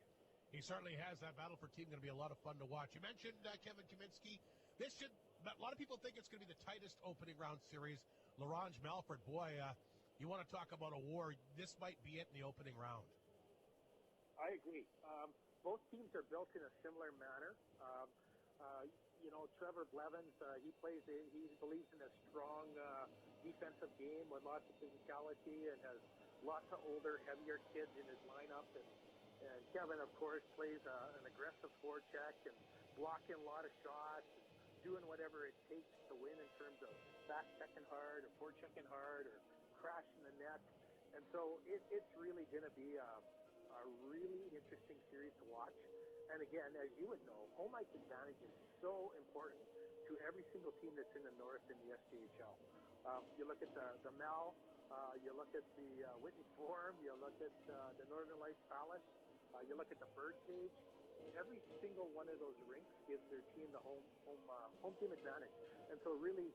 He certainly has. That Battleford team going to be a lot of fun to watch. You mentioned Kevin Kaminsky. A lot of people think it's going to be the tightest opening round series. Larange Melford, boy, you want to talk about a war. This might be it in the opening round. I agree. Both teams are built in a similar manner. Trevor Blevins, he believes in a strong defensive game with lots of physicality and has lots of older, heavier kids in his lineup. And Kevin, of course, plays an aggressive forecheck and blocking a lot of shots, doing whatever it takes to win in terms of back-checking hard or forechecking hard or crashing the net. And so it's really going to be a really interesting series to watch. And again, as you would know, home ice advantage is so important to every single team that's in the North in the SJHL. You look at the Mel, you look at the Whitney Forum, you look at the Northern Lights Palace, you look at the Birdcage. Every single one of those rinks gives their team the home team advantage. And so really,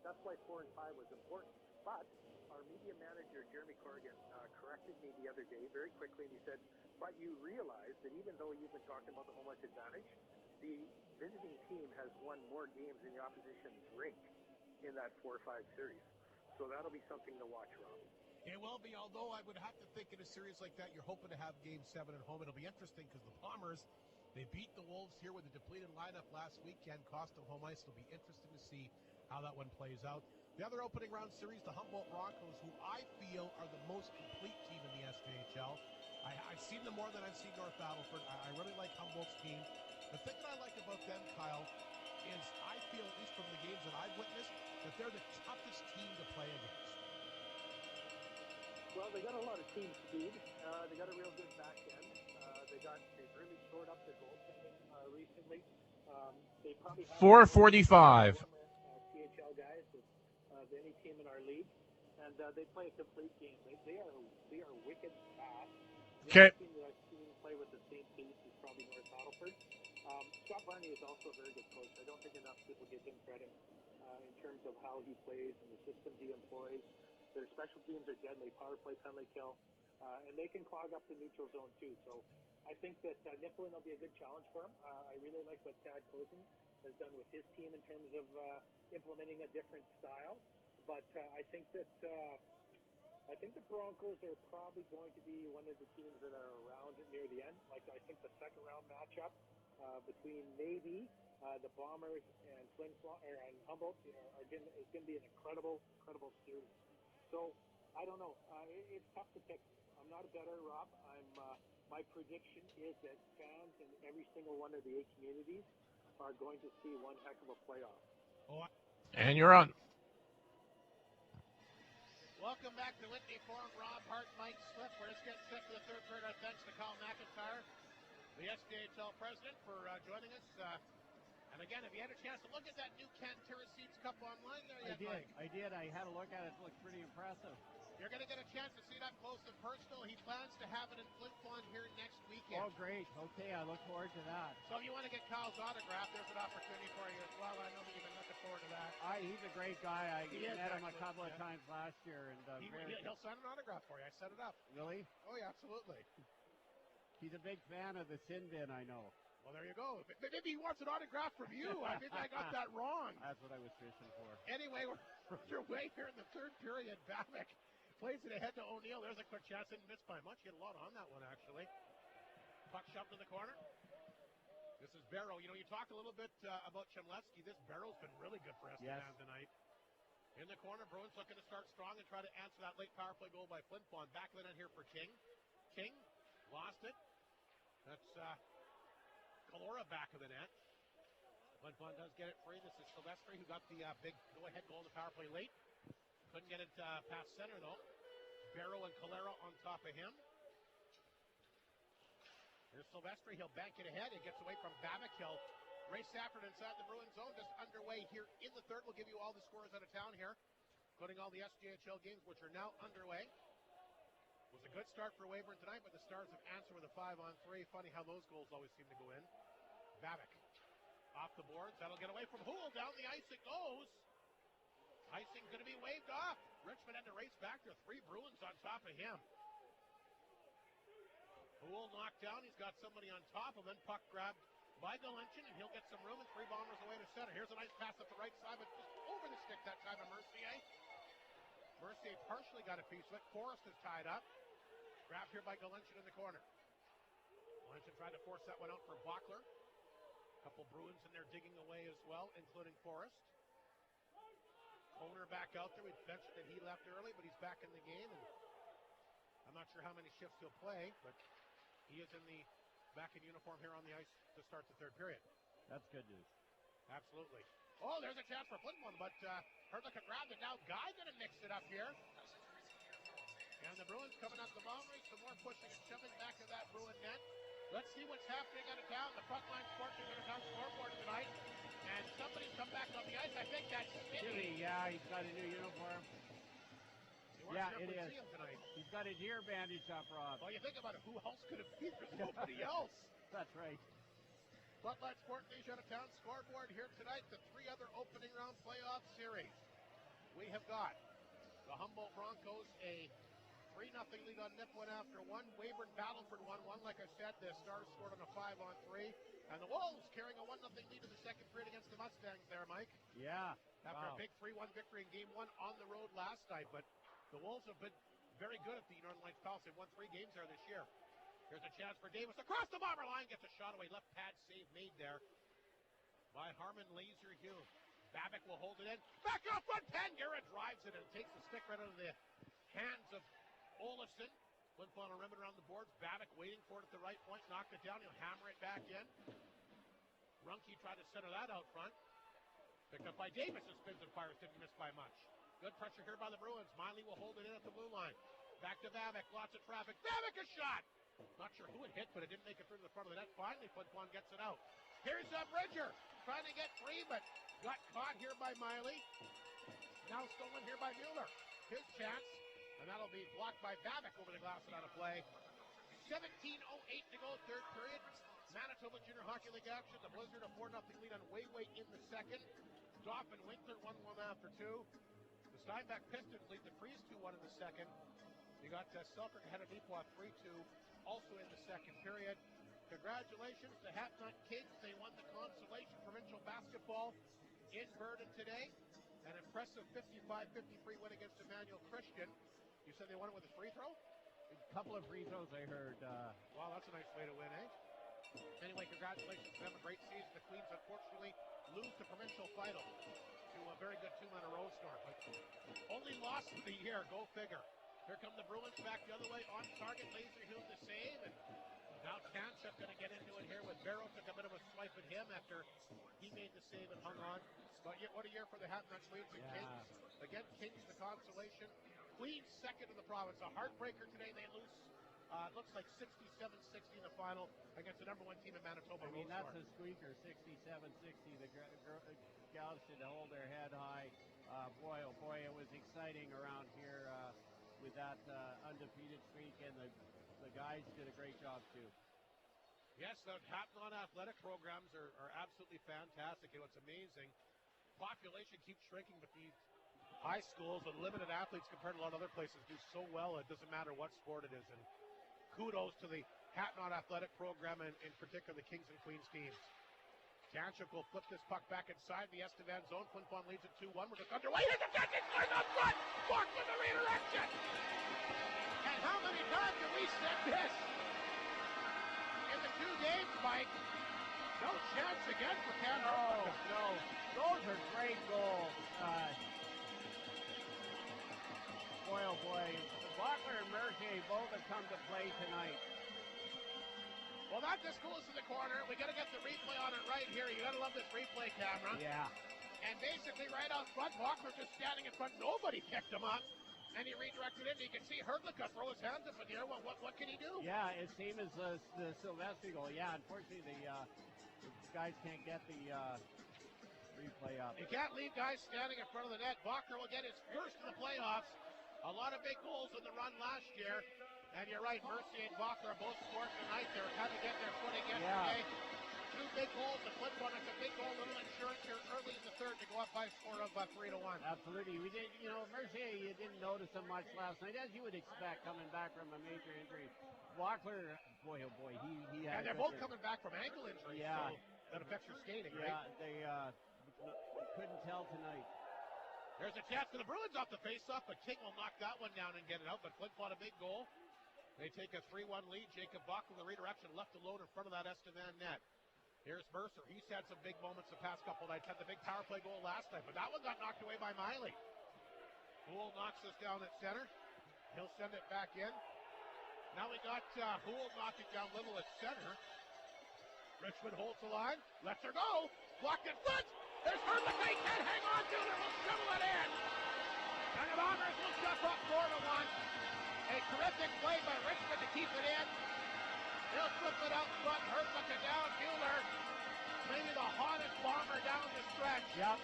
that's why 4 and 5 was important. But our media manager, Jeremy Corrigan, corrected me the other day very quickly, and he said, but you realize that even though you've been talking about the home ice advantage, the visiting team has won more games in the opposition's rink in that 4-5 series. So that'll be something to watch, Rob. It will be, although I would have to think in a series like that, you're hoping to have Game 7 at home. It'll be interesting because the Bombers, they beat the Wolves here with a depleted lineup last weekend, cost them home ice. It'll be interesting to see how that one plays out. The other opening round series, the Humboldt Broncos, who I feel are the most complete team in the SJHL. I've seen them more than I've seen North Battleford. I really like Humboldt's team. The thing that I like about them, Kyle, is I feel, at least from the games that I've witnessed, that they're the toughest team to play against. Well, they got a lot of team speed. They got a real good back end. They've really shored up their goaltending recently. They probably have 4:45. CHL guys of any team in our league, and they play a complete game. They are wicked fast. Okay. The only team that I've seen play with the same pace is probably North Battleford. Scott Barney is also a very good coach. I don't think enough people give him credit in terms of how he plays and the system he employs. Their special teams are deadly, power play, penalty kill, and they can clog up the neutral zone too. So I think that Nipalin will be a good challenge for him. I really like what Tad Cozen has done with his team in terms of implementing a different style. But I think the Broncos are probably going to be one of the teams that are around near the end. Like, I think the second round matchup between maybe the Bombers and Flin Flon and Humboldt is going to be an incredible series. So I don't know. It's tough to pick. I'm not a bettor, Rob. My prediction is that fans in every single one of the 8 communities are going to see one heck of a playoff. And you're on. Welcome back to Whitney Forum. Rob Hart, Mike Slip. We're just getting set for the third period. Our thanks to Kyle McIntyre, the SJHL president, for joining us. And again, if you had a chance to look at that new Cantera Seeds Cup online there yet, Mike? I did. I had a look at it. It looked pretty impressive. You're going to get a chance to see it up close and personal. He plans to have it in Flin Flon here next weekend. Oh, great. Okay, I look forward to that. So if you want to get Kyle's autograph, there's an opportunity for you as well. I know that you've been looking forward to that. He's a great guy. I met him a actually, couple of times last year. And he'll sign an autograph for you. I set it up. Really? Oh, yeah, absolutely. He's a big fan of the Sin Bin, I know. Well, there you go. Maybe he wants an autograph from you. I think I got that wrong. That's what I was fishing for. Anyway, we're underway here in the third period. Babick plays it ahead to O'Neill. There's a quick chance. Didn't miss by much. He had a lot on that one, actually. Puck shoved in the corner. This is Barrow. You know, you talked a little bit about Chemlevsky. This Barrow's been really good for Estevan tonight. In the corner, Bruins looking to start strong and try to answer that late power play goal by Flin Flon. Back of the net here for King. King lost it. That's Calora back of the net. Flin Flon does get it free. This is Silvestri who got the big go-ahead goal in the power play late. Couldn't get it past center, though. Barrow and Calera on top of him. Here's Silvestri. He'll bank it ahead. It gets away from Babick. He'll race after it inside the Bruins zone. Just underway here in the third. We'll give you all the scores out of town here, including all the SJHL games, which are now underway. It was a good start for Weyburn tonight, but the Stars have answered with a 5-on-3. Funny how those goals always seem to go in. Babick off the boards. That'll get away from Houle. Down the ice it goes. Icing's going to be waved off. Richmond had to race back. There are 3 Bruins on top of him. Houle knocked down. He's got somebody on top of him. Puck grabbed by Galenchen, and he'll get some room, and 3 Bombers away to center. Here's a nice pass up the right side, but just over the stick that time of Mercier. Mercier partially got a piece of it. Forrest is tied up. Grabbed here by Galenchen in the corner. Galenchen tried to force that one out for Bachler. Couple Bruins in there digging away as well, including Forrest. Koner back out there. We mentioned that he left early, but he's back in the game. And I'm not sure how many shifts he'll play, but he is back in uniform here on the ice to start the third period. That's good news. Absolutely. Oh, there's a chance for Flin Flon, but Hrdlicka grabbed it. Now Guy going to mix it up here. And the Bruins coming up the boundary. Some more pushing and shoving back to that Bruin net. Let's see what's happening out of town. The Frontline Sports are going to have scoreboard tonight. And somebody's come back on the ice. I think that's Jimmy. Yeah, he's got a new uniform. Yeah, it is. See him tonight. He's got his ear bandage up, Rob. Well, you think about it. Who else could it be? There's nobody else. That's right. Frontline Sports League out of town scoreboard here tonight. The three other opening round playoff series. We have got the Humboldt Broncos a 3-0 lead on Nipawin after one. Weyburn Battleford 1-1. Like I said, the Stars scored on a 5-on-3. And the Wolves carrying a 1-0 lead in the second period against the Mustangs there, Mike. Yeah. After a big 3-1 victory in Game 1 on the road last night. But the Wolves have been very good at the Northern Lights Palace. They've won 3 games there this year. Here's a chance for Davis across the bomber line. Gets a shot away. Left pad save made there by Harmon Laser Hugh. Babick will hold it in. Back off front. Pangura drives it and takes the stick right out of the hands of Olafson. Flin Flon on rim around the boards. Babick waiting for it at the right point. Knocked it down. He'll hammer it back in. Runke tried to center that out front. Picked up by Davis and spins and fires. Didn't miss by much. Good pressure here by the Bruins. Miley will hold it in at the blue line. Back to Babick. Lots of traffic. Babick a shot. Not sure who it hit, but it didn't make it through to the front of the net. Finally, Flin Flon gets it out. Here's Bridger. Trying to get free, but got caught here by Miley. Now stolen here by Mueller. His chance. And that'll be blocked by Babick over the glass and out of play. 17:08 to go, third period. Manitoba Junior Hockey League action. The Blizzard a 4-0 lead on Wayway in the second. Doff and Winkler 1-1 after 2. The Steinbach Pistons lead the Freeze 2-1 in the second. You got Selkirk ahead of Deepwater 3-2, also in the second period. Congratulations to Hatnut Kings. They won the consolation provincial basketball in Burden today. An impressive 55-53 win against Emmanuel Christian. You said they won it with a free throw? A couple of free throws I heard. Wow, that's a nice way to win, eh? Anyway, congratulations to them. A great season. The Queens, unfortunately, lose the provincial final to a very good two-man road start. But only loss of the year. Go figure. Here come the Bruins back the other way. On target, Laser Hill to save. And now Kanchuk going to get into it here with Barrow. Took a bit of a swipe at him after he made the save and hung on. But yet, what a year for the Hatnut Queens and Kings. Again, Kings the consolation. Queens second in the province. A heartbreaker today. They lose, looks like 67-60 in the final against the number 1 team in Manitoba. I mean, that's a squeaker, 67-60. The gals should hold their head high. Boy, oh boy, it was exciting around here with that undefeated streak, and the guys did a great job too. Yes, the Hatnut athletic programs are absolutely fantastic. And what's amazing, population keeps shrinking, but these high schools with limited athletes compared to a lot of other places do so well. It doesn't matter what sport it is. And kudos to the Hatnut athletic program and in particular the Kings and Queens teams. Kanchuk will flip this puck back inside the Estevan zone. Flin Flon leads it 2-1. We're just underway. Here's the second scoring up front. Mark with the redirection. And how many times have we said this? In the 2 games, Mike, no chance again for Canada. No. Those are great goals. Boy, oh boy. Butler and Mercier both have come to play tonight. Well, that just goes to the corner. We got to get the replay on it right here. You got to love this replay camera. Yeah. And basically right out front, Walker just standing in front. Nobody picked him up. And he redirected it. You can see Hrdlicka throw his hands up in the air. Well, what can he do? Yeah, it's same as the Silvestri goal. Yeah, unfortunately the guys can't get the replay up. You can't leave guys standing in front of the net. Walker will get his first in the playoffs. A lot of big goals in the run last year. And you're right, Mercier and Walker are both scored tonight. They're kind of getting their footing yesterday. Yeah. 2 big goals. The Flin Flon, it's a big goal, little insurance here early in the third to go up by a score of 3-1. Absolutely. We did, Mercier, you didn't notice him much last night, as you would expect coming back from a major injury. Walker, boy, oh boy, he had. And they're both coming back from ankle injuries, yeah. So that affects your skating, right? Yeah, they couldn't tell tonight. There's a chance for the Bruins off the faceoff, but King will knock that one down and get it out. But Flin Flon a big goal. They take a 3-1 lead. Jacob Bach with the redirection left alone in front of that Estevan net. Here's Mercer. He's had some big moments the past couple nights. Had the big power play goal last night, but that one got knocked away by Miley. Houle knocks this down at center. He'll send it back in. Now we got Houle knocking down Little at center. Richmond holds the line. Lets her go. Blocked in front. There's Hurlick. He can't hang on to it. Will shovel it in. And the Bombers will jump up 4-1. A terrific play by Richmond to keep it in. He'll flip it out front. Hurlick it down. Mueller. Maybe the hottest Bomber down the stretch. Yep.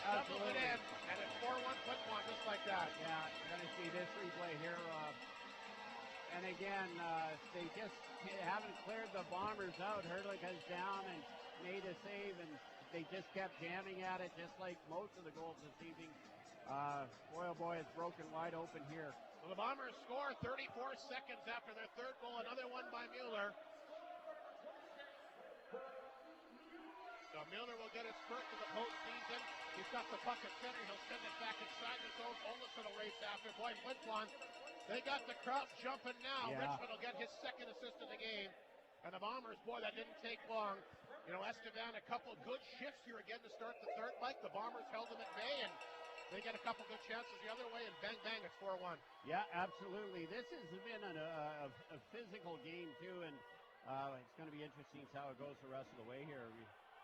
Shovels it in. And it's 4-1 Flin Flon just like that. Yeah, you're going to see this replay here, Rob. And again, they just haven't cleared the Bombers out. Hurlick is down and made a save, and they just kept jamming at it, just like most of the goals this evening. Boy, oh boy, it's broken wide open here. Well, the Bombers score 34 seconds after their third goal. Another one by Mueller. So Mueller will get his first of the postseason. He's got the puck at center. He'll send it back inside the zone. Olafson will race after. Boy, Flin Flon, they got the crowd jumping now. Yeah. Richmond will get his second assist of the game. And the Bombers, boy, that didn't take long. You know, Estevan, a couple good shifts here again to start the third, Mike. The Bombers held them at bay, and they get a couple good chances the other way, and bang, bang, it's 4-1. Yeah, absolutely. This has been a physical game, too, and it's going to be interesting to see how it goes the rest of the way here.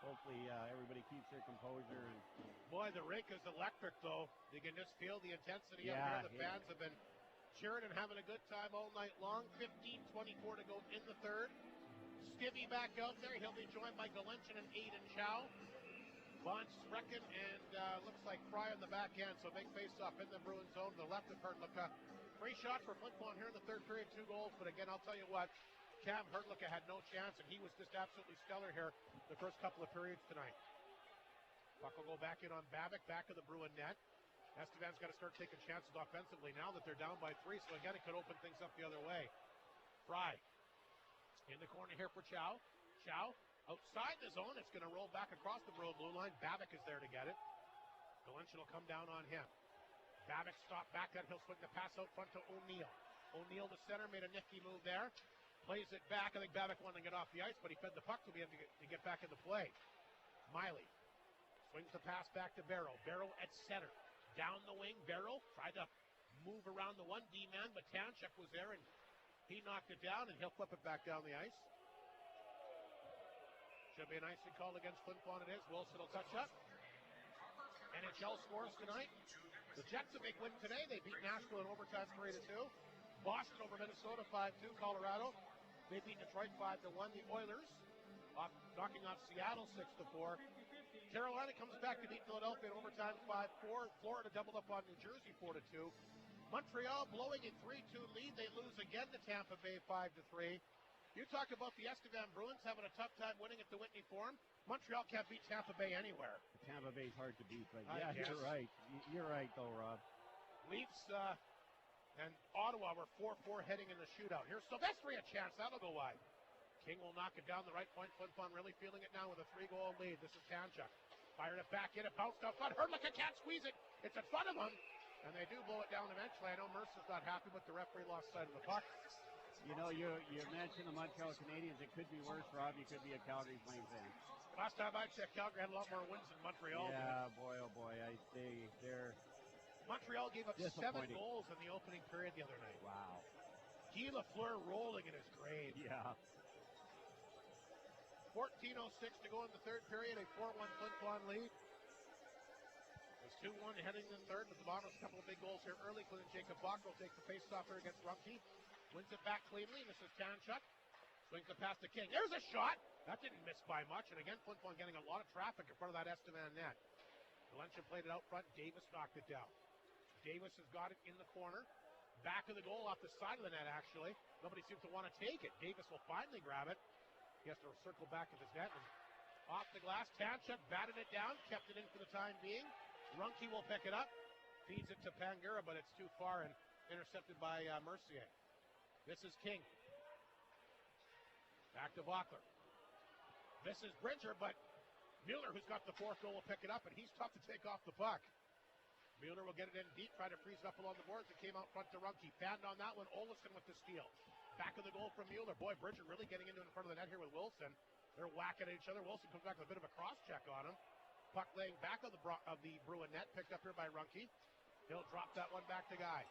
Hopefully, everybody keeps their composure. And boy, the rink is electric, though. You can just feel the intensity out here. The fans have been cheering and having a good time all night long. 15:24 to go in the third. Skibby back out there. He'll be joined by Galenchin and Aiden Chow. Von Sprecken and looks like Fry on the back end. So big face-off in the Bruins zone to the left of Hurtlicka. Free shot for Flin Flon here in the third period. 2 goals. But again, I'll tell you what, Cam Hurtlicka had no chance, and he was just absolutely stellar here the first couple of periods tonight. Puck will go back in on Babic, back of the Bruin net. Estevan's got to start taking chances offensively now that they're down by 3. So again, it could open things up the other way. Fry in the corner here for Chow. Chow outside the zone. It's going to roll back across the Bruin blue line. Babic is there to get it. Galenchin will come down on him. Babic stopped back. Then he'll swing the pass out front to O'Neill. O'Neill, the center, made a nifty move there. Plays it back. I think Babic wanted to get off the ice, but he fed the puck to be able to get back into play. Miley swings the pass back to Barrow. Barrow at center. Down the wing. Barrow tried to move around the 1D man, but Township was there, and he knocked it down, and he'll flip it back down the ice. Should be an icing call against Flin Flon. It is. Wilson will touch up. NHL scores tonight. The Jets a big win today. They beat Nashville in overtime 3-2. Boston over Minnesota 5-2. Colorado, they beat Detroit 5-1. The Oilers knocking off Seattle 6-4. Carolina comes back to beat Philadelphia in overtime 5-4. Florida doubled up on New Jersey 4-2. Montreal blowing a 3-2 lead. They lose again to Tampa Bay 5-3. You talk about the Estevan Bruins having a tough time winning at the Whitney Forum. Montreal can't beat Tampa Bay anywhere. Tampa Bay's hard to beat, but yeah, you're right. You're right, though, Rob. Leafs and Ottawa were 4-4 heading in the shootout. Here's Silvestri, a chance. That'll go wide. King will knock it down the right point. Flin Flon really feeling it now with a 3-goal lead. This is Township. Fired it back in. It bounced out front. Hurtlicka can't squeeze it. It's in front of him. And they do blow it down eventually. I know Mercer's not happy, but the referee lost sight of the puck. You know, you mentioned the Montreal Canadiens. It could be worse, Rob. You could be a Calgary Flames fan. Last time I checked, Calgary had a lot more wins than Montreal. Yeah, boy, oh boy. They're Montreal gave up 7 goals in the opening period the other night. Wow. Guy Lafleur rolling in his grave. Yeah. 14:06 to go in the third period. A 4-1 Flin Flon lead. It's 2-1 heading in the third, but the Bombers a couple of big goals here early. Including Jacob Bach will take the face-off here against Rumpke. Wins it back cleanly. This is Township. Swings it past the King. There's a shot. That didn't miss by much. And again, Flin Flon getting a lot of traffic in front of that Estevan net. Galenchin played it out front. Davis knocked it down. Davis has got it in the corner. Back of the goal, off the side of the net, actually. Nobody seems to want to take it. Davis will finally grab it. He has to circle back to his net. And off the glass, Township batted it down. Kept it in for the time being. Rumpke will pick it up. Feeds it to Pangura, but it's too far and intercepted by Mercier. This is King. Back to Vockler. This is Bridger, but Mueller, who's got the 4th goal, will pick it up, and he's tough to take off the puck. Mueller will get it in deep, try to freeze it up along the boards. It came out front to Rumpke. Fanned on that one. Olafson with the steal. Back of the goal from Mueller. Boy, Bridger really getting into in front of the net here with Wilson. They're whacking at each other. Wilson comes back with a bit of a cross-check on him. Puck laying back of the Bruin net, picked up here by Runke. He'll drop that one back to Guy.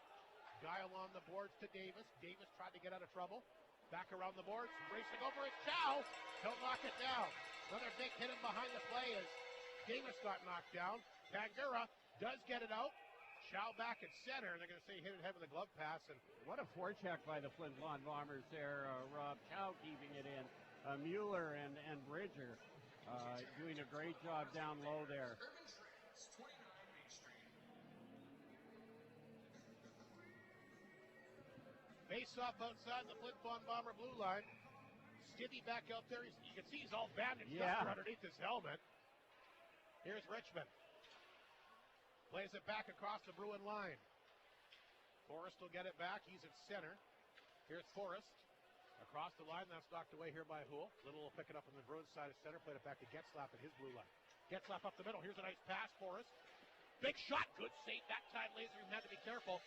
Guy along the boards to Davis. Davis tried to get out of trouble. Back around the boards, racing over his Chow. He'll knock it down. Another big hit in behind the play as Davis got knocked down. Pangura does get it out. Chow back at center, and they're going to say he hit it head with a glove pass. And what a forecheck by the Flin Flon Bombers there, Rob. Chow keeping it in. Mueller and Bridger doing a great job down low there. Face off outside the Flin Flon Bomber blue line. Stibby back out there. You can see he's all bandaged up underneath his helmet. Here's Richmond. Plays it back across the Bruin line. Forrest will get it back. He's at center. Here's Forrest. Across the line, that's knocked away here by Houle. Little will pick it up on the Bruins side of center. Played it back to Getzlaf at his blue line. Getzlaf up the middle. Here's a nice pass, Forrest. Big shot. Good save that time. Laser had to be careful.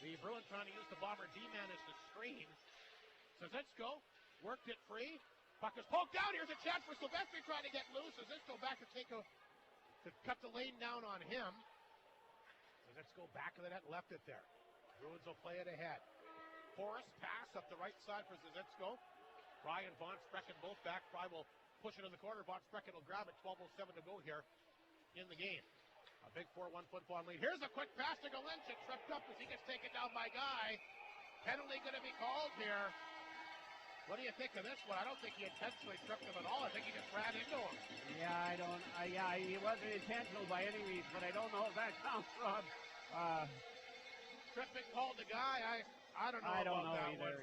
The Bruins trying to use the Bomber D-man as the screen. Zizitsko worked it free. Puck is poked down. Here's a chance for Silvestri trying to get loose. Zizitsko back to cut the lane down on him. Zizitsko back of the net, left it there. Bruins will play it ahead. Forrest pass up the right side for Zizitsko. Fry and Von Sprecken both back. Fry will push it in the corner. Von Sprecken will grab it. 12:07 to go here in the game. A big 4-1 Flin Flon lead. Here's a quick pass to Galinchik. Tripped up as he gets taken down by Guy. Penalty going to be called here. What do you think of this one? I don't think he intentionally tripped him at all. I think he just ran into him. Yeah, he wasn't intentional by any means, but I don't know if that counts, Rob. Tripping called to Guy. I don't know about that either.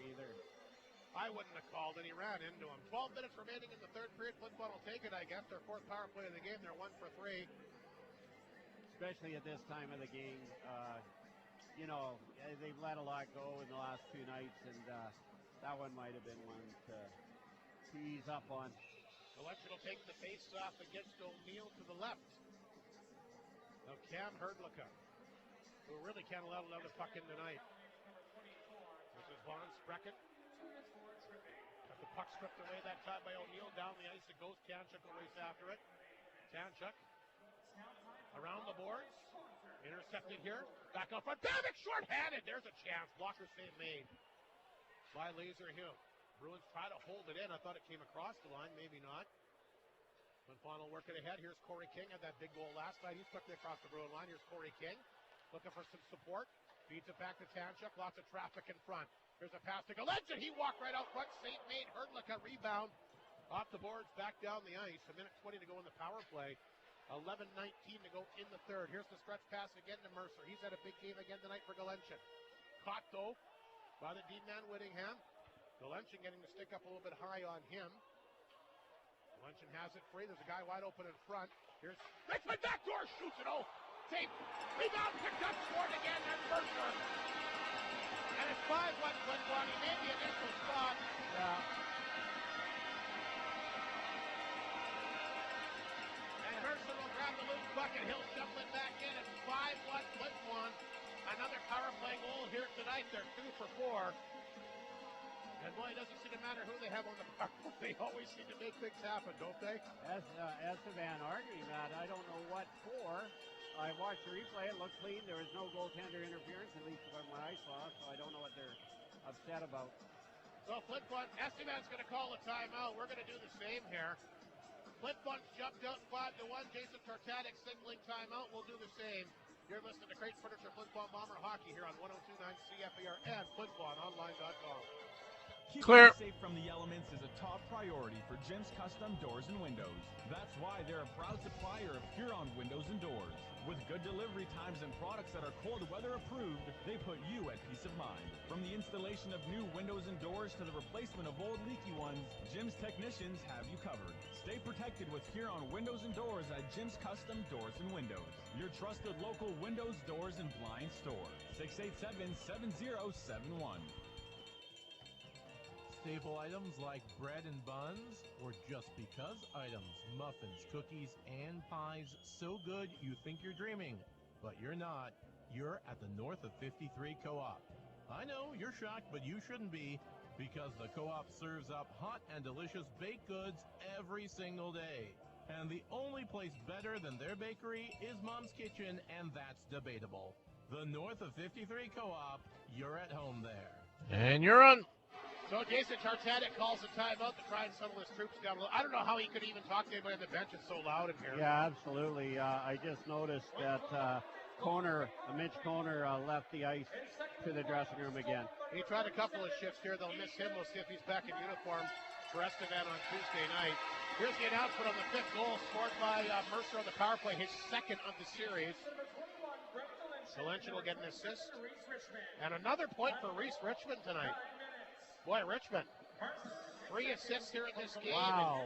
I wouldn't have called, and he ran into him. 12 minutes remaining in the third period. Flin Flon will take it, I guess. Their fourth power play of the game. They're 1 for 3. Especially at this time of the game. They've let a lot go in the last two nights, and that one might have been one to ease up on. Galinchik will take the face off against O'Neill to the left. Now Cam Hrdlicka, who really can't allow another puck in tonight. This is Von Sprecken. Got the puck stripped away that time by O'Neill. Down the ice it goes. Tanchuk will race after it. Tanchuk around the boards. Intercepted here. Back up front. Bamik short-handed. There's a chance. Blocker save made by Laser Hume. Bruins try to hold it in. I thought it came across the line. Maybe not. Flin Flon will work it ahead. Here's Corey King. Had that big goal last night. He's quickly across the Bruin line. Here's Corey King. Looking for some support. Feeds it back to Tanchuk. Lots of traffic in front. Here's a pass to Galinchik. He walked right out front. Save made. Hrdlicka rebound. Off the boards. Back down the ice. 1:20 to go in the power play. 11:19 to go in the third. Here's the stretch pass again to Mercer. He's had a big game again tonight for Galinchik. Caught though by the D-man Whittingham. Galinchik getting the stick up a little bit high on him. Galinchik has it free. There's a guy wide open in front. Here's Richmond backdoor shoots it. Oh, tape. Rebound picked up, scored again. That's Mercer. And it's 5-1 Flin Flon. He made the initial spot. Yeah. Mercer will grab the loose bucket. He'll shuffle it back in. It's 5-1 Flin Flon. Another power play goal here tonight. They're 2 for 4. And boy, it doesn't seem to matter who they have on the power play. They always seem to make things happen, don't they? Estevan arguing that. I don't know what for. I watched the replay. It looked clean. There was no goaltender interference, at least from what I saw. So I don't know what they're upset about. So Flin Flon, Estevan's going to call a timeout. We're going to do the same here. Flin Flon's jumped out 5-1. Jason Tartatic signaling timeout. We'll do the same. You're listening to Creighton Furniture Flin Flon Bomber Hockey here on 102.9 CFAR and FlinFlonOnline.com. Keeping it safe from the elements is a top priority for Jim's Custom Doors and Windows. That's why they're a proud supplier of Huron windows and doors. With good delivery times and products that are cold weather approved, they put you at peace of mind. From the installation of new windows and doors to the replacement of old leaky ones, Jim's technicians have you covered. Stay protected with Huron windows and doors at Jim's Custom Doors and Windows. Your trusted local windows, doors, and blind store. 687-7071. Staple items like bread and buns, or just because items, muffins, cookies, and pies so good you think you're dreaming, but you're not. You're at the North of 53 Co-op. I know, you're shocked, but you shouldn't be. because the co-op serves up hot and delicious baked goods every single day. And the only place better than their bakery is Mom's Kitchen, and that's debatable. The North of 53 Co-op, you're at home there. And you're on. So Jason Tartanek calls a timeout to try and settle his troops down a little. I don't know how he could even talk to anybody on the bench. It's so loud in here. Yeah, absolutely. I just noticed that Mitch Koner left the ice to the dressing room again. He tried a couple of shifts here. They'll miss him. We'll see if he's back in uniform for Estevan on Tuesday night. Here's the announcement on the fifth goal scored by Mercer on the power play, his second of the series. Solenchen will get an assist. And another point for Reese Richmond tonight. Boy, Richmond, 3 assists here in this game. Wow.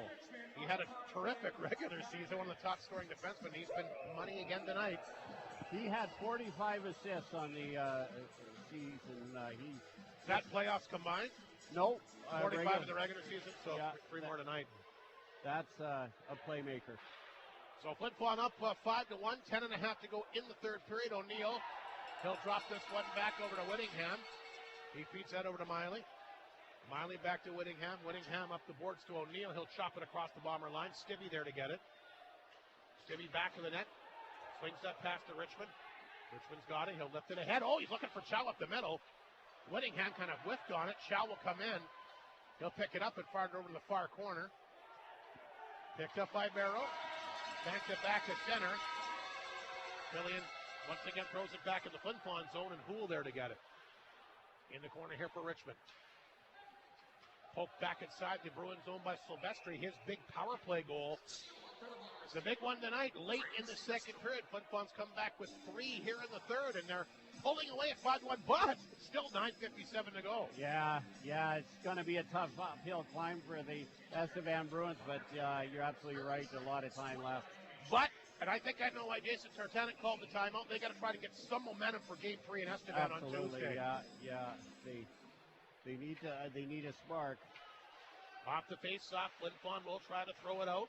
He had a terrific regular season, one of the top scoring defensemen. He's been money again tonight. He had 45 assists on the season. Is that playoffs combined? No. 45 in the regular season, so yeah, 3 more tonight. That's a playmaker. So Flin Flon up 5-1, 10.5 to go in the third period. O'Neill, he'll drop this one back over to Whittingham. He feeds that over to Miley. Miley back to Whittingham. Whittingham up the boards to O'Neill. He'll chop it across the bomber line. Stibbe there to get it. Stibbe back to the net. Swings that pass to Richmond. Richmond's got it. He'll lift it ahead. Oh, he's looking for Chow up the middle. Whittingham kind of whiffed on it. Chow will come in. He'll pick it up and fire it over to the far corner. Picked up by Barrow. Banks it back to center. Killian once again throws it back in the Flin Flon zone, and Houle there to get it. In the corner here for Richmond. Poke back inside the Bruins zone by Silvestri. His big power play goal. It's a big one tonight, late in the second period. Flin Flon's come back with 3 here in the third, and they're pulling away at 5-1, but still 9:57 to go. Yeah, it's going to be a tough uphill climb for the Estevan Bruins, but you're absolutely right. A lot of time left. But, and I think I know why Jason Tartanek called the timeout. They got to try to get some momentum for Game 3 in Estevan on Tuesday. Yeah. They need a spark. Off the face-off, Flin Flon will try to throw it out.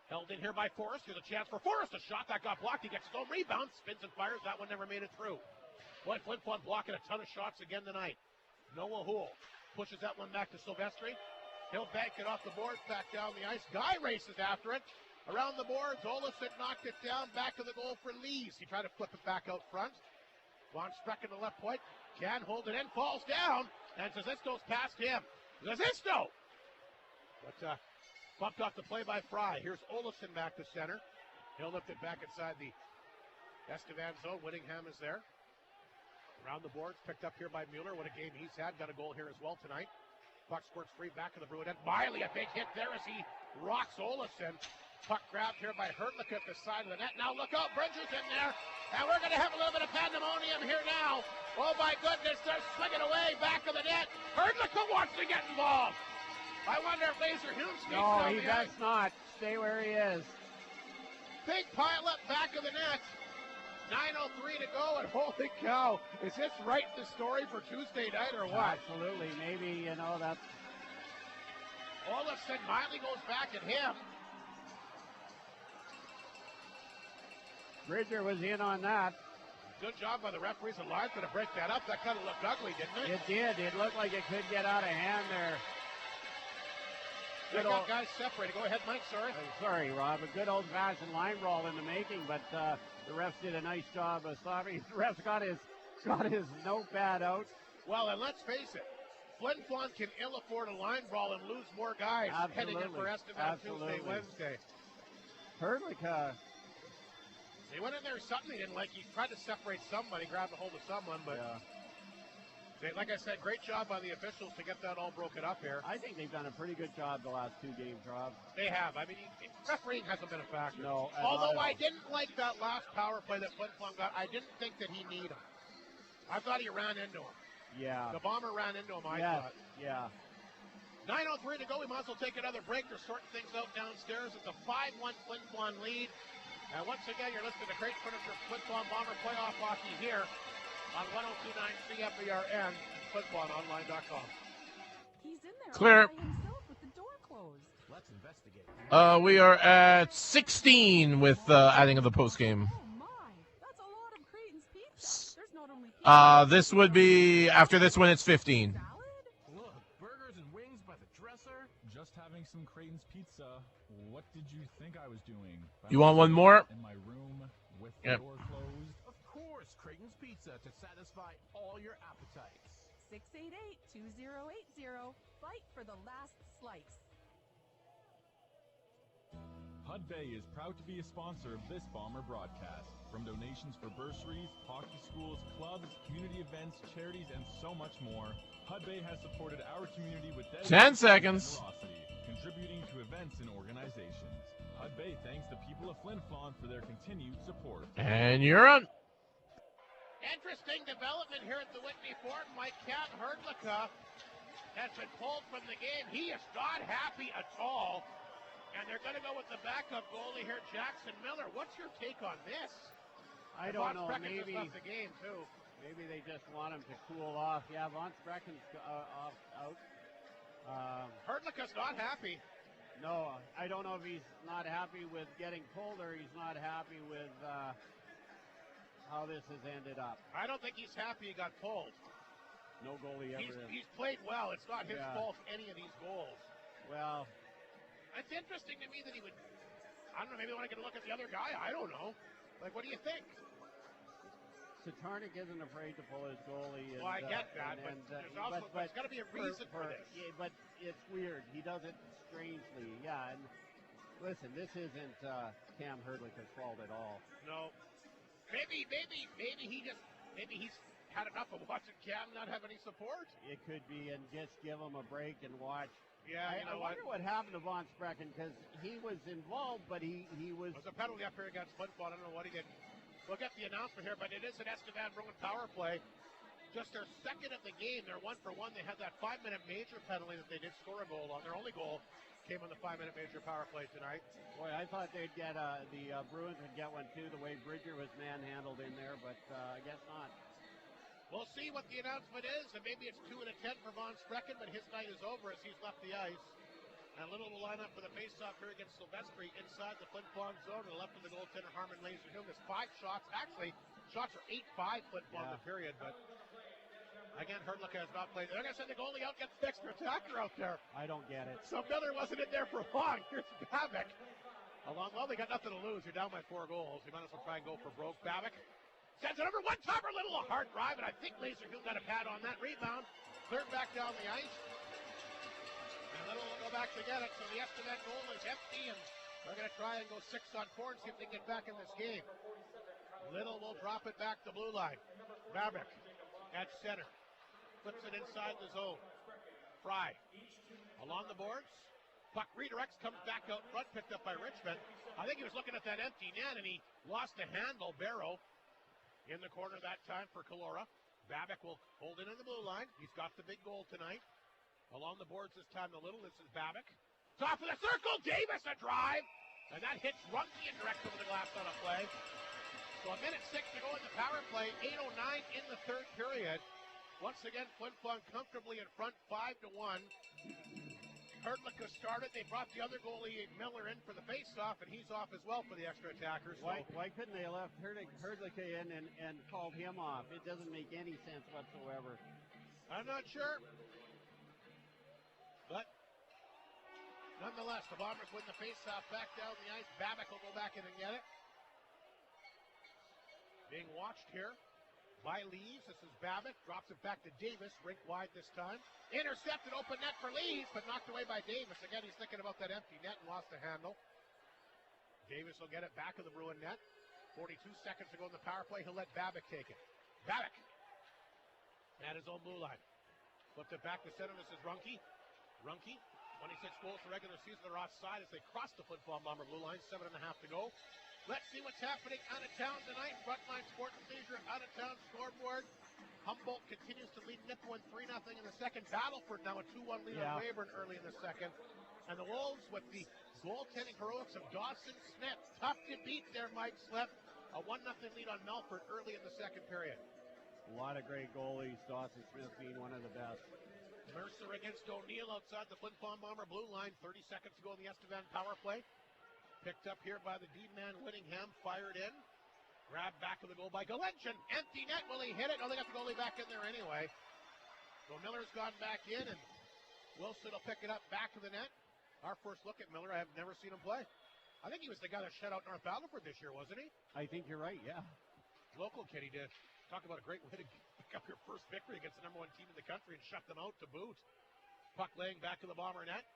Held in here by Forrest. Here's a chance for Forrest. A shot that got blocked. He gets his own rebound, spins and fires. That one never made it through. Boy, Flin Flon blocking a ton of shots again tonight. Noah Houle pushes that one back to Silvestri. He'll bank it off the boards, back down the ice. Guy races after it. Around the boards, Olafson knocked it down, back to the goal for Lees. He tried to flip it back out front. Von Streck in the left point. Can hold it in, falls down, and Zazisto's past him. Zazisto! But bumped off the play by Fry. Here's Olafson back to center. He'll lift it back inside the Estevan zone. Whittingham is there. Around the boards, picked up here by Mueller. What a game he's had. Got a goal here as well tonight. Puck squirts free back to the Bruin. Miley, a big hit there as he rocks Olafson. Puck grabbed here by Hertlick at the side of the net. Now look out, Bridges in there. And we're going to have a little bit of pandemonium here now. Oh my goodness, they're swinging away back of the net. Hertlick wants to get involved. I wonder if Laser Hume sneaks No, down he the does ice. not. Stay where he is. Big pile up back of the net. 9:03 to go, and holy cow, is this right the story for Tuesday night or what? Absolutely. Maybe, that's... Olafson, Miley goes back at him. Bridger was in on that. Good job by the referees and linesmen to break that up. That kind of looked ugly, didn't it? It did. It looked like it could get out of hand there. They got guys separated. Go ahead, Mike. Sorry. Sorry, Rob. A good old-fashioned line brawl in the making, but the refs did a nice job of stopping. The refs got his notepad out. Well, and let's face it, Flin Flon can ill afford a line brawl and lose more guys heading in for Estevan Tuesday, Wednesday. Hertlick, they went in there something they didn't like. He tried to separate somebody, grabbed a hold of someone, but like I said, great job by the officials to get that all broken up here. I think they've done a pretty good job the last 2 games, Rob. They have. I mean, refereeing hasn't been a factor. No. Although I didn't like that last power play that Flin Flon got. I didn't think that he needed him. I thought he ran into him. Yeah. The bomber ran into him, I thought. Yeah. 9:03 to go. We might as well take another break. They're sorting things out downstairs. It's a 5-1 Flin Flon lead. And once again, you're listening to Great Furniture Flin Flon Bomber Playoff Hockey here on 102.9 CFERN, FlinFlonOnline.com. He's in there Clear. by himself with the door closed. Let's investigate. We are at 16 with adding of the postgame. Oh my, that's a lot of Creighton's pizza. There's not only pizza. This would be, after this one, it's 15. Salad? I was doing. You want one more? In my room with the door closed. Of course, Creighton's Pizza to satisfy all your appetites. 688-2080. Fight for the last slice. Hud Bay is proud to be a sponsor of this Bomber broadcast. From donations for bursaries, hockey schools, clubs, community events, charities, and so much more, Hud Bay has supported our community with 10 seconds. Generosity, contributing to events and organizations. Hud Bay thanks the people of Flin Flon for their continued support. And you're on. Interesting development here at the Whitney Ford. Mike Herdlicka has been pulled from the game. He is not happy at all. And they're going to go with the backup goalie here, Jackson Miller. What's your take on this? I don't know. Maybe left the game too. Maybe they just want him to cool off. Yeah, Von Sprecken's out. Herdlicka's not happy. No, I don't know if he's not happy with getting pulled or he's not happy with how this has ended up. I don't think he's happy he got pulled. No goalie ever. He's played well. It's not his fault, any of these goals. Well, it's interesting to me that he would, I don't know, maybe want to get a look at the other guy. I don't know. Like, what do you think? Satarnik isn't afraid to pull his goalie. And, well, I get that, but there's got to be a reason for this. Yeah, but it's weird. He does it strangely. Yeah, and listen, this isn't Cam Herdlicka's fault at all. No. Maybe he's had enough of watching Cam not have any support. It could be, and just give him a break and watch. Yeah, I wonder what happened to Von Sprecken, because he was involved, but he was... There's a penalty up here against Flin Flon. I don't know what he did. We'll get the announcement here, but it is an Estevan Bruin power play. Just their second of the game. They're 1-for-1. They had that 5-minute major penalty that they did score a goal on. Their only goal came on the 5-minute major power play tonight. Boy, I thought they'd get the Bruins would get one too, the way Bridger was manhandled in there, but I guess not. We'll see what the announcement is, and maybe it's 2 and a 10 for Von Sprecken, but his night is over as he's left the ice. And Little will line up for the faceoff here against Silvestri inside the Flin Flon zone. To the left of the goaltender, Harmon Laserhill. There's 5 shots. Actually, shots are 8-5 Flin Flon in the period, but again, Herdlicka has not played. They're going to send the goalie out, get the extra attacker out there. I don't get it. So Miller wasn't in there for long. Here's Babic. Well, they got nothing to lose. You're down by 4 goals. You might as well try and go for broke. Babic sends it over one-timer, Little, a hard drive, and I think Laserhill got a pad on that rebound. Cleared back down the ice. And Little will go back to get it. So the Estevan goal is empty, and they're going to try and go 6-on-4 and see if they can get back in this game. Little will drop it back to blue line. Babic at center. Flips it inside the zone. Fry along the boards. Puck redirects, comes back out front, picked up by Richmond. I think he was looking at that empty net, and he lost a handle. Barrow in the corner that time for Calora. Babic will hold it in the blue line. He's got the big goal tonight. Along the boards this time, the Little. This is Babic. Top of the circle, Davis a drive. And that hits Runke and direct over the glass on a play. So 1:06 to go in the power play. 8:09 in the third period. Once again, Flin Flon comfortably in front, 5-1. Herdlicka started. They brought the other goalie, Miller, in for the face-off, and he's off as well for the extra attackers. So. Why couldn't they have left Herdlicka in and called him off? It doesn't make any sense whatsoever. I'm not sure. But nonetheless, the Bombers win the face-off back down the ice. Babic will go back in and get it. Being watched here by Lees. This is Babic. Drops it back to Davis. Rink wide this time. Intercepted, open net for Lees, but knocked away by Davis. Again, he's thinking about that empty net and lost the handle. Davis will get it back of the Bruin net. 42 seconds to go in the power play. He'll let Babic take it. Babic at his own blue line. Flipped it back to center. This is Runke. Runke, 26 goals for regular season. They're offside as they cross the Flin Flon Bomber blue line. 7.5 to go. Let's see what's happening out of town tonight. Frontline Sport and Leisure out of town scoreboard. Humboldt continues to lead Nipawin 3-0 in the second. Battleford now a 2-1 lead on Weyburn early in the second. And the Wolves with the goaltending heroics of Dawson Smith. Tough to beat there, Mike Smith. A 1-0 lead on Melfort early in the second period. A lot of great goalies. Dawson Smith being one of the best. Mercer against O'Neill outside the Flin Flon Bomber blue line. 30 seconds to go in the Estevan power play. Picked up here by the D-man Whittingham. Fired in. Grabbed back of the goal by Galenchen. Empty net. Will he hit it? Oh, they got the goalie back in there anyway. So Miller's gone back in, and Wilson will pick it up back to the net. Our first look at Miller. I have never seen him play. I think he was the guy that shut out North Battleford this year, wasn't he? I think you're right, yeah. Local kid, he did. Talk about a great way to pick up your first victory against the number 1 team in the country and shut them out to boot. Puck laying back to the Bomber net.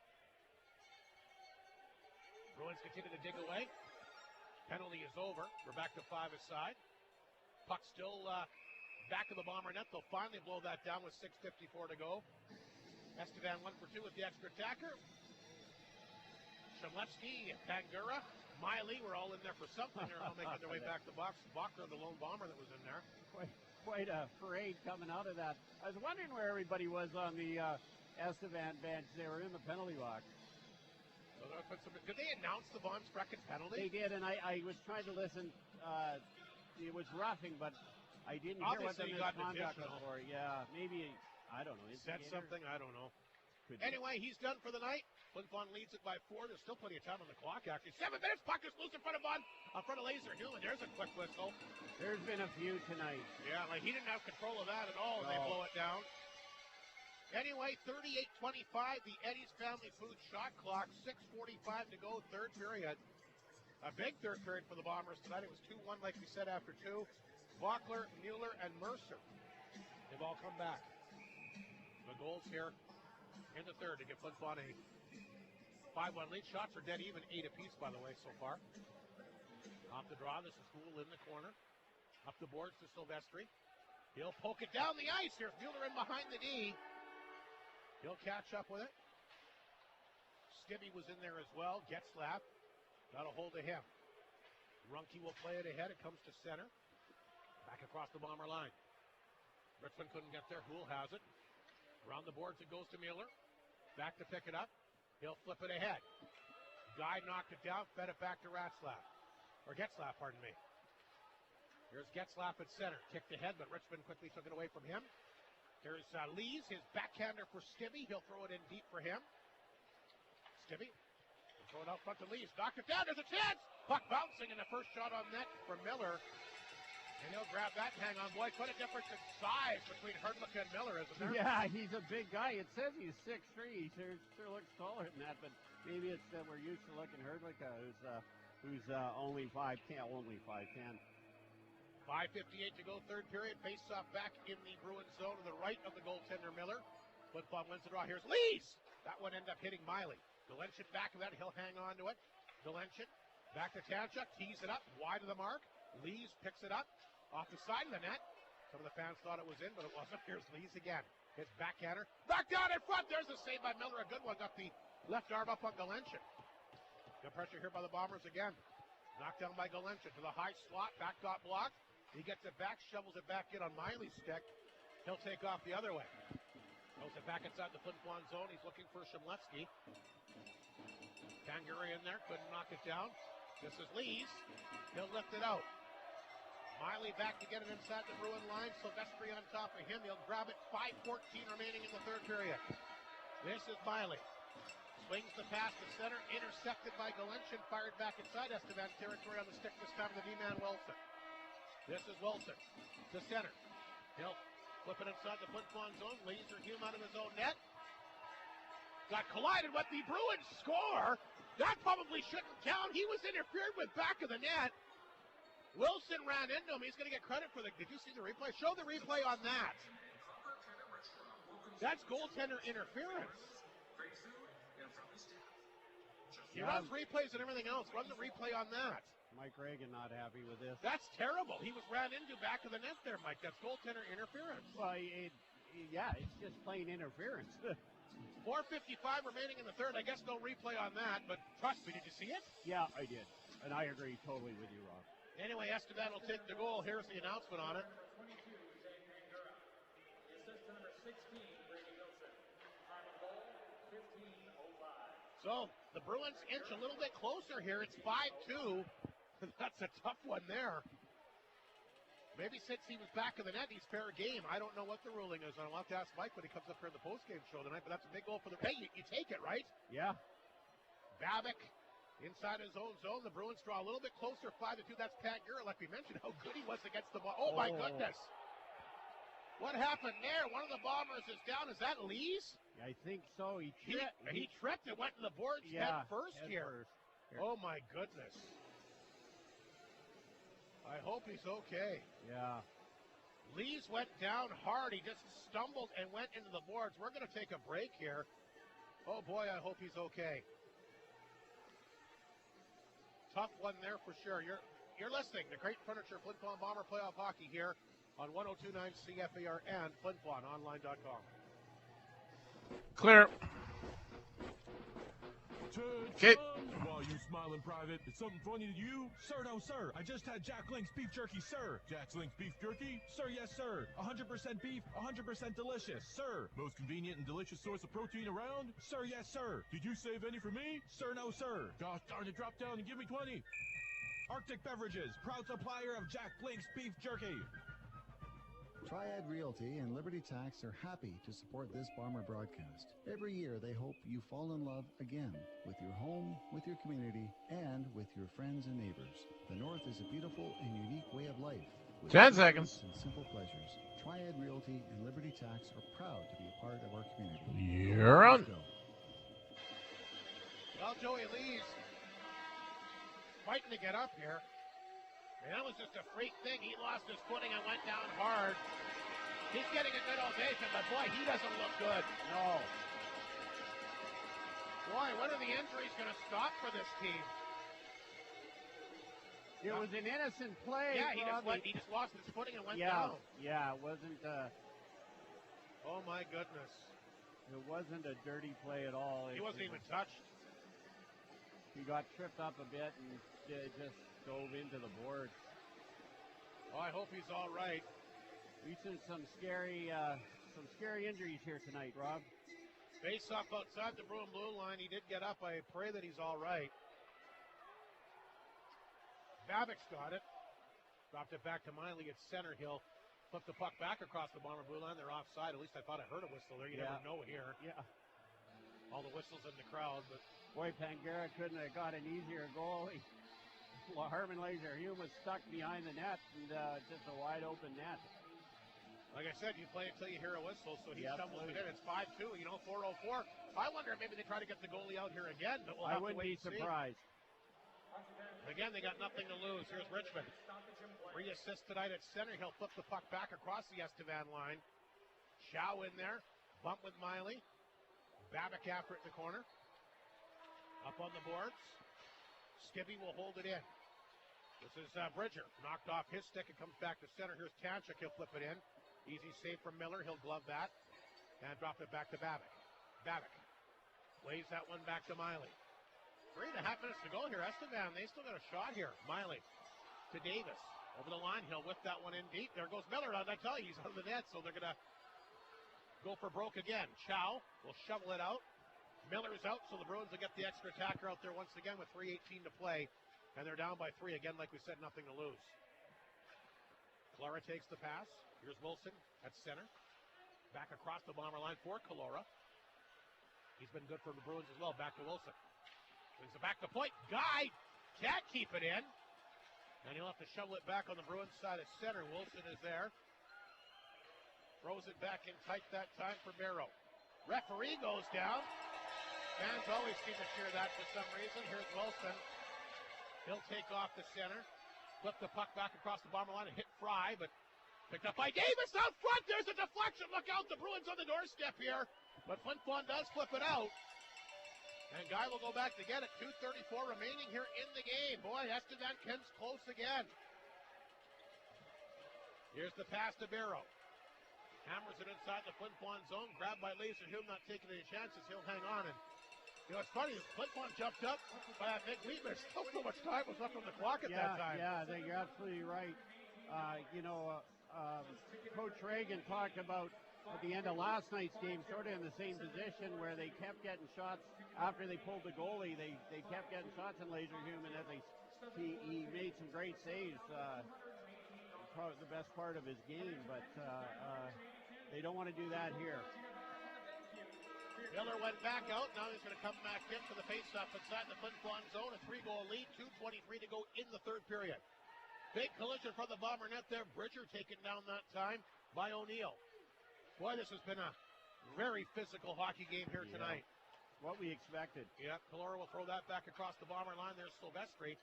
Bruins continue to dig away. Penalty is over. We're back to 5 aside. Puck still back of the Bomber net. They'll finally blow that down with 6:54 to go. Estevan 1 for 2 with the extra attacker. Shemlevsky, Pangura, Miley were all in there for something. They're all making their way back to the box. Bachler, the lone Bomber that was in there. Quite a parade coming out of that. I was wondering where everybody was on the Estevan bench. They were in the penalty box. So did they announce the Von Sprecken penalty? They did, and I was trying to listen. It was roughing, but I didn't hear what the misconduct was for. Yeah, maybe, I don't know. Said something, I don't know. Anyway, he's done for the night. Flin Flon leads it by 4. There's still plenty of time on the clock, actually. 7 minutes, puck is loose in front of Laser Newman. There's a quick whistle. There's been a few tonight. Yeah, like he didn't have control of that at all, and they blow it down. Anyway, 38-25, the Eddie's Family Food shot clock, 6:45 to go, third period. A big third period for the Bombers tonight. It was 2-1, like we said, after 2. Bachler, Mueller, and Mercer, they've all come back. The goals here in the third to give Flin Flon a 5-1 lead. Shots are dead even, 8 apiece, by the way, so far. Off the draw, this is Houle in the corner. Up the boards to Silvestri. He'll poke it down the ice. Here's Mueller in behind the D. He'll catch up with it. Stibbe was in there as well. Getzlaff got a hold of him. Runke will play it ahead. It comes to center. Back across the Bomber line. Richmond couldn't get there. Houle has it. Around the boards it goes to Mueller. Back to pick it up. He'll flip it ahead. Guy knocked it down. Fed it back to Getzlaff, pardon me. Here's Getzlaff at center. Kicked ahead, but Richmond quickly took it away from him. There's Lees, his backhander for Stibbe. He'll throw it in deep for him. Stibbe will throw it out front to Lees. Knocked it down. There's a chance. Puck bouncing in the first shot on net for Miller. And he'll grab that. Hang on, boy. Quite a difference in size between Herdlicka and Miller, isn't there? Yeah, he's a big guy. It says he's 6'3". He sure looks taller than that, but maybe it's that we're used to looking Herdlicka, who's only 5'10". 5:58 to go, third period. Face-off back in the Bruins zone to the right of the goaltender Miller. Flin Flon wins the draw. Here's Lees. That one ended up hitting Miley. Galenchin back of that. He'll hang on to it. Galenchin back to Tanchuk. Tees it up wide of the mark. Lees picks it up off the side of the net. Some of the fans thought it was in, but it wasn't. Here's Lees again. His backhander. Back down in front. There's a save by Miller. A good one. Got the left arm up on Galenchin. Good pressure here by the Bombers again. Knocked down by Galenchin to the high slot. Back got blocked. He gets it back, shovels it back in on Miley's stick. He'll take off the other way. Throws it back inside the Flin Flon zone. He's looking for Shemlevsky. Pangura in there, couldn't knock it down. This is Lees. He'll lift it out. Miley back to get it inside the Bruin line. Silvestri on top of him. He'll grab it. 5:14 remaining in the third period. This is Miley. Swings the pass to center. Intercepted by Galenchin. Fired back inside Estevan territory on the stick this time of the D-man Wilson. This is Wilson to center. He'll flip it inside the Flin Flon zone. Laser Hume out of his own net. Got collided with the Bruins score. That probably shouldn't count. He was interfered with back of the net. Wilson ran into him. He's going to get credit for the... Did you see the replay? Show the replay on that. That's goaltender interference. He runs replays and everything else. Run the replay on that. Mike Reagan not happy with this. That's terrible. He was ran into back of the net there, Mike. That's goaltender interference. Well, it's just plain interference. 4:55 remaining in the third. I guess no replay on that, but trust me, did you see it? Yeah, I did. And I agree totally with you, Rob. Anyway, Estevan will take the goal. Here's the announcement on it. So, the Bruins inch a little bit closer here. It's 5-2. That's a tough one there. Maybe since he was back of the net, he's fair game. I don't know what the ruling is. I'll have to ask Mike when he comes up here in the postgame show tonight, but that's a big goal for the... Hey, you take it, right? Yeah. Babick inside his own zone. The Bruins draw a little bit closer, 5-2. That's Pangura, like we mentioned, how good he was against the ball. Oh, my goodness. What happened there? One of the Bombers is down. Is that Lees? I think so. He tripped and went to the boards head first here. Oh, my goodness. I hope he's okay. Yeah. Lees went down hard. He just stumbled and went into the boards. We're going to take a break here. Oh, boy, I hope he's okay. Tough one there for sure. You're listening to Great Furniture Flin Flon Bomber Playoff Hockey here on 102.9 CFAR and FlinFlonOnline.com. Clear. Okay. While you smile in private, it's something funny to you? Sir, no, sir. I just had Jack Link's beef jerky, sir. Jack's Link's beef jerky? Sir, yes, sir. 100% beef, 100% delicious, sir. Most convenient and delicious source of protein around? Sir, yes, sir. Did you save any for me? Sir, no, sir. Gosh darn it, drop down and give me 20. Arctic Beverages, proud supplier of Jack Link's beef jerky. Triad Realty and Liberty Tax are happy to support this Bomber broadcast. Every year they hope you fall in love again with your home, with your community, and with your friends and neighbors. The North is a beautiful and unique way of life. 10 seconds. And simple pleasures. Triad Realty and Liberty Tax are proud to be a part of our community. You're on. Well, Joey Lees fighting to get up here. And that was just a freak thing. He lost his footing and went down hard. He's getting a good ovation, but boy, he doesn't look good. No. Boy, when are the injuries going to stop for this team? It was an innocent play. Yeah, he just lost his footing and went down. Yeah, it wasn't. Oh my goodness. It wasn't a dirty play at all. He wasn't even touched. He got tripped up a bit and just dove into the boards. Oh, I hope he's all right. We've seen some scary injuries here tonight, Rob. Face off outside the Bruin blue line. He did get up. I pray that he's all right. Babbitt's got it. Dropped it back to Miley at center. He'll flip the puck back across the Bomber blue line. They're offside. At least I thought I heard a whistle there. You never know here. Yeah. All the whistles in the crowd, but boy, Pangera couldn't have got an easier goal. Harmon Laser-Hume was stuck behind the net and just a wide open net. Like I said, you play until you hear a whistle, so he stumbles it in. It's 5-2, 4:04. I wonder if maybe they try to get the goalie out here again, but we'll have to wait and see. I wouldn't be surprised. Again, they got nothing to lose. Here's Richmond. 3 assists tonight at center. He'll flip the puck back across the Estevan line. Chow in there. Bump with Miley. Babbitt after it in the corner. Up on the boards. Skibby will hold it in. This is Bridger. Knocked off his stick. It comes back to center. Here's Tanchuk. He'll flip it in. Easy save from Miller. He'll glove that. And drop it back to Babbitt. Babbitt waves that one back to Miley. 3.5 minutes to go here. Estevan, they still got a shot here. Miley to Davis. Over the line. He'll whip that one in deep. There goes Miller. I tell you, he's out of the net, so they're going to go for broke again. Chow will shovel it out. Miller's out, so the Bruins will get the extra attacker out there once again with 3:18 to play. And they're down by 3. Again, like we said, nothing to lose. Clara takes the pass. Here's Wilson at center. Back across the Bomber line for Calora. He's been good for the Bruins as well. Back to Wilson. Brings it back to point. Guy can't keep it in. And he'll have to shovel it back on the Bruins side at center. Wilson is there. Throws it back in tight that time for Barrow. Referee goes down. Fans always seem to cheer that for some reason. Here's Wilson. He'll take off the center. Flip the puck back across the Bomber line and hit Fry, but picked up by Davis out front. There's a deflection. Look out, the Bruins on the doorstep here. But Flin Flon does flip it out. And Guy will go back to get it. 2:34 remaining here in the game. Boy, Estevan comes close again. Here's the pass to Barrow. Hammers it inside the Flin Flon zone. Grabbed by Laser-Hume, not taking any chances. He'll hang on. And it's funny, Flin Flon jumped up by a big lead, but still so much time was left on the clock at that time. Yeah, you're absolutely right. Coach Reagan talked about at the end of last night's game, sort of in the same position where they kept getting shots after they pulled the goalie. They kept getting shots in Laser-Hume, and he made some great saves. Probably the best part of his game, but they don't want to do that here. Miller went back out. Now he's going to come back in for the faceoff inside the Flin Flon zone. A 3-goal lead. 2:23 to go in the third period. Big collision from the Bomber net there. Bridger taken down that time by O'Neill. Boy, this has been a very physical hockey game here tonight. what we expected. Yeah, Calora will throw that back across the Bomber line. There's Silvestri.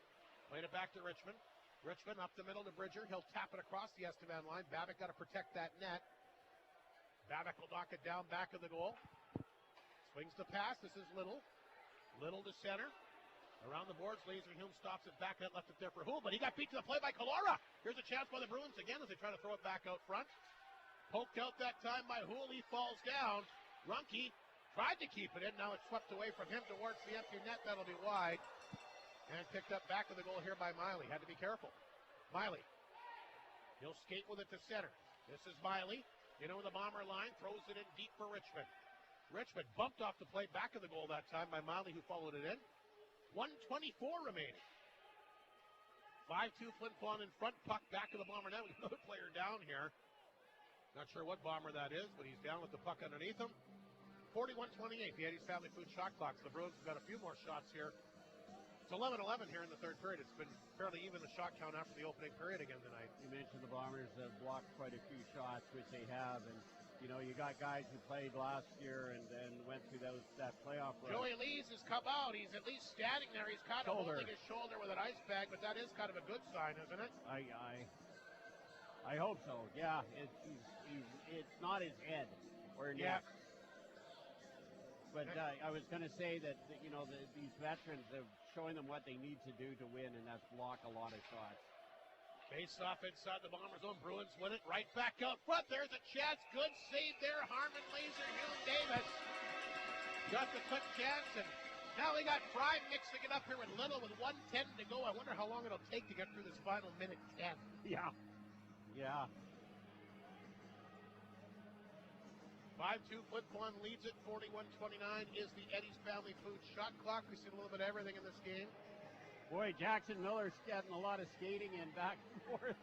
Played it back to Richmond. Richmond up the middle to Bridger. He'll tap it across the Estevan line. Babbitt got to protect that net. Babbitt will knock it down back of the goal. Swings the pass. This is Little. Little to center. Around the boards, Laserhume stops it back net, left it there for Hull, but he got beat to the play by Calora. Here's a chance by the Bruins again as they try to throw it back out front. Poked out that time by Hull. He falls down. Runke tried to keep it in. Now it's swept away from him towards the empty net. That'll be wide. And picked up back of the goal here by Miley. Had to be careful. Miley. He'll skate with it to center. This is Miley. The Bomber line. Throws it in deep for Richmond. Richmond bumped off the play back of the goal that time by Miley, who followed it in. 1:24 remaining. 5-2 Flin Flon in front. Puck back of the Bomber net. We have another player down here. Not sure what Bomber that is, but he's down with the puck underneath him. 41-28, the Eddie's Family Food shot clocks. The Bruins have got a few more shots here. It's 11-11 here in the third period. It's been fairly even the shot count after the opening period again tonight. You mentioned the Bombers have blocked quite a few shots, which they have, and you got guys who played last year and then went through that playoff run. Joey Lees has come out. He's at least standing there. He's kind of holding his shoulder with an ice bag, but that is kind of a good sign, isn't it? I hope so. Yeah, it's not his head or neck. But I was going to say that these veterans are showing them what they need to do to win, and that's block a lot of shots. Face off inside the Bomber zone. Bruins win it right back out front. There's a chance. Good save there. Harmon Laserhume Davis got the quick chance, and now we got Fry mixing it up here with Little with 1:10 to go. I wonder how long it'll take to get through this final minute 10. Yeah. 5-2 Flin Flon leads it. 41-29 is the Eddie's Family Food shot clock. We've seen a little bit of everything in this game. Boy, Jackson Miller's getting a lot of skating in back and forth.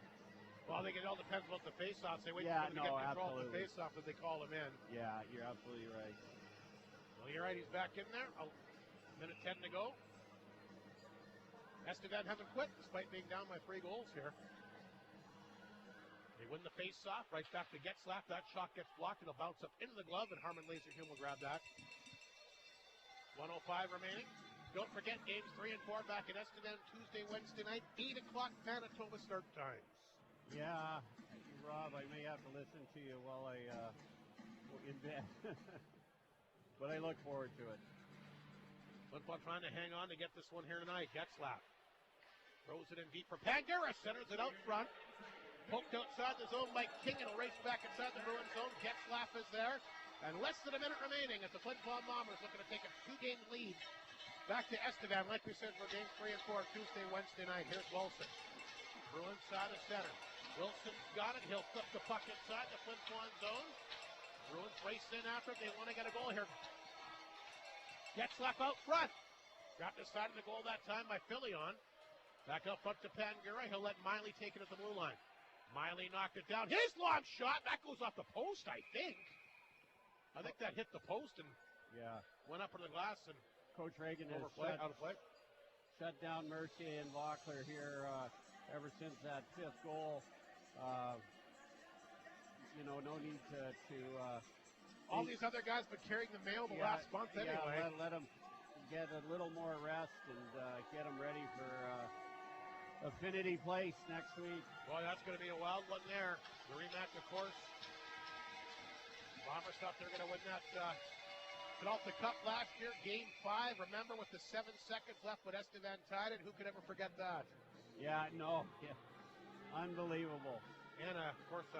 Well, I think it all depends about the face-offs. They wait for him to get control of the face-off that they call him in. Yeah, you're absolutely right. Well, you're right. He's back in there. Minute 10 to go. Estevan haven't quit despite being down by 3 goals here. They win the face-off. Right back to Getzlaf. That shot gets blocked. It'll bounce up into the glove, and Harmon Laserhume will grab that. 1:05 remaining. Don't forget, games 3 and 4 back at Estevan Tuesday, Wednesday night, 8 o'clock Manitoba start times. Yeah, Rob, I may have to listen to you while I in bed. But I look forward to it. Flin Flon trying to hang on to get this one here tonight. Getzlaf throws it in deep for Pangura. Centers it out front. Poked outside the zone by King. It'll race back inside the Bruins zone. Getzlaf is there. And less than a minute remaining as the Flin Flon Bombers looking to take a 2-game lead. Back to Estevan, like we said, for games 3 and 4, Tuesday, Wednesday night. Here's Wilson. Bruins side of center. Wilson's got it. He'll flip the puck inside the Flin Flon zone. Bruins race in after it. They want to get a goal here. Getzlaf out front. Grabbed the side of the goal that time by Filion. Back up front to Pangura. He'll let Miley take it at the blue line. Miley knocked it down. His long shot. That goes off the post, I think. I think that hit the post and went up into the glass and Coach Reagan has shut down Mercier and Locklear here ever since that 5th goal. No need to all these other guys been carrying the mail the last month anyway. Let them get a little more rest and get them ready for Affinity Place next week. Well, that's going to be a wild one there. The rematch, of course. Bombers thought they're going to win that Penalty Cup last year, Game 5. Remember, with the 7 seconds left, when Estevan tied it, who could ever forget that? Unbelievable. And, of course,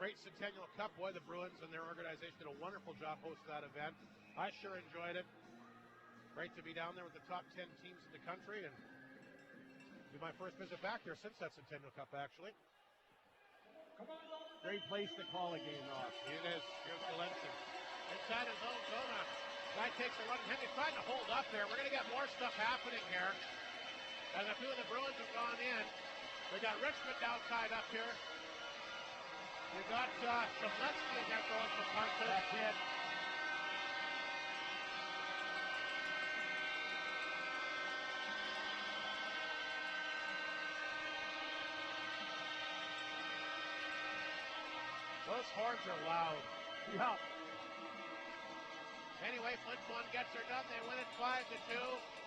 great Centennial Cup. Boy, the Bruins and their organization did a wonderful job hosting that event. I sure enjoyed it. Great to be down there with the top 10 teams in the country, and be my first visit back there since that Centennial Cup, actually. Great place to call a game off. It is. Here's Galenson. Inside his own zone. Guy takes a run. Henry's trying to hold up there. We're going to get more stuff happening here. And a few of the Bruins have gone in. We got Richmond now tied up here. We got Shamletsky in there throwing some punches. That's it. Those horns are loud. Yeah. Anyway, Flin Flon gets her done. They win it 5-2.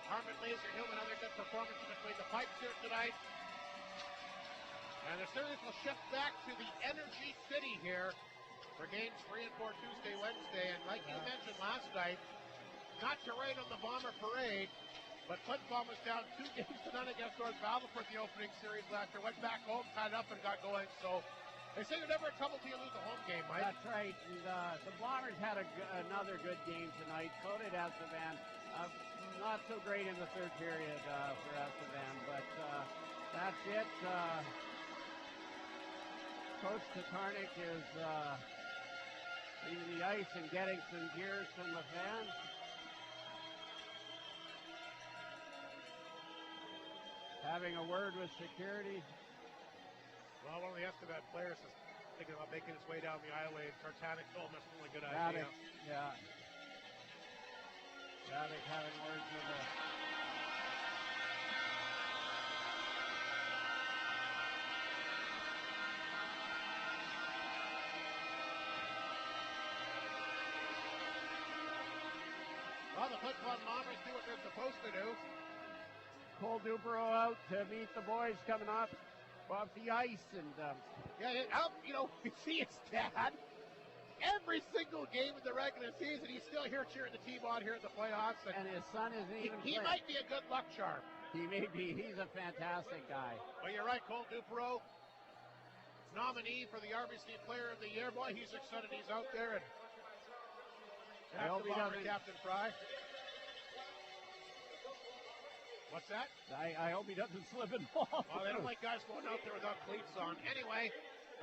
Harmon Laser-Hill, another good performance between the Pipes here tonight. And the series will shift back to the Energy City here for games 3 and 4 Tuesday, Wednesday. And like you mentioned last night, not to rain on the Bomber parade, but Flin Flon was down 2 games to none against North Battleford in the opening series last year. Went back home, tied up, and got going. So they say you're never in trouble till you lose a home game, Mike. That's right. And, the Bombers had another good game tonight. So did Estevan. Not so great in the third period for Estevan, but that's it. Coach Tatarnik is leaving the ice and getting some gears from the fans. Having a word with security. Well, one of the Estevan players is thinking about making his way down the aisleway, and Tatarnik told him that's a really good idea. Yeah. Radek having words with the... Well, the Flin Flon Bombers do what they're supposed to do. Cole Dupero out to meet the boys coming off the ice, and we see his dad every single game in the regular season. He's still here cheering the team on here at the playoffs, and his son isn't even. He might be a good luck charm. He may be. He's a fantastic guy. Well, you're right, Cole Dupero, nominee for the RBC Player of the Year. Boy, he's excited he's out there, and I hope he doesn't. Captain Fry. What's that? I hope he doesn't slip and fall. Well, they don't like guys going out there without cleats on. Anyway,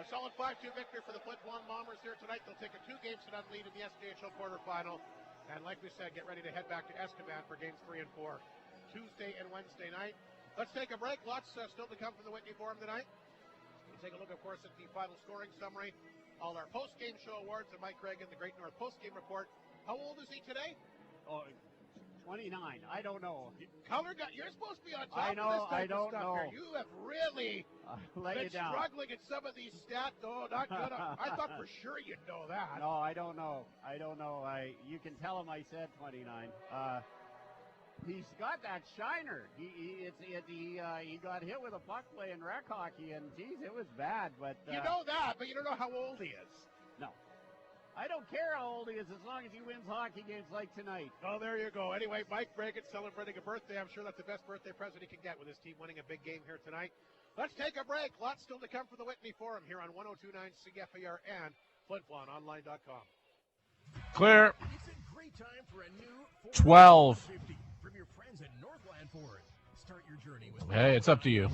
a solid 5-2 victory for the Flin Flon Bombers here tonight. They'll take a 2-game-to-none lead in the SJHL quarterfinal. And like we said, get ready to head back to Estevan for games 3 and 4, Tuesday and Wednesday night. Let's take a break. Lots still to come from the Whitney Forum tonight. We'll take a look, of course, at the final scoring summary, all our post-game show awards, and Mike Craig in the Great North post-game report. How old is he today? Oh, 29. I don't know. Color guy, you're supposed to be on top of this type of stuff here. You have really been struggling at some of these stats. Oh, not good. I thought for sure you'd know that. No, I don't know. You can tell him I said 29. He's got that shiner. He got hit with a puck play in rec hockey, and geez, it was bad. But you know that, but you don't know how old he is. No. I don't care how old he is as long as he wins hockey games like tonight. Oh, there you go. Anyway, Mike Bragan celebrating a birthday. I'm sure that's the best birthday present he can get with his team winning a big game here tonight. Let's take a break. Lots still to come from the Whitney Forum here on 102.9 CFAR and FlinFlonOnline.com. Clear. It's a great time for a new 12. From your friends at Northland Ford. Start your journey with Hey, it's up to you.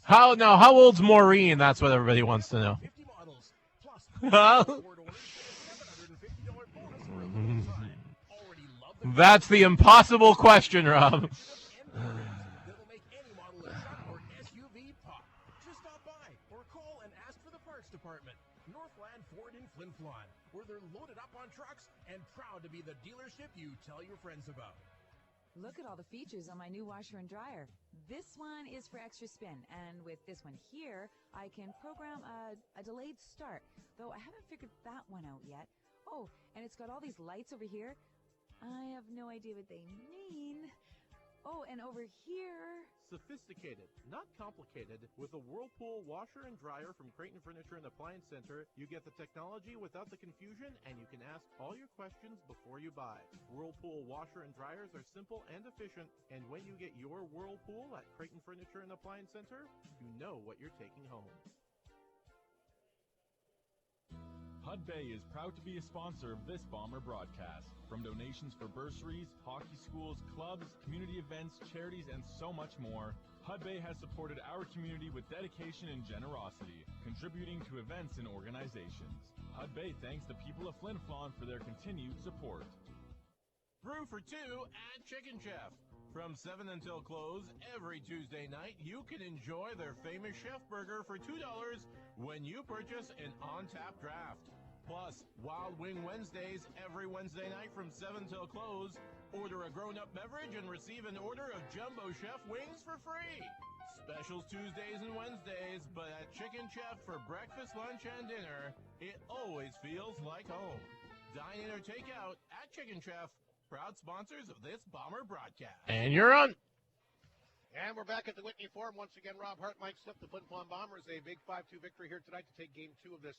How old's Maureen? That's what everybody wants to know. That's the impossible question, Rob. Just stop by or call and ask for the parts department. Northland Ford in Flin Flon, where they're loaded up on trucks and proud to be the dealership you tell your friends about. Look at all the features on my new washer and dryer. This one is for extra spin, and with this one here, I can program a delayed start, though I haven't figured that one out yet. Oh, and it's got all these lights over here. I have no idea what they mean. Oh, and over here... Sophisticated, not complicated. With a Whirlpool washer and dryer from Creighton Furniture and Appliance Center, you get the technology without the confusion, and you can ask all your questions before you buy. Whirlpool washer and dryers are simple and efficient, and when you get your Whirlpool at Creighton Furniture and Appliance Center, you know what you're taking home. Hud Bay is proud to be a sponsor of this Bomber broadcast. From donations for bursaries, hockey schools, clubs, community events, charities, and so much more, Hud Bay has supported our community with dedication and generosity, contributing to events and organizations. Hud Bay thanks the people of Flin Flon for their continued support. Brew for two at Chicken Chef. From 7 until close every Tuesday night, you can enjoy their famous chef burger for $2 when you purchase an on-tap draft. Plus, Wild Wing Wednesdays every Wednesday night from 7 till close. Order a grown-up beverage and receive an order of Jumbo Chef wings for free. Specials Tuesdays and Wednesdays, but at Chicken Chef for breakfast, lunch, and dinner, it always feels like home. Dine in or take out at Chicken Chef, proud sponsors of this Bomber broadcast. And you're on. And we're back at the Whitney Forum. Once again, Rob Hart, Mike Slip, the Flin Flon Bombers. A big 5-2 victory here tonight to take game 2 of this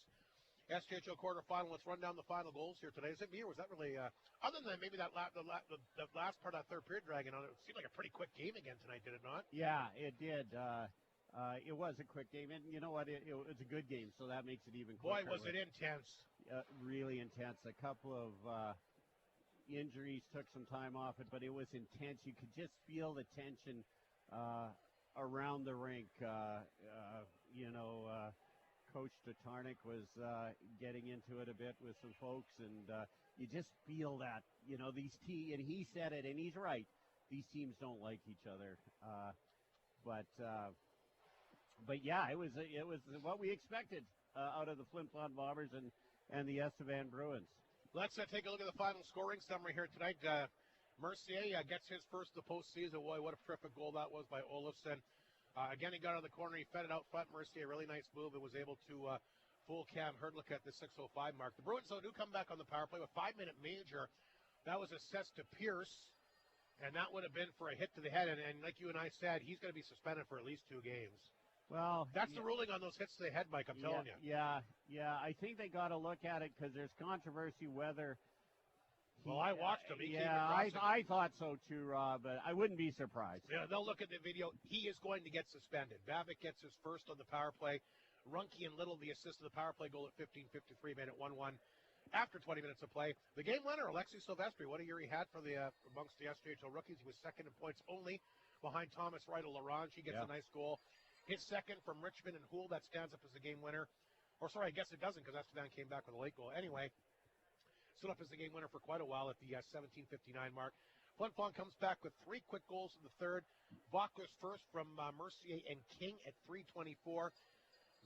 SJHL quarterfinal. Let's run down the final goals here today. Is it me or was that really, other than maybe that the last part of that third period dragging on, it seemed like a pretty quick game again tonight, did it not? Yeah, it did. It was a quick game, and you know what? It was a good game, so that makes it even quicker. Boy, was it intense. Really intense. A couple of injuries took some time off it, but it was intense. You could just feel the tension around the rink. Coach Tatarnik was getting into it a bit with some folks, and you just feel that, these teams, and he said it, and he's right, these teams don't like each other. But yeah, it was what we expected out of the Flin Flon Bombers and the Estevan Bruins. Let's take a look at the final scoring summary here tonight. Mercier gets his first of the postseason. Boy, what a terrific goal that was by Olofsson. Again, he got out of the corner. He fed it out front. Mercier, really nice move, and was able to fool Cam Hurdlick at the 6:05 mark. The Bruins, though, do come back on the power play with 5-minute major. That was assessed to Pierce, and that would have been for a hit to the head. And like you and I said, he's going to be suspended for at least 2 games. Well, that's the ruling on those hits to the head, Mike. I'm telling you. Yeah. I think they got to look at it because there's controversy whether. Well, I watched him. I thought so too, Rob, but I wouldn't be surprised. Yeah, they'll look at the video. He is going to get suspended. Babic gets his first on the power play. Runke and Little, the assist of the power play goal at 15:53, made it 1-1 after 20 minutes of play. The game winner, Alexis Silvestri. What a year he had for the amongst the SJHL rookies. He was second in points only behind Thomas Wright of Larange. He gets a nice goal. His second from Richmond and Houle, that stands up as the game winner. Or sorry, I guess it doesn't because Estevan came back with a late goal. Anyway, stood up as the game winner for quite a while at the 17:59 mark. Flin Flon comes back with 3 quick goals in the third. Bachler's first from Mercier and King at 3:24.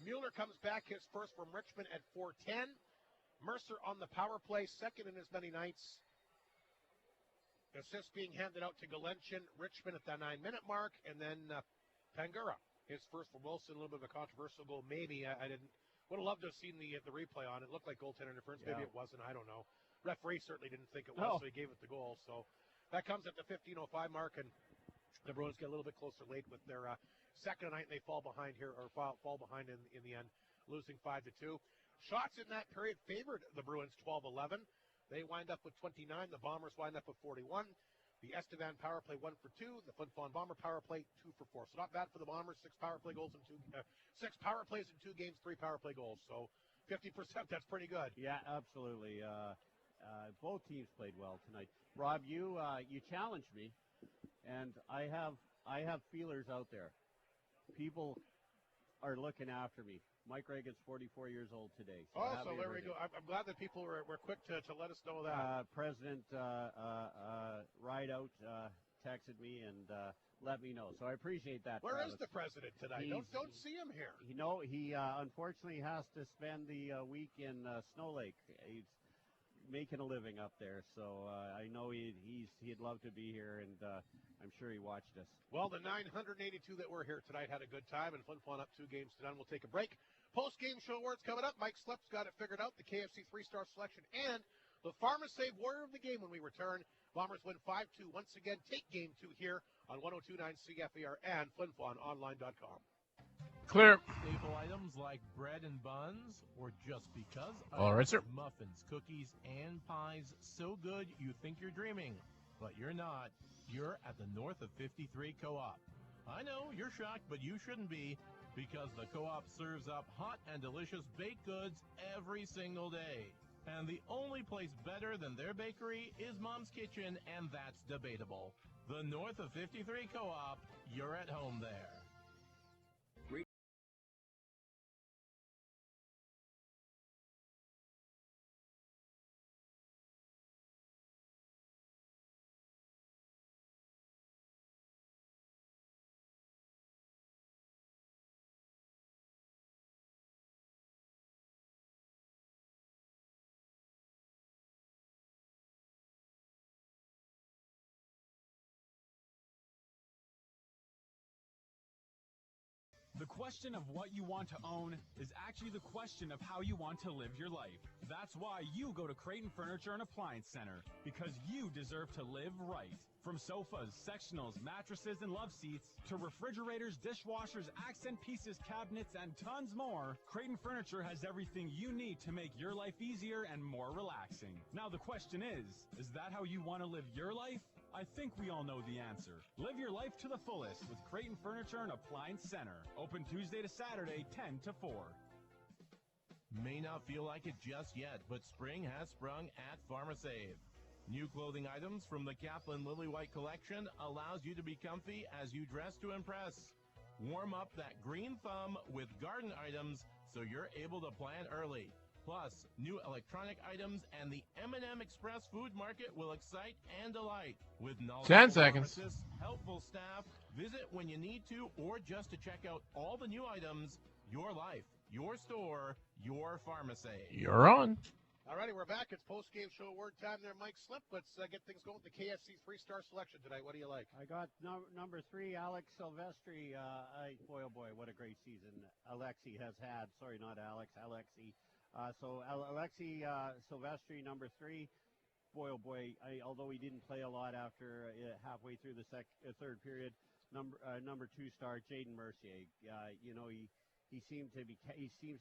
Mueller comes back, his first from Richmond at 4:10. Mercer on the power play, second in as many nights. Assist being handed out to Galenchin, Richmond at the 9-minute mark, and then Pangura, his first from Wilson, a little bit of a controversial goal. Maybe I would have loved to have seen the replay on it. It looked like goaltender interference. Maybe it wasn't. I don't know. Referee certainly didn't think it was, so he gave it the goal. So that comes at the 15:05 mark, and the Bruins get a little bit closer late with their second night, and they fall behind here, or fall behind in the end, losing 5-2. Shots in that period favored the Bruins 12-11. They wind up with 29. The Bombers wind up with 41. The Estevan power play 1 for 2. The Flin Flon Bomber power play 2 for 4. So not bad for the Bombers. 6 power plays in 2 games, 3 power play goals. So 50%. That's pretty good. Yeah, absolutely. Both teams played well tonight. Rob, you challenged me, and I have feelers out there. People are looking after me. Mike Reagan's 44 years old today. So there we go. I'm glad that people were quick to let us know that. President Rideout texted me and let me know. So I appreciate that. Where Travis. is the president today? Don't see him here. He unfortunately has to spend the week in Snow Lake. He's making a living up there, so I know he'd love to be here, and I'm sure he watched us. Well, the 982 that were here tonight had a good time, and Flin Flon up 2 games to none. We'll take a break. Post-game show awards coming up. Mike Slep's got it figured out, the KFC 3-star selection, and the Farmers Save Warrior of the game when we return. Bombers win 5-2 once again. Take game 2 here on 102.9 CFER and FlinFlonOnline.com. Clear. Staple items like bread and buns, or just because All right, sir. Muffins, cookies, and pies so good you think you're dreaming, but you're not. You're at the North of 53 Co-op. I know, you're shocked, but you shouldn't be, because the Co-op serves up hot and delicious baked goods every single day. And the only place better than their bakery is Mom's Kitchen, and that's debatable. The North of 53 Co-op, you're at home there. The question of what you want to own is actually the question of how you want to live your life. That's why you go to Creighton Furniture and Appliance Center, because you deserve to live right. From sofas, sectionals, mattresses, and love seats, to refrigerators, dishwashers, accent pieces, cabinets, and tons more, Creighton Furniture has everything you need to make your life easier and more relaxing. Now the question is that how you want to live your life? I think we all know the answer. Live your life to the fullest with Creighton Furniture and Appliance Center. Open Tuesday to Saturday, 10 to 4. May not feel like it just yet, but spring has sprung at PharmaSave. New clothing items from the Kaplan Lily White collection allows you to be comfy as you dress to impress. Warm up that green thumb with garden items so you're able to plan early. Plus, new electronic items and the M&M Express Food Market will excite and delight. With knowledgeable 10 seconds. pharmacists, helpful staff, visit when you need to or just to check out all the new items. Your life, your store, your pharmacy. You're on. Alrighty, we're back. It's post-game show award time there, Mike Slip. Let's get things going with the KFC three-star selection tonight. What do you like? I got number 3, Alex Silvestri. Boy, oh boy, what a great season Alexi has had. Sorry, not Alex, Alexi. Alexi Silvestri, number 3. Boy, oh boy, although he didn't play a lot after halfway through the third period, number 2 star, Jaden Mercier. He seems to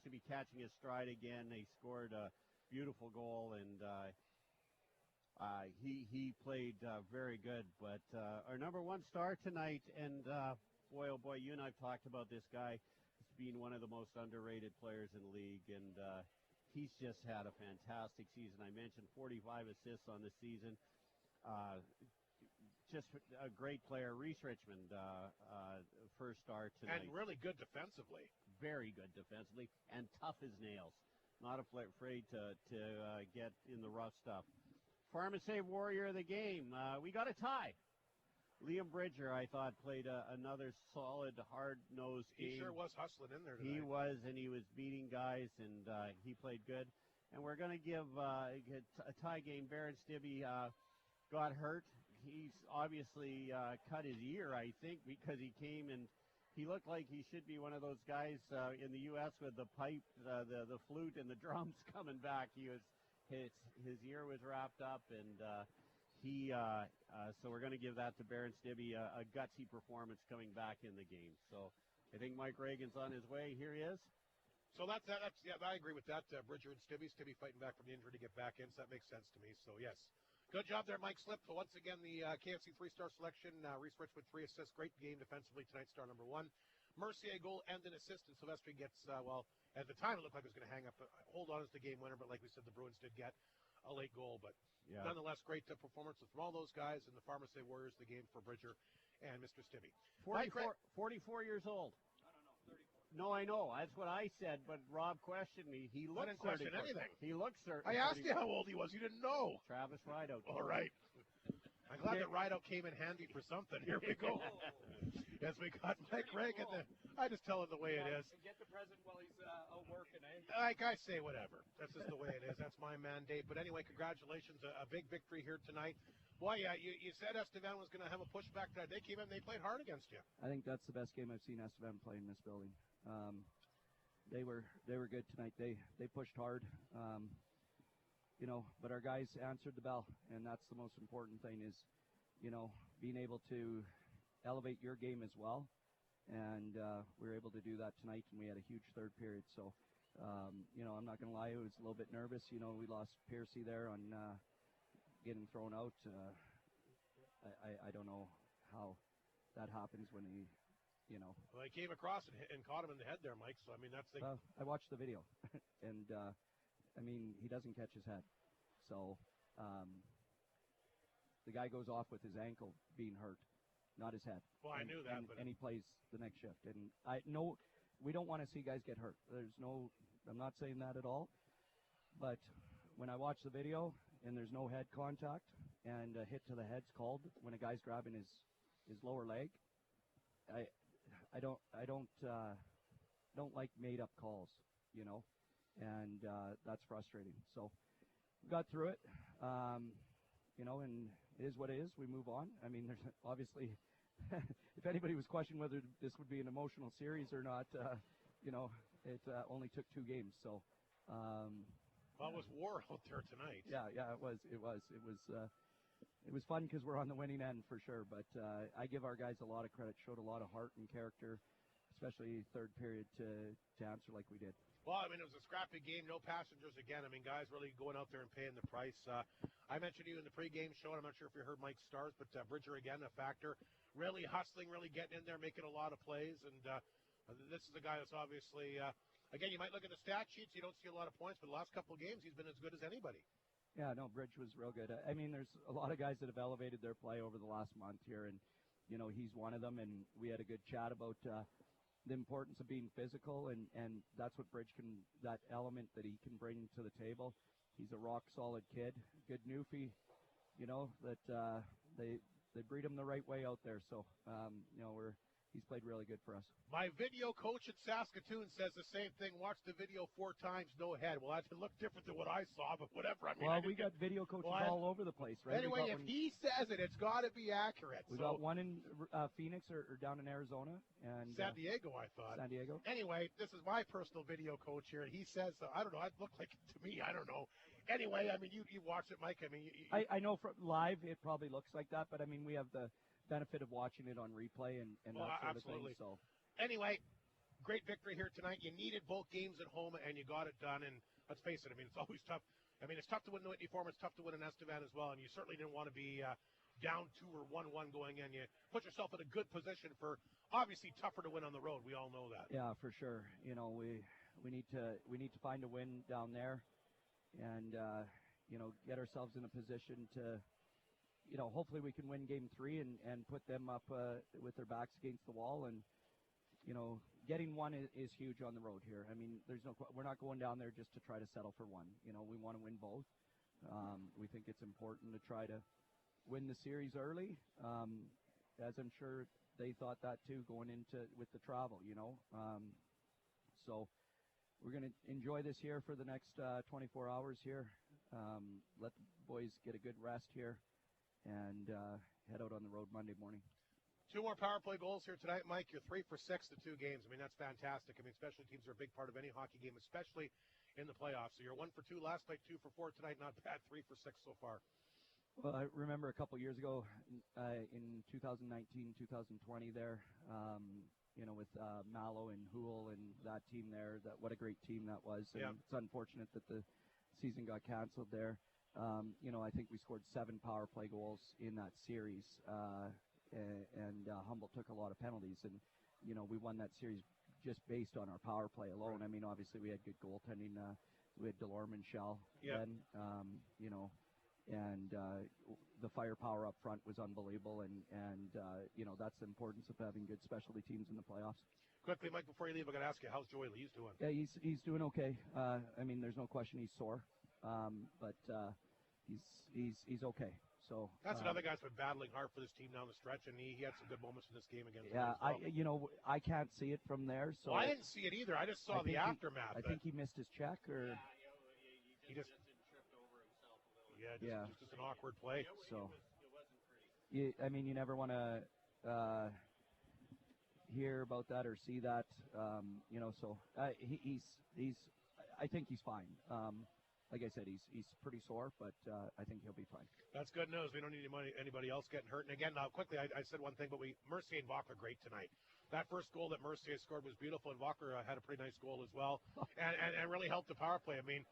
be catching his stride again. They scored a beautiful goal, and he played very good. But our number 1 star tonight, and boy, oh boy, you and I've talked about this guy as being one of the most underrated players in the league, and he's just had a fantastic season. I mentioned 45 assists on the season. Just a great player. Reese Richmond, first star tonight. And really good defensively. Very good defensively, and tough as nails. Not afraid to get in the rough stuff. PharmaSave Warrior of the game. We got a tie. Liam Bridger, I thought, played another solid, hard-nosed game. He sure was hustling in there tonight. He was, and he was beating guys, and he played good. And we're going to give a tie game. Baron Stibbe got hurt. He's obviously cut his ear, I think, because he came and he looked like he should be one of those guys in the U.S. with the pipe, the flute, and the drums coming back. His ear was wrapped up, and so we're going to give that to Baron Stibbe, a gutsy performance coming back in the game. So I think Mike Reagan's on his way. Here he is. So that's yeah, I agree with that. Bridger and Stibbe fighting back from the injury to get back in, so that makes sense to me. So yes. Good job there, Mike Slip. So once again, the KFC three-star selection. Reese Richmond, 3 assists. Great game defensively tonight, star number 1. Mercier goal and an assist, and Silvestri gets, at the time it looked like it was going to hang up. Hold on as the game winner, but like we said, the Bruins did get a late goal. But nonetheless, great performances from all those guys, and the PharmaSave Warriors, the game for Bridger and Mr. Stibbe. 44 years old. No, I know. That's what I said, but Rob questioned me. He looks I didn't question anything. He looks certain. I asked you how old he was. You didn't know. Travis Rideout. All right. I'm glad that Rideout came in handy for something. Here we go. Yes, we got Mike Reagan. I just tell him the way it is. Get the present while he's out working, eh? Like I say, whatever. That's just the way it is. That's my mandate. But anyway, congratulations. A big victory here tonight. Boy, you said Estevan was going to have a pushback tonight. They came in, they played hard against you. I think that's the best game I've seen Estevan play in this building. They were good tonight. They pushed hard, but our guys answered the bell, and that's the most important thing is, being able to elevate your game as well. And we were able to do that tonight, and we had a huge third period. So, I'm not going to lie, I was a little bit nervous. We lost Piercy there on getting thrown out. I don't know how that happens when he, Well, he came across and caught him in the head there, Mike. So, I mean, that's the... I watched the video, and, he doesn't catch his head. So, the guy goes off with his ankle being hurt, not his head. Well, I knew that. And he plays the next shift. And we don't want to see guys get hurt. I'm not saying that at all. But when I watch the video and there's no head contact and a hit to the head's called when a guy's grabbing his lower leg, I don't like made up calls, and that's frustrating. So we got through it, and it is what it is. We move on. I mean, there's obviously if anybody was questioning whether this would be an emotional series or not, it only took 2 games. So, well, it was war out there tonight. Yeah, it was. It was fun because we're on the winning end for sure. But I give our guys a lot of credit. Showed a lot of heart and character, especially third period to answer like we did. Well, I mean, it was a scrappy game, no passengers again. I mean, guys really going out there and paying the price. I mentioned you in the pregame show, and I'm not sure if you heard Mike Stars, but Bridger again, a factor. Really hustling, really getting in there, making a lot of plays. And this is a guy that's obviously, again, you might look at the stat sheets, you don't see a lot of points, but the last couple of games, he's been as good as anybody. Yeah, no, Bridge was real good. I mean, there's a lot of guys that have elevated their play over the last month here, and, he's one of them. And we had a good chat about the importance of being physical, and that's what Bridge that element that he can bring to the table. He's a rock-solid kid, good newfie, that they breed him the right way out there. So, he's played really good for us. My video coach at Saskatoon says the same thing. Watch the video 4 times, no head. Well, that looked different than what I saw, but whatever. I mean, well, we got video coaches all over the place, right? Anyway, if he says it, it's got to be accurate. We got one in Phoenix or down in Arizona. And San Diego, I thought. San Diego. Anyway, this is my personal video coach here, and he says, I don't know, it looked like it to me. I don't know. Anyway, I mean, you watch it, Mike. I mean, I know from live it probably looks like that, but I mean, we have the benefit of watching it on replay and that sort absolutely. of thing. So anyway, great victory here tonight. You needed both games at home, and you got it done. And let's face it, I mean, it's always tough. I mean, it's tough to win the Whitney Forum. It's tough to win an Estevan as well, and you certainly didn't want to be down 2 or 1-1 going in. You put yourself in a good position for obviously tougher to win on the road. We all know that. Yeah, for sure. We need to find a win down there, and get ourselves in a position to. Hopefully we can win game 3 and put them up with their backs against the wall. And, getting one is huge on the road here. I mean, we're not going down there just to try to settle for one. We want to win both. We think it's important to try to win the series early, as I'm sure they thought that too going into with the travel, So we're going to enjoy this here for the next 24 hours here. Let the boys get a good rest here. And head out on the road Monday morning. 2 more power play goals here tonight, Mike. You're 3 for 6 the 2 games. I mean, that's fantastic. I mean, special teams are a big part of any hockey game, especially in the playoffs. So you're 1 for 2 last night, 2 for 4 tonight. Not bad. 3 for 6 so far. Well, I remember a couple years ago in 2019, 2020 there, with Mallow and Houle and that team there. What a great team that was. And It's unfortunate that the season got canceled there. I think we scored 7 power play goals in that series, and Humboldt took a lot of penalties, and we won that series just based on our power play alone. Right. I mean, obviously we had good goaltending. We had Delorme and Shell then, and the firepower up front was unbelievable, and that's the importance of having good specialty teams in the playoffs. Quickly, Mike, before you leave, I got to ask you, how's Joey Lee's doing? Yeah, he's doing okay. I mean, there's no question he's sore. But he's okay. So that's another guy's been battling hard for this team down the stretch, and he had some good moments in this game against. Yeah, I can't see it from there. So I didn't see it either. I just saw the aftermath. I think he missed his check, or he just tripped over himself a little. Yeah, just an awkward play. So I mean, you never want to hear about that or see that. So he's. I think he's fine. Like I said, he's pretty sore, but I think he'll be fine. That's good news. We don't need anybody else getting hurt. And again, quickly, I said one thing, but Mercier and Walker great tonight. That first goal that Mercier scored was beautiful, and Walker had a pretty nice goal as well, and really helped the power play. I mean,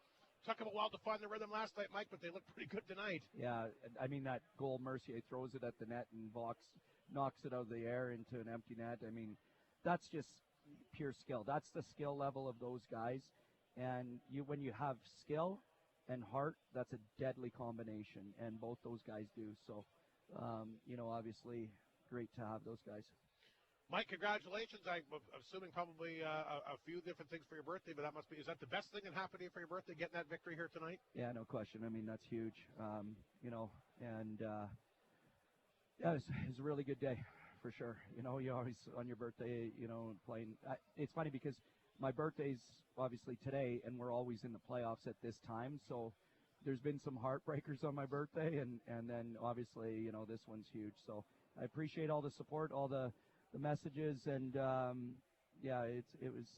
took him a while to find the rhythm last night, Mike, but they looked pretty good tonight. Yeah, I mean, that goal, Mercier throws it at the net, and Vox knocks it out of the air into an empty net. I mean, that's just pure skill. That's the skill level of those guys. And when you have skill and heart, that's a deadly combination, and both those guys do. So, obviously, great to have those guys. Mike, congratulations. I'm assuming probably a few different things for your birthday, but is that the best thing that happened to you for your birthday, getting that victory here tonight? Yeah, no question. I mean, that's huge. It was a really good day, for sure. You always, on your birthday, playing. It's funny because my birthday's obviously today, and we're always in the playoffs at this time. So there's been some heartbreakers on my birthday, and then obviously, this one's huge. So I appreciate all the support, all the messages, and it was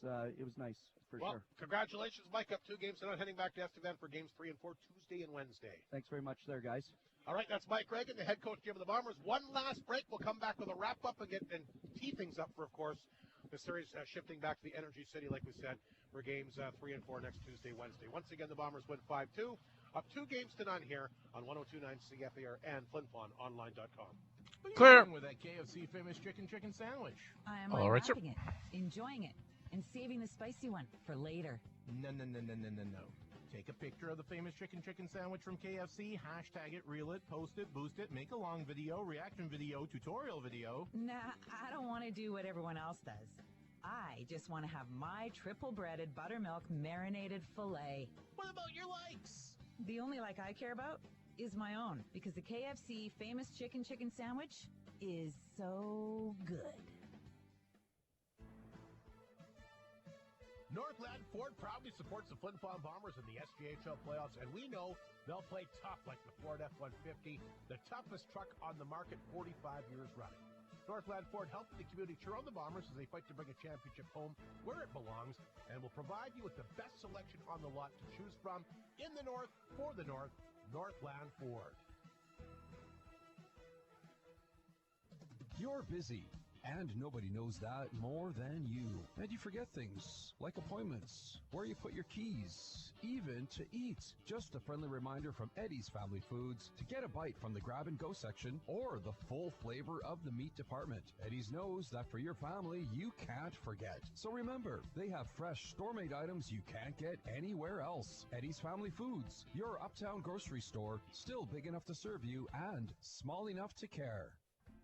nice for sure. Congratulations, Mike. Up 2 games tonight, heading back to Estevan for games 3 and 4 Tuesday and Wednesday. Thanks very much there, guys. All right, that's Mike Reagan, the head coach of the Bombers. One last break. We'll come back with a wrap-up and tee things up for, of course, the series shifting back to the Energy City, like we said, for games 3 and 4 next Tuesday, Wednesday. Once again, the Bombers win 5-2. Up 2 games to none here on 102.9 CFAR and FlinFlonOnline.com. Clear. With that KFC famous chicken sandwich. I'm All right, sir. unwrapping it, enjoying it, and saving the spicy one for later. No. Take a picture of the famous chicken sandwich from KFC, hashtag it, reel it, post it, boost it, make a long video, reaction video, tutorial video. Nah, I don't want to do what everyone else does. I just want to have my triple breaded buttermilk marinated filet. What about your likes? The only like I care about is my own, because the KFC famous chicken sandwich is so good. Northland Ford proudly supports the Flin Flon Bombers in the SJHL playoffs, and we know they'll play tough like the Ford F-150, the toughest truck on the market 45 years running. Northland Ford helps the community cheer on the Bombers as they fight to bring a championship home where it belongs, and will provide you with the best selection on the lot to choose from in the North, for the North, Northland Ford. You're busy, and nobody knows that more than you. And you forget things like appointments, where you put your keys, even to eat. Just a friendly reminder from Eddie's Family Foods to get a bite from the grab-and-go section or the full flavor of the meat department. Eddie's knows that for your family, you can't forget. So remember, they have fresh, store-made items you can't get anywhere else. Eddie's Family Foods, your uptown grocery store, still big enough to serve you and small enough to care.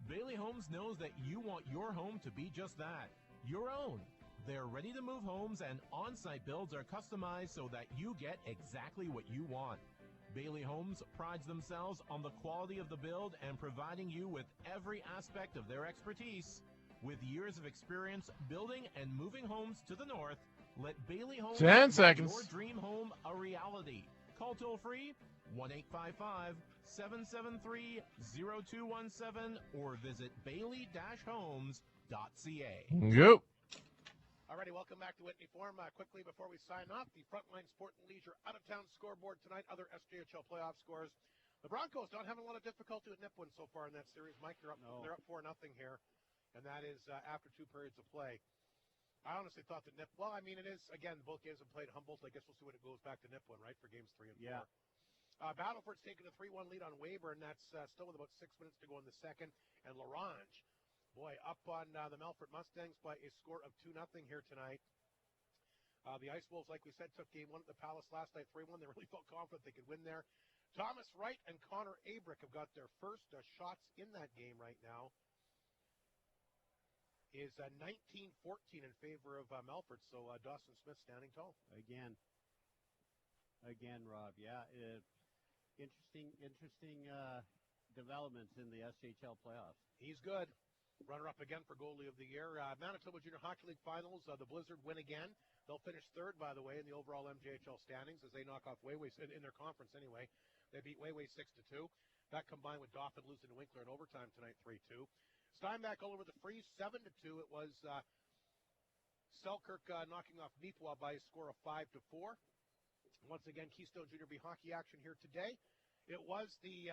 Bailey Homes knows that you want your home to be just that, your own. They're ready to move homes, and on-site builds are customized so that you get exactly what you want. Bailey Homes prides themselves on the quality of the build and providing you with every aspect of their expertise. With years of experience building and moving homes to the north, let Bailey Homes 10 make seconds. your dream home a reality. Call toll-free 1-855-773-0217 or visit bailey-homes.ca. Go. Alrighty, welcome back to Whitney Forum. Quickly before we sign off, the Frontline Sport and Leisure out-of-town scoreboard tonight, other SJHL playoff scores. The Broncos don't have a lot of difficulty with Nipawin so far in that series. Mike, they're up 4-0 here, and that is after 2 periods of play. I honestly thought that it is, again, both games have played at Humboldt. I guess we'll see when it goes back to Nipawin, right, for games 3 and 4. Yeah. Battleford's taken a 3-1 lead on Weyburn. That's still with about 6 minutes to go in the second. And LaRange, boy, up on the Melfort Mustangs by a score of 2-0 here tonight. The Ice Wolves, like we said, took game 1 at the Palace last night, 3-1. They really felt confident they could win there. Thomas Wright and Connor Abrick have got their first shots in that game right now. Is 19-14 in favor of Melfort, so Dawson Smith standing tall. Again, Rob, yeah. Interesting developments in the SHL playoffs. He's good. Runner-up again for goalie of the year. Manitoba Junior Hockey League Finals, the Blizzard win again. They'll finish third, by the way, in the overall MJHL standings as they knock off Wayway in their conference anyway. They beat Wayway 6-2. That combined with Dauphin losing to Winkler in overtime tonight 3-2. Steinbach all over the Freeze 7-2. It was Selkirk knocking off Neepawa by a score of 5-4. Once again, Keystone Junior B hockey action here today. It was the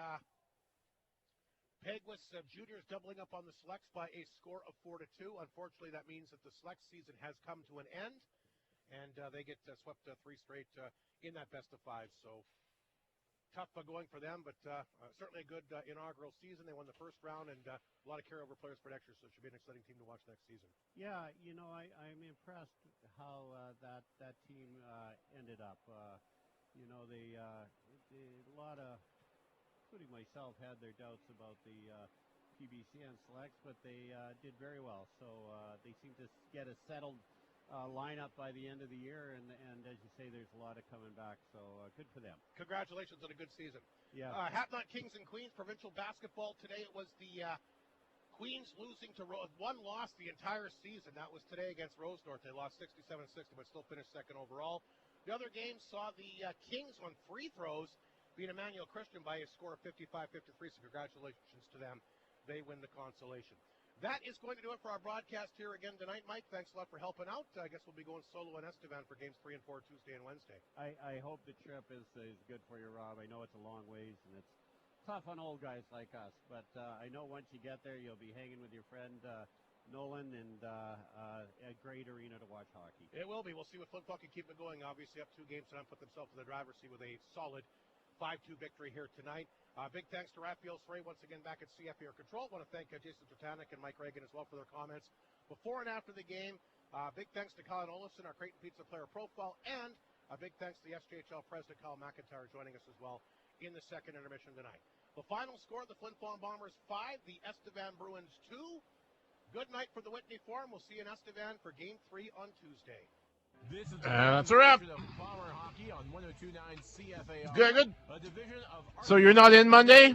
Peguis Juniors doubling up on the Selects by a score of 4-2. Unfortunately, that means that the Select season has come to an end, and they get swept 3 straight in that best-of-5. So tough going for them, but certainly a good inaugural season. They won the first round, and a lot of carryover players for next year, so it should be an exciting team to watch next season. Yeah, I'm impressed how that team ended up. They a lot of, including myself, had their doubts about the PBCN Selects, but they did very well. So they seem to get a settled lineup by the end of the year, and as you say, there's a lot of coming back, so good for them. Congratulations on a good season. Yeah. Hatnut Kings and Queens provincial basketball today. It was the Queens losing to one loss the entire season. That was today against Rosedorf. They lost 67-60, but still finished second overall. The other game saw the Kings on free throws beat Emmanuel Christian by a score of 55-53, so congratulations to them they win the consolation. That is going to do it for our broadcast here again tonight, Mike. Thanks a lot for helping out. I guess we'll be going solo in Estevan for games 3 and 4 Tuesday and Wednesday. I hope the trip is good for you, Rob. I know it's a long ways, and it's tough on old guys like us. But I know once you get there, you'll be hanging with your friend Nolan, and a great arena to watch hockey. It will be. We'll see what Flin Flon can keep it going. Obviously, up 2 games tonight, put themselves in the driver's seat with a solid 5-2 victory here tonight. Big thanks to Raphael Sray once again back at CFAR Control. Want to thank Jason Tratanik and Mike Reagan as well for their comments before and after the game. Big thanks to Colin Olafson, our Creighton Pizza player profile, and a big thanks to the SJHL president, Kyle McIntyre, joining us as well in the second intermission tonight. The final score, the Flin Flon Bombers 5, the Estevan Bruins 2. Good night for the Whitney Forum. We'll see you in Estevan for Game 3 on Tuesday. This is that's a wrap. Bomber Hockey on 102.9 CFAR. Good. A division of So you're not in Monday?